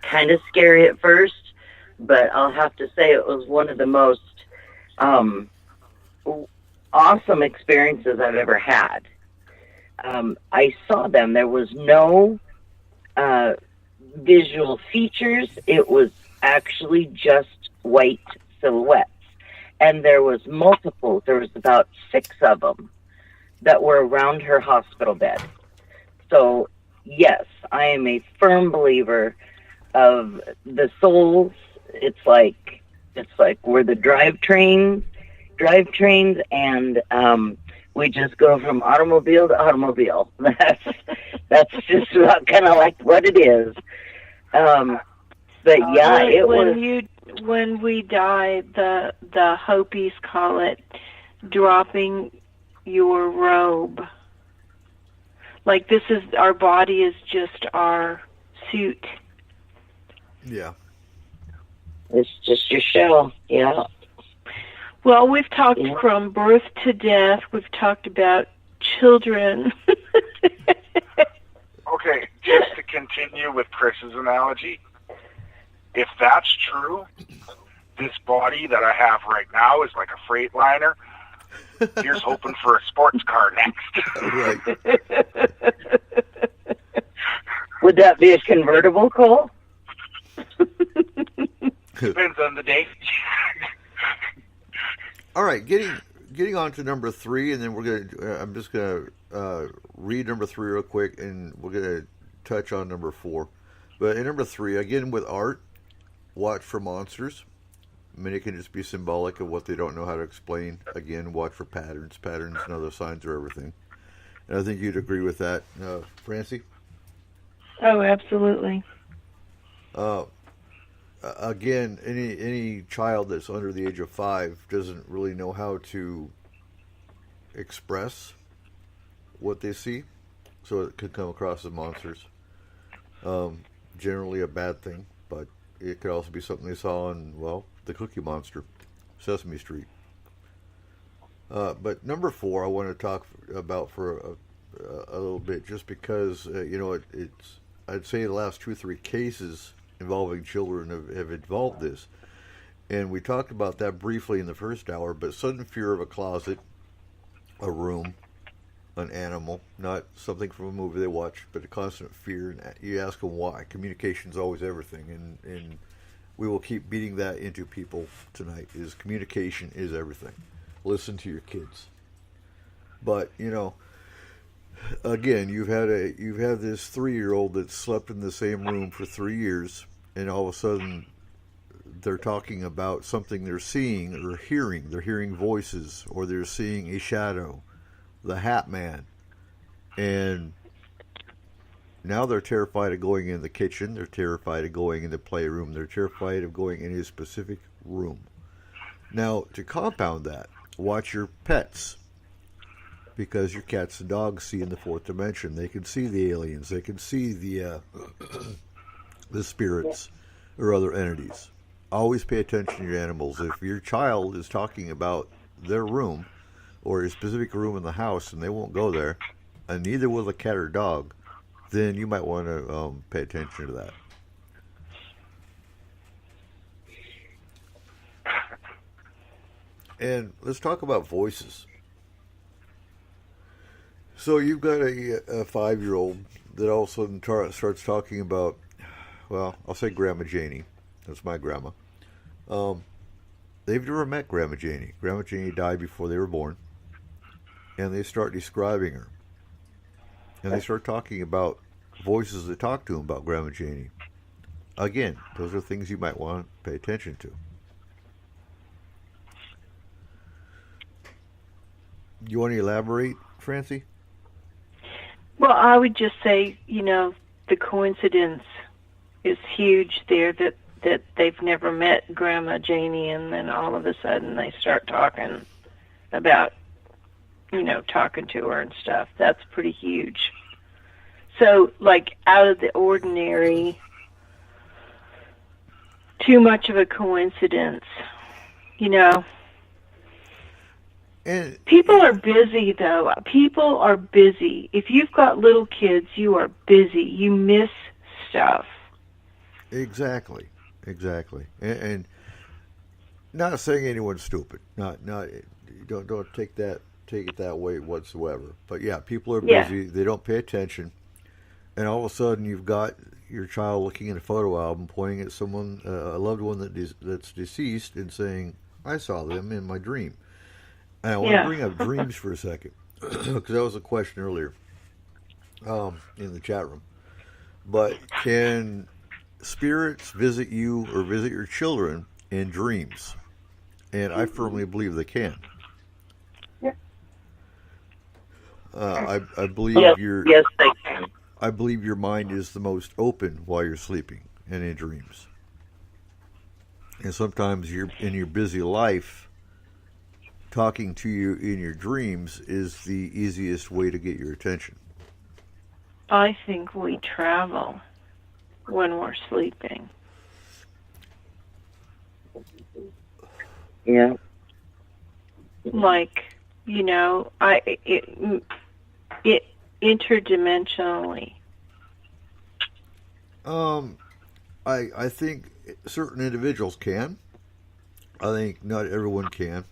kind of scary at first, but I'll have to say it was one of the most awesome experiences I've ever had. I saw them. There was no visual features. It was actually just white silhouettes. And there was multiple. There was about 6 of them that were around her hospital bed. So, yes, I am a firm believer of the souls. It's like we're the drivetrains, and we just go from automobile to automobile. That's just about kind of like what it is. But yeah, when we die, the Hopis call it dropping your robe. Like this is our body is just our suit. Yeah. It's just your shell. Yeah. Well, we've talked from birth to death. We've talked about children. Okay, just to continue with Chris's analogy, if that's true, this body that I have right now is like a freight liner. Here's hoping for a sports car next. Right. Would that be a convertible, Cole? Depends on the day. All right, getting on to number 3, and then I'm just gonna read number 3 real quick, and we're gonna touch on number 4. But in number 3, again with art, watch for monsters. Many can just be symbolic of what they don't know how to explain. Again, watch for patterns. Patterns and other signs are everything. And I think you'd agree with that, Francie. Oh, absolutely. Again, any child that's under the age of 5 doesn't really know how to express what they see, so it could come across as monsters. Generally a bad thing, but it could also be something they saw on, well, the Cookie Monster, Sesame Street. But number 4, I want to talk about for a little bit, just because it's I'd say the last 2 or 3 cases involving children have involved this. And we talked about that briefly in the first hour, but sudden fear of a closet, a room, an animal, not something from a movie they watch, but a constant fear. And you ask them why. Communication's always everything. And we will keep beating that into people tonight, is communication is everything. Listen to your kids. But, again, you've had this 3-year-old that slept in the same room for 3 years, and all of a sudden they're talking about something they're seeing or hearing. They're hearing voices, or they're seeing a shadow, the Hat Man, and now they're terrified of going in the kitchen. They're terrified of going in the playroom. They're terrified of going in a specific room. Now, to compound that, watch your pets. Because your cats and dogs see in the 4th dimension. They can see the aliens. They can see the spirits or other entities. Always pay attention to your animals. If your child is talking about their room, or a specific room in the house and they won't go there, and neither will the cat or dog, then you might want to pay attention to that. And let's talk about voices. So you've got a 5-year-old that all of a sudden starts talking about, well, I'll say Grandma Janie. That's my grandma. They've never met Grandma Janie. Grandma Janie died before they were born. And they start describing her. And they start talking about voices that talk to them about Grandma Janie. Again, those are things you might want to pay attention to. You want to elaborate, Francie? Well, I would just say, the coincidence is huge there that they've never met Grandma Janie, and then all of a sudden they start talking about, talking to her and stuff. That's pretty huge. So, like, out of the ordinary, too much of a coincidence, And people are busy, though. People are busy. If you've got little kids, you are busy. You miss stuff. Exactly. And not saying anyone's stupid. Not don't take it that way whatsoever. But yeah, people are busy. Yeah. They don't pay attention. And all of a sudden, you've got your child looking at a photo album, pointing at someone, a loved one that's deceased, and saying, "I saw them in my dream." And I want to bring up dreams for a second, because that was a question earlier in the chat room. But can spirits visit you or visit your children in dreams? And I firmly believe they can. I believe yes, they can. I believe your mind is the most open while you're sleeping and in dreams. And sometimes you're in your busy life, talking to you in your dreams is the easiest way to get your attention. I think we travel when we're sleeping. Yeah. Like, it interdimensionally. I think certain individuals can. I think not everyone can.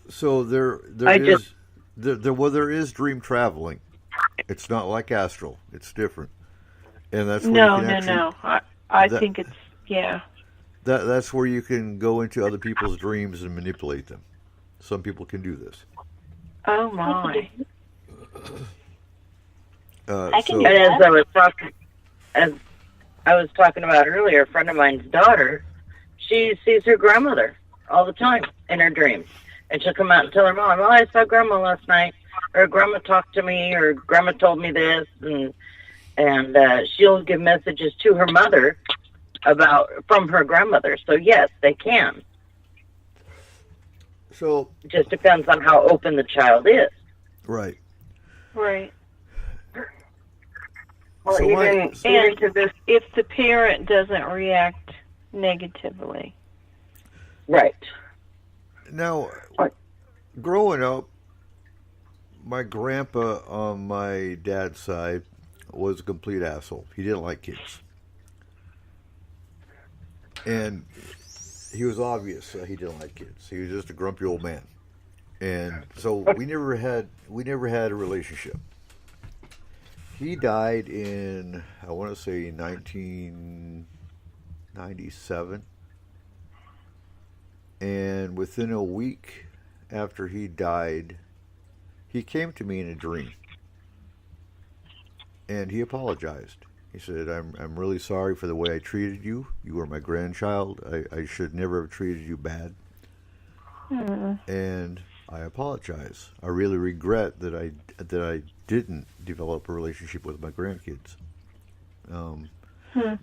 So there is dream traveling. It's not like astral. It's different, and that's where No. I think it's That's where you can go into other people's dreams and manipulate them. Some people can do this. Oh my! I can do And that. as I was talking about earlier, a friend of mine's daughter, she sees her grandmother all the time in her dreams. And she'll come out and tell her mom, I saw Grandma last night, or Grandma talked to me, or Grandma told me this, and she'll give messages to her mother from her grandmother. So yes, they can. So it just depends on how open the child is. Right. Right. Well, So if the parent doesn't react negatively. Right. Now, growing up, my grandpa on my dad's side was a complete asshole. He didn't like kids. And he was obvious he didn't like kids. He was just a grumpy old man. And so we never had a relationship. He died in, I want to say, 1997. And within a week after he died, he came to me in a dream. And he apologized. He said, I'm really sorry for the way I treated you. You were my grandchild. I should never have treated you bad. And I apologize. I really regret that I didn't develop a relationship with my grandkids.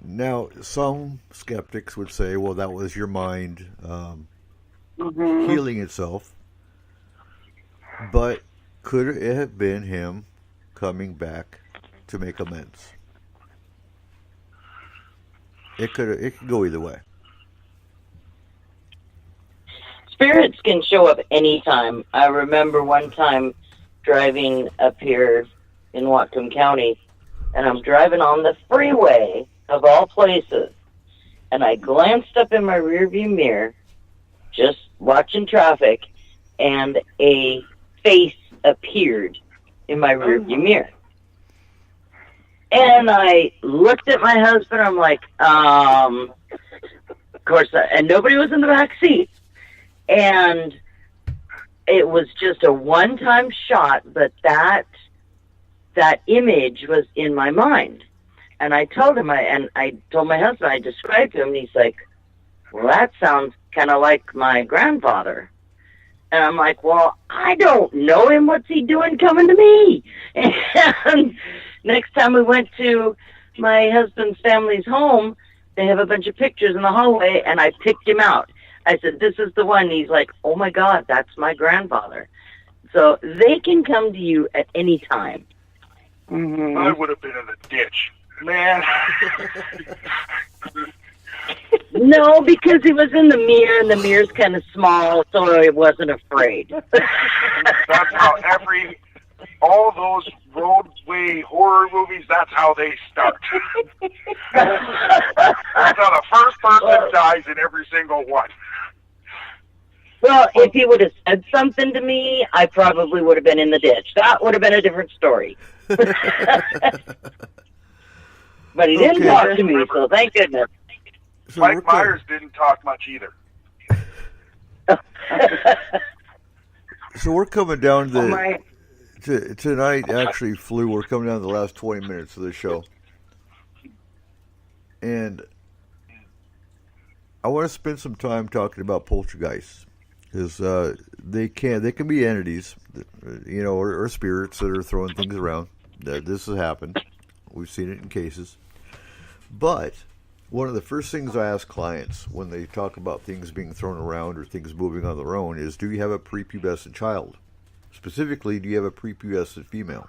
Now, some skeptics would say, well, that was your mind healing itself. But could it have been him coming back to make amends? It could go either way. spirits can show up anytime. I remember one time driving up here in Whatcom County, and I'm driving on the freeway of all places, and I glanced up in my rearview mirror, just watching traffic, and a face appeared in my rearview mirror. And I looked at my husband. I'm like, of course, and nobody was in the back seat. And it was just a one-time shot, but that image was in my mind. And I told him, I told my husband, I described him, and he's like, well, that sounds kind of like my grandfather. And I'm like, well, I don't know him. What's he doing coming to me? And next time we went to my husband's family's home, they have a bunch of pictures in the hallway, and I picked him out. I said, this is the one. And he's like, oh, my God, that's my grandfather. So they can come to you at any time. Mm-hmm. I would have been in the ditch. Man. No, because he was in the mirror, and the mirror's kind of small, so I wasn't afraid. That's how all those roadway horror movies, that's how they start. That's how the first person dies in every single one. Well, if he would have said something to me, I probably would have been in the ditch. That would have been a different story. But he didn't talk to me, so thank goodness. So Mike Myers didn't talk much either. So we're coming down to tonight. Actually, Flew. We're coming down to the last 20 minutes of the show, and I want to spend some time talking about poltergeists, because they can be entities, or spirits that are throwing things around. This has happened. We've seen it in cases, but one of the first things I ask clients when they talk about things being thrown around or things moving on their own is, do you have a prepubescent child? Specifically, do you have a prepubescent female?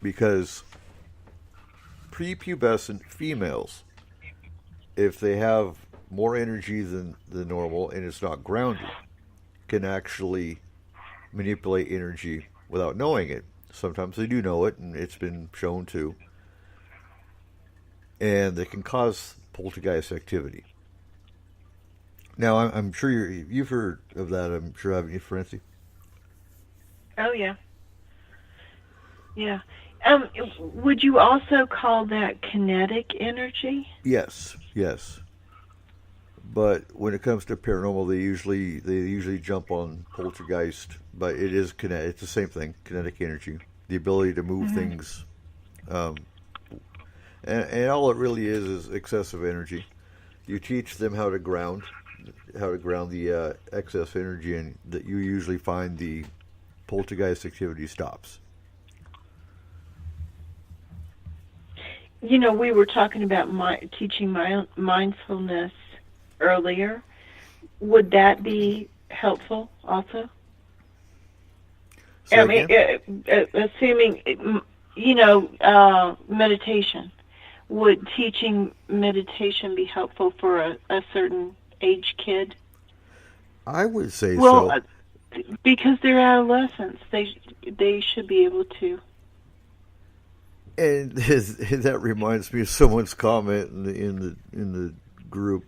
Because prepubescent females, if they have more energy than the normal and it's not grounded, can actually manipulate energy without knowing it. Sometimes they do know it, and it's been shown to. And they can cause poltergeist activity. Now, I'm sure you've heard of that, I'm sure, haven't you, Francie? Oh, yeah. Yeah. Would you also call that kinetic energy? Yes. But when it comes to paranormal, they usually jump on poltergeist, but it is kinetic. It's the same thing, kinetic energy, the ability to move things. And all it really is excessive energy. You teach them how to ground the excess energy, and that you usually find the poltergeist activity stops. We were talking about teaching mindfulness earlier. Would that be helpful also? Assuming, meditation. Would teaching meditation be helpful for a certain age kid? I would say so. Well, because they're adolescents, they should be able to. And that reminds me of someone's comment in the group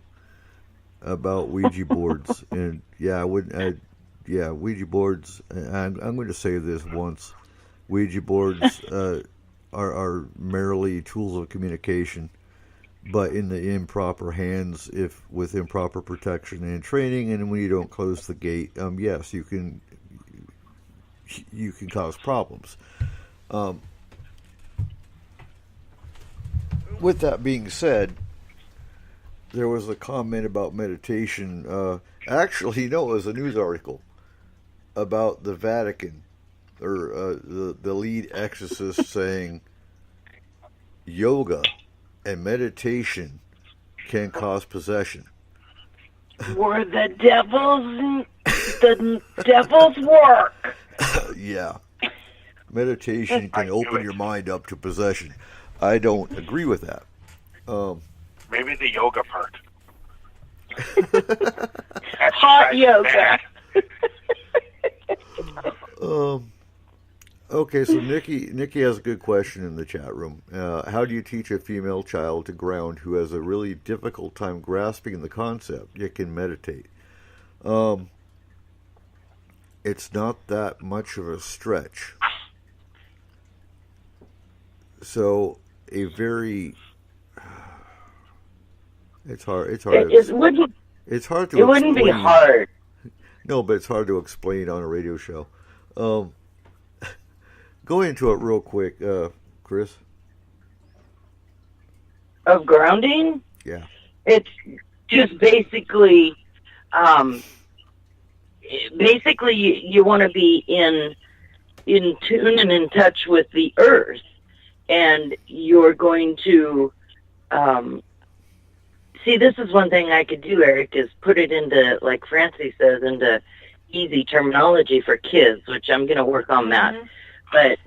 about Ouija boards. And Ouija boards. I'm going to say this once: Ouija boards are merely tools of communication, but in the improper hands, if with improper protection and training, and when you don't close the gate, yes, you can cause problems. With that being said, there was a comment about meditation. Actually, no, it was a news article about the Vatican, or the lead exorcist saying yoga and meditation can cause possession. Were the devil's work. Yeah. Meditation can open your mind up to possession. I don't agree with that. Maybe the yoga part. Hot yoga. Okay, so Nikki has a good question in the chat room. How do you teach a female child to ground who has a really difficult time grasping the concept yet can meditate? It's not that much of a stretch. So a very it's hard. It's hard. It wouldn't. It's hard to. It wouldn't be hard. No, but it's hard to explain on a radio show. Go into it real quick, Chris. Of grounding? Yeah. It's just basically, you want to be in tune and in touch with the earth, and you're going to, see, this is one thing I could do, Eric, is put it into, like Francie says, into easy terminology for kids, which I'm going to work on that. But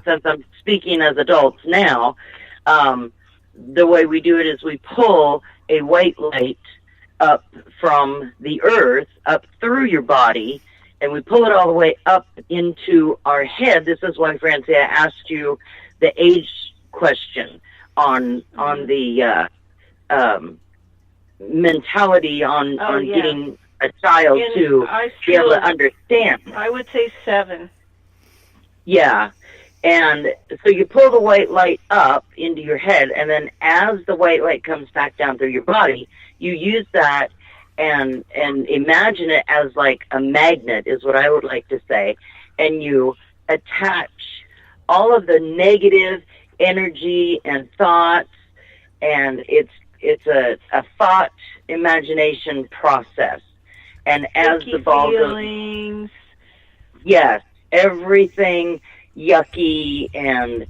since I'm speaking as adults now, the way we do it is we pull a white light up from the earth, up through your body, and we pull it all the way up into our head. This is why, Francie, I asked you the age question on the mentality on getting a child to be able to understand. I would say 7. Yeah. And so you pull the white light up into your head, and then as the white light comes back down through your body, you use that and imagine it as like a magnet, is what I would like to say. And you attach all of the negative energy and thoughts, and it's a thought imagination process. And as the ball feelings. Yes, everything yucky, and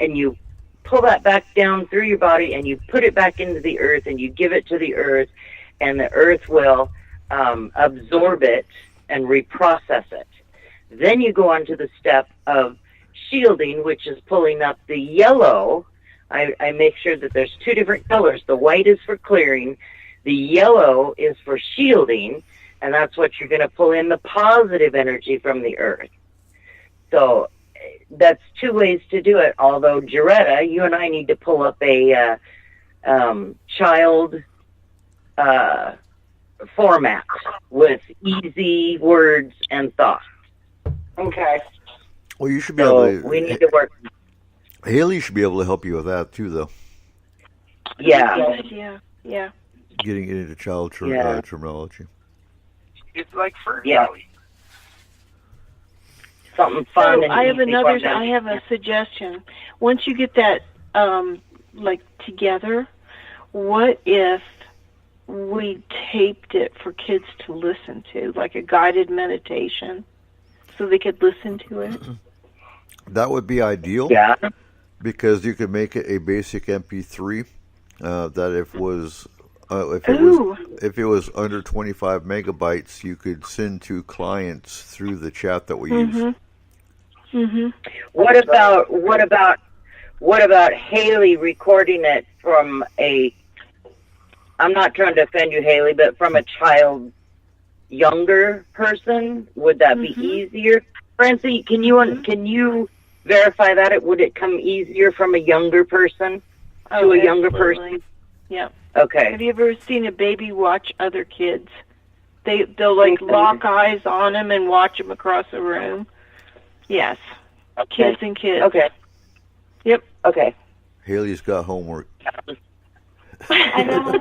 you pull that back down through your body, and you put it back into the earth, and you give it to the earth, and the earth will absorb it and reprocess it. Then you go on to the step of shielding, which is pulling up the yellow. I make sure that there's 2 different colors. The white is for clearing, the yellow is for shielding, and that's what you're going to pull in, the positive energy from the earth. So that's 2 ways to do it. Although, Jaretta, you and I need to pull up a child format with easy words and thoughts. Okay. Well, you should be able to. We need to work. Haley should be able to help you with that too, though. Yeah. Yeah. Getting it into child terminology. It's like Fern Yeah. Valley. Something fun. So and I have easy for them. I have a suggestion. Once you get that together, what if we taped it for kids to listen to, like a guided meditation, so they could listen to it? That would be ideal. Yeah. Because you could make it a basic MP3 that if it was under 25 megabytes, you could send to clients through the chat that we use. What about Haley recording it from a? I'm not trying to offend you, Haley, but from a younger person, would that be easier? Francie, can you verify that? Would it come easier from a younger person to a younger person? Yeah. Okay. Have you ever seen a baby watch other kids? They'll lock eyes on them and watch them across the room. Yes. Okay. Kids and kids. Okay. Yep. Okay. Haley's got homework. I know.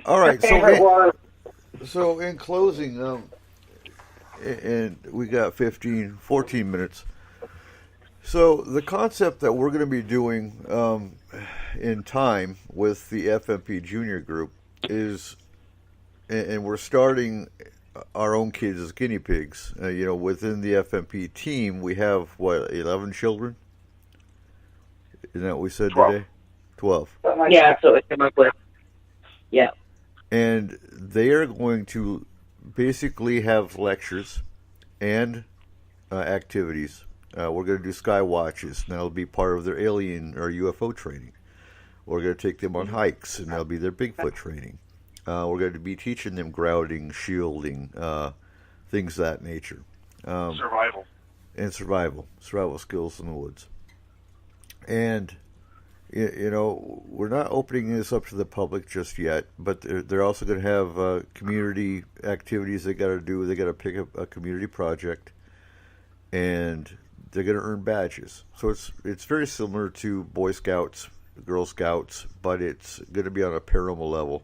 All right. So in closing, and we got 14 minutes. So the concept that we're going to be doing in time with the FMP Junior group is, and we're starting our own kids as guinea pigs. Within the FMP team, we have 11 children. Isn't that what we said 12. today? 12. Yeah, that's what we came up with. Yeah. And they are going to basically have lectures and activities. We're going to do sky watches, and that'll be part of their alien or UFO training. We're going to take them on hikes, and that'll be their Bigfoot training. We're going to be teaching them grouting, shielding, things of that nature. Survival. And survival skills in the woods. And we're not opening this up to the public just yet, but they're also going to have community activities they got to do. They got to pick up a community project, and they're going to earn badges. So it's very similar to Boy Scouts, Girl Scouts, but it's going to be on a paranormal level,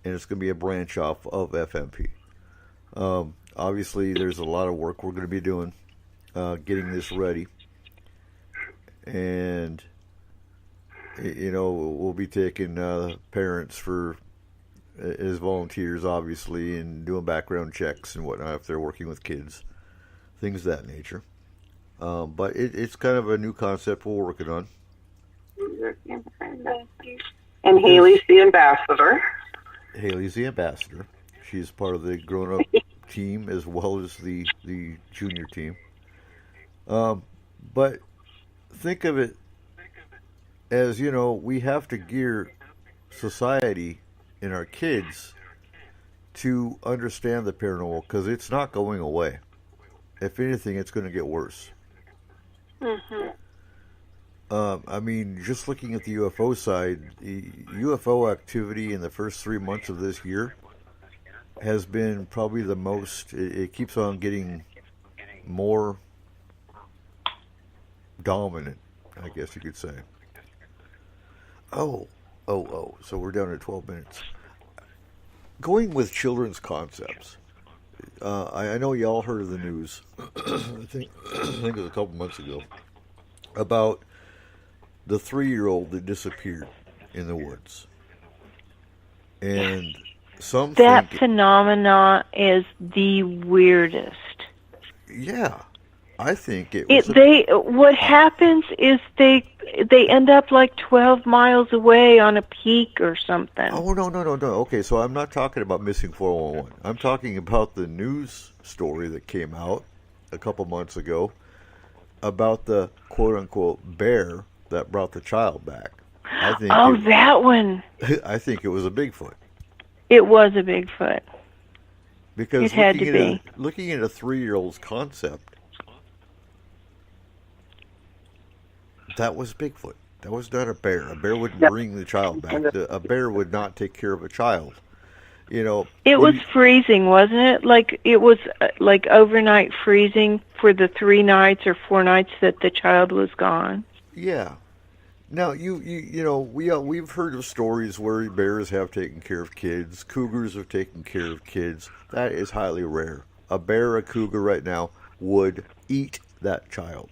and it's going to be a branch off of FMP. Obviously, there's a lot of work we're going to be doing, getting this ready, and we'll be taking parents as volunteers, obviously, and doing background checks and whatnot if they're working with kids, things of that nature. But it's kind of a new concept we're working on. And Haley's the ambassador. Haley's the ambassador. She's part of the grown-up team as well as the junior team. But think of it as, we have to gear society and our kids to understand the paranormal, because it's not going away. If anything, it's going to get worse. Mm-hmm. Just looking at the UFO side, the UFO activity in the first 3 months of this year has been probably the most. It keeps on getting more dominant, I guess you could say. So we're down to 12 minutes. Going with children's concepts. I know y'all heard of the news. I think it was a couple months ago about the 3-year-old that disappeared in the woods, and that phenomena is the weirdest. Yeah, I think what happens is they end up like 12 miles away on a peak or something. Oh, no. Okay, so I'm not talking about Missing 411. I'm talking about the news story that came out a couple months ago about the quote-unquote bear that brought the child back. That one. I think it was a Bigfoot. It was a Bigfoot. Because it had to be. Looking at a 3-year-old's concept, that was Bigfoot. That was not a bear. A bear wouldn't bring the child back. A bear would not take care of a child. It was freezing, wasn't it? Like it was like overnight freezing for the 3 nights or 4 nights that the child was gone. Yeah. Now we've heard of stories where bears have taken care of kids, cougars have taken care of kids. That is highly rare. A bear, a cougar right now would eat that child.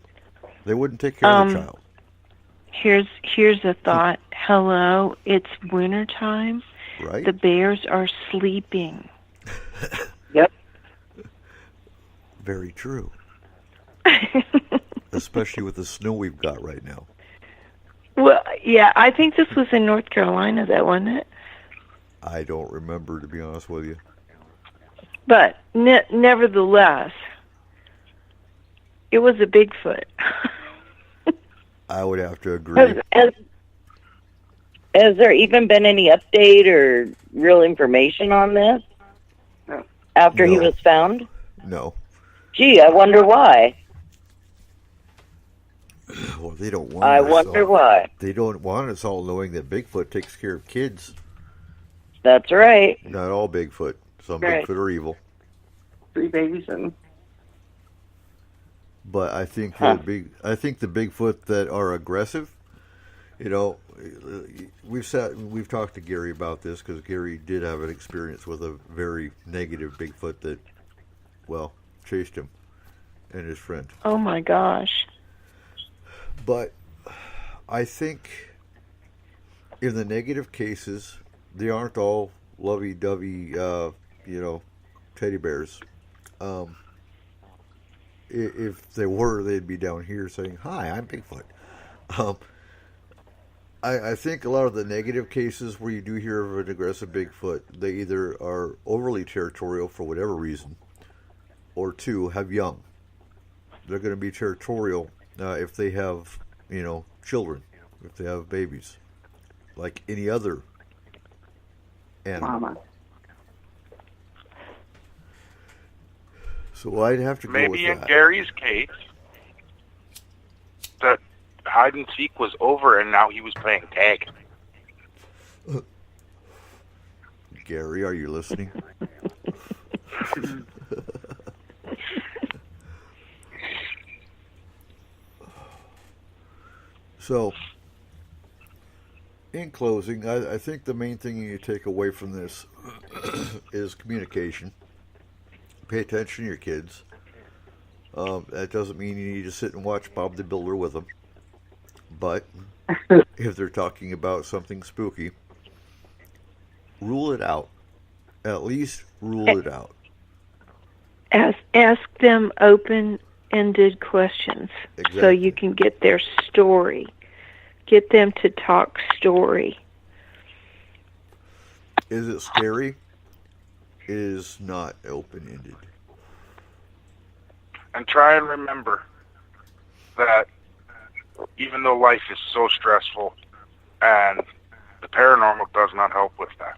They wouldn't take care of the child. Here's a thought. Hello, it's wintertime. Right. The bears are sleeping. Yep. Very true. Especially with the snow we've got right now. Well, yeah, I think this was in North Carolina, though, wasn't it? I don't remember, to be honest with you. But nevertheless, it was a Bigfoot. I would have to agree. Has there even been any update or real information on this after he was found? No. Gee, I wonder why. Well, they don't want why. They don't want us all knowing that Bigfoot takes care of kids. That's right. Not all Bigfoot. Some Right. Bigfoot are evil. 3 babies and... But I think the Bigfoot that are aggressive, we've talked to Gary about this, because Gary did have an experience with a very negative Bigfoot that, chased him and his friend. Oh my gosh. But I think in the negative cases, they aren't all lovey-dovey, teddy bears. If they were, they'd be down here saying, "Hi, I'm Bigfoot." I think a lot of the negative cases where you do hear of an aggressive Bigfoot, they either are overly territorial for whatever reason, or 2, have young. They're going to be territorial if they have, children, if they have babies, like any other animal. Mama. So I'd have to go with Maybe in that. Gary's case, that hide and seek was over and now he was playing tag. Gary, are you listening? So, in closing, I think the main thing you take away from this is communication. Pay attention to your kids. That doesn't mean you need to sit and watch Bob the Builder with them. But if they're talking about something spooky, rule it out. At least rule it out. Ask them open-ended questions so you can get their story. Get them to talk story. Is it scary? It is not open-ended. And try and remember that even though life is so stressful and the paranormal does not help with that,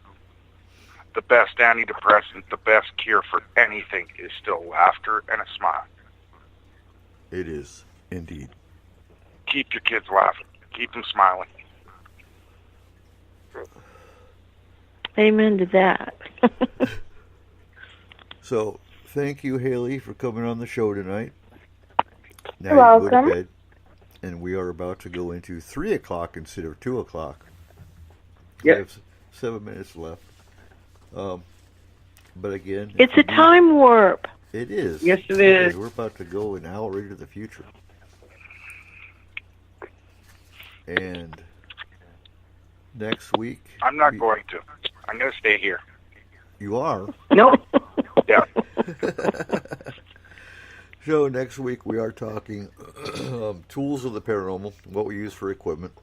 the best antidepressant, the best cure for anything is still laughter and a smile. It is, indeed. Keep your kids laughing. Keep them smiling. Amen to that. So, thank you, Haley, for coming on the show tonight. Now You're welcome. You go to bed, and we are about to go into 3 o'clock instead of 2 o'clock. Yep. We have 7 minutes left. But again... It's a time warp. It is. Yes, it is. We're about to go an hour into the future. And next week... I'm not going to. I'm going to stay here. You are? Nope. Yeah. So next week we are talking tools of the paranormal, what we use for equipment.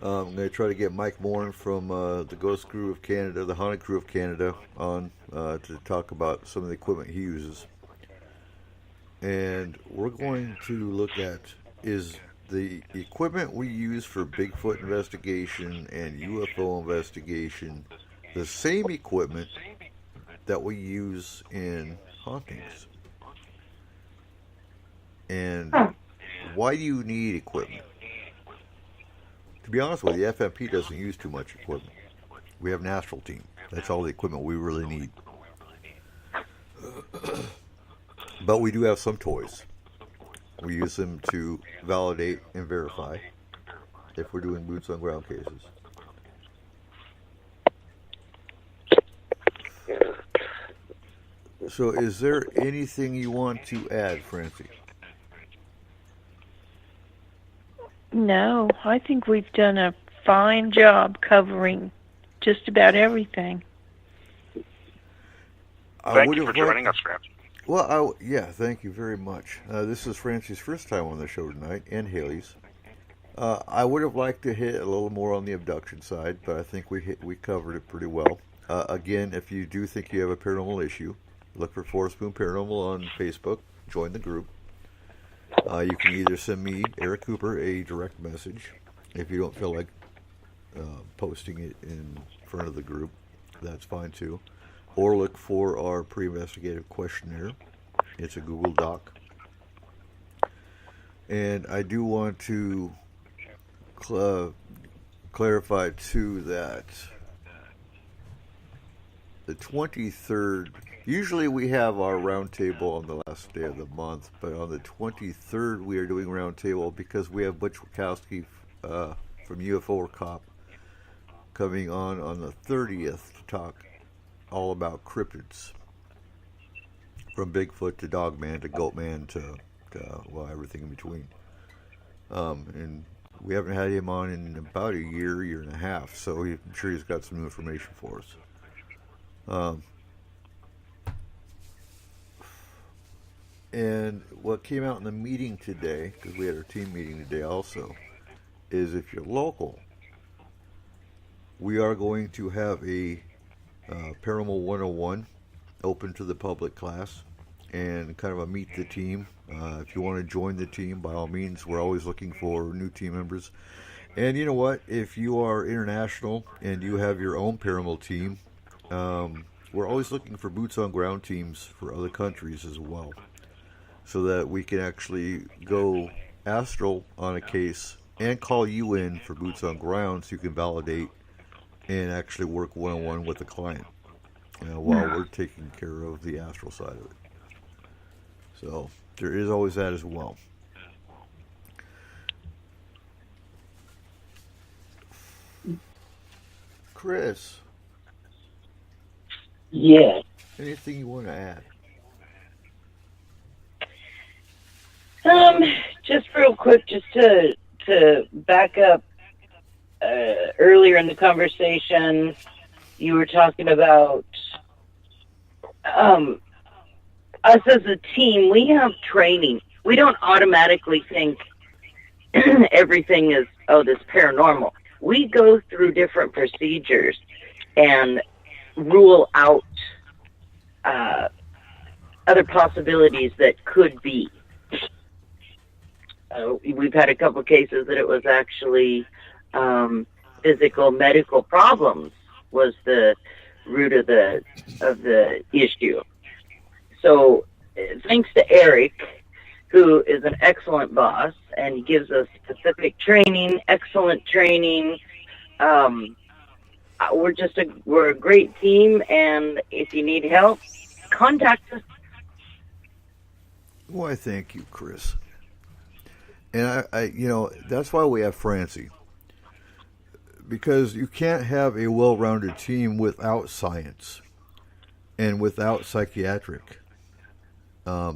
I'm going to try to get Mike Morin from the Ghost Crew of Canada, the Haunted Crew of Canada, on to talk about some of the equipment he uses. And we're going to look at is the equipment we use for Bigfoot investigation and UFO investigation the same equipment that we use in hauntings? And why do you need equipment? To be honest with you, FMP doesn't use too much equipment. We have an astral team. That's all the equipment we really need. But we do have some toys. We use them to validate and verify if we're doing boots on ground cases. So is there anything you want to add, Francie? No, I think we've done a fine job covering just about everything. Thank you for joining us, Francie. Well, yeah, thank you very much. This is Francie's first time on the show tonight, and Haley's. I would have liked to hit a little more on the abduction side, but I think we covered it pretty well. Again, if you do think you have a paranormal issue, look for Forest Moon Paranormal on Facebook. Join the group. You can either send me, Eric Cooper, a direct message if you don't feel like posting it in front of the group. That's fine too. Or look for our pre-investigative questionnaire. It's a Google Doc. And I do want to clarify too that the 23rd, usually we have our roundtable on the last day of the month, but on the 23rd we are doing roundtable because we have Butch Wachowski from UFO Cop coming on the 30th to talk all about cryptids, from Bigfoot to Dogman to Goatman to well, everything in between. And we haven't had him on in about a year and a half, so I'm sure he's got some new information for us. And what came out in the meeting today, because we had our team meeting today also, is if you're local, we are going to have a Paranormal 101 open to the public class and kind of a meet the team. If you want to join the team, by all means, we're always looking for new team members. And you know what? If you are international and you have your own paranormal team, we're always looking for boots on ground teams for other countries as well, so that we can actually go astral on a case and call you in for boots on ground so you can validate and actually work one-on-one with the client, while we're taking care of the astral side of it. So there is always that as well. Chris. Yeah. Anything you want to add? Just real quick, just to back up. Earlier in the conversation, you were talking about us as a team. We have training. We don't automatically think everything is, this paranormal. We go through different procedures and rule out other possibilities that could be. We've had a couple cases that it was actually physical medical problems was the root of the issue. So thanks to Eric, who is an excellent boss and he gives us specific training, excellent training. We're a great team, and if you need help, contact us. Why, thank you, Chris. And I that's why we have Francie. Because you can't have a well-rounded team without science and without psychiatric. I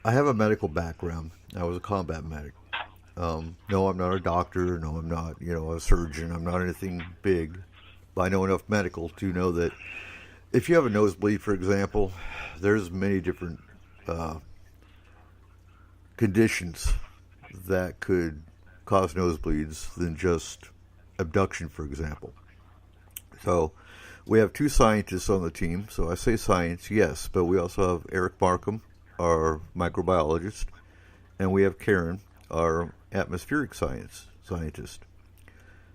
have a medical background. I was a combat medic. No, I'm not a doctor. No, I'm not, a surgeon. I'm not anything big. But I know enough medical to know that if you have a nosebleed, for example, there's many different conditions that could cause nosebleeds than just abduction, for example. So we have 2 scientists on the team. So I say science, yes, but we also have Eric Markham, our microbiologist, and we have Karen, our atmospheric scientist.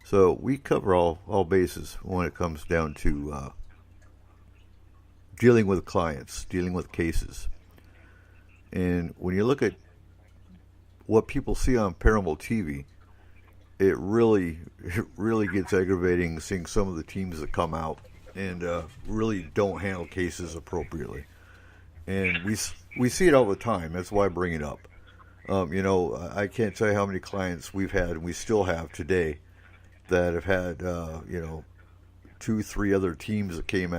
So we cover all bases when it comes down to dealing with clients, dealing with cases. And when you look at what people see on Paranormal TV, it really gets aggravating seeing some of the teams that come out and really don't handle cases appropriately. And we see it all the time. That's why I bring it up. I can't tell you how many clients we've had, and we still have today, that have had 2-3 other teams that came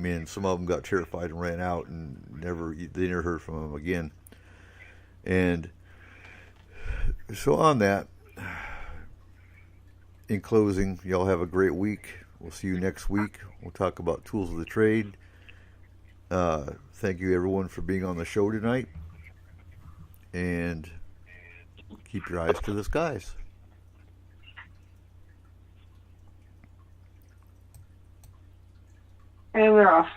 in. Some of them got terrified and ran out, and they never heard from them again. And so on that, in closing, y'all have a great week. We'll see you next week. We'll talk about tools of the trade. Thank you, everyone, for being on the show tonight. And keep your eyes to the skies. And we're off.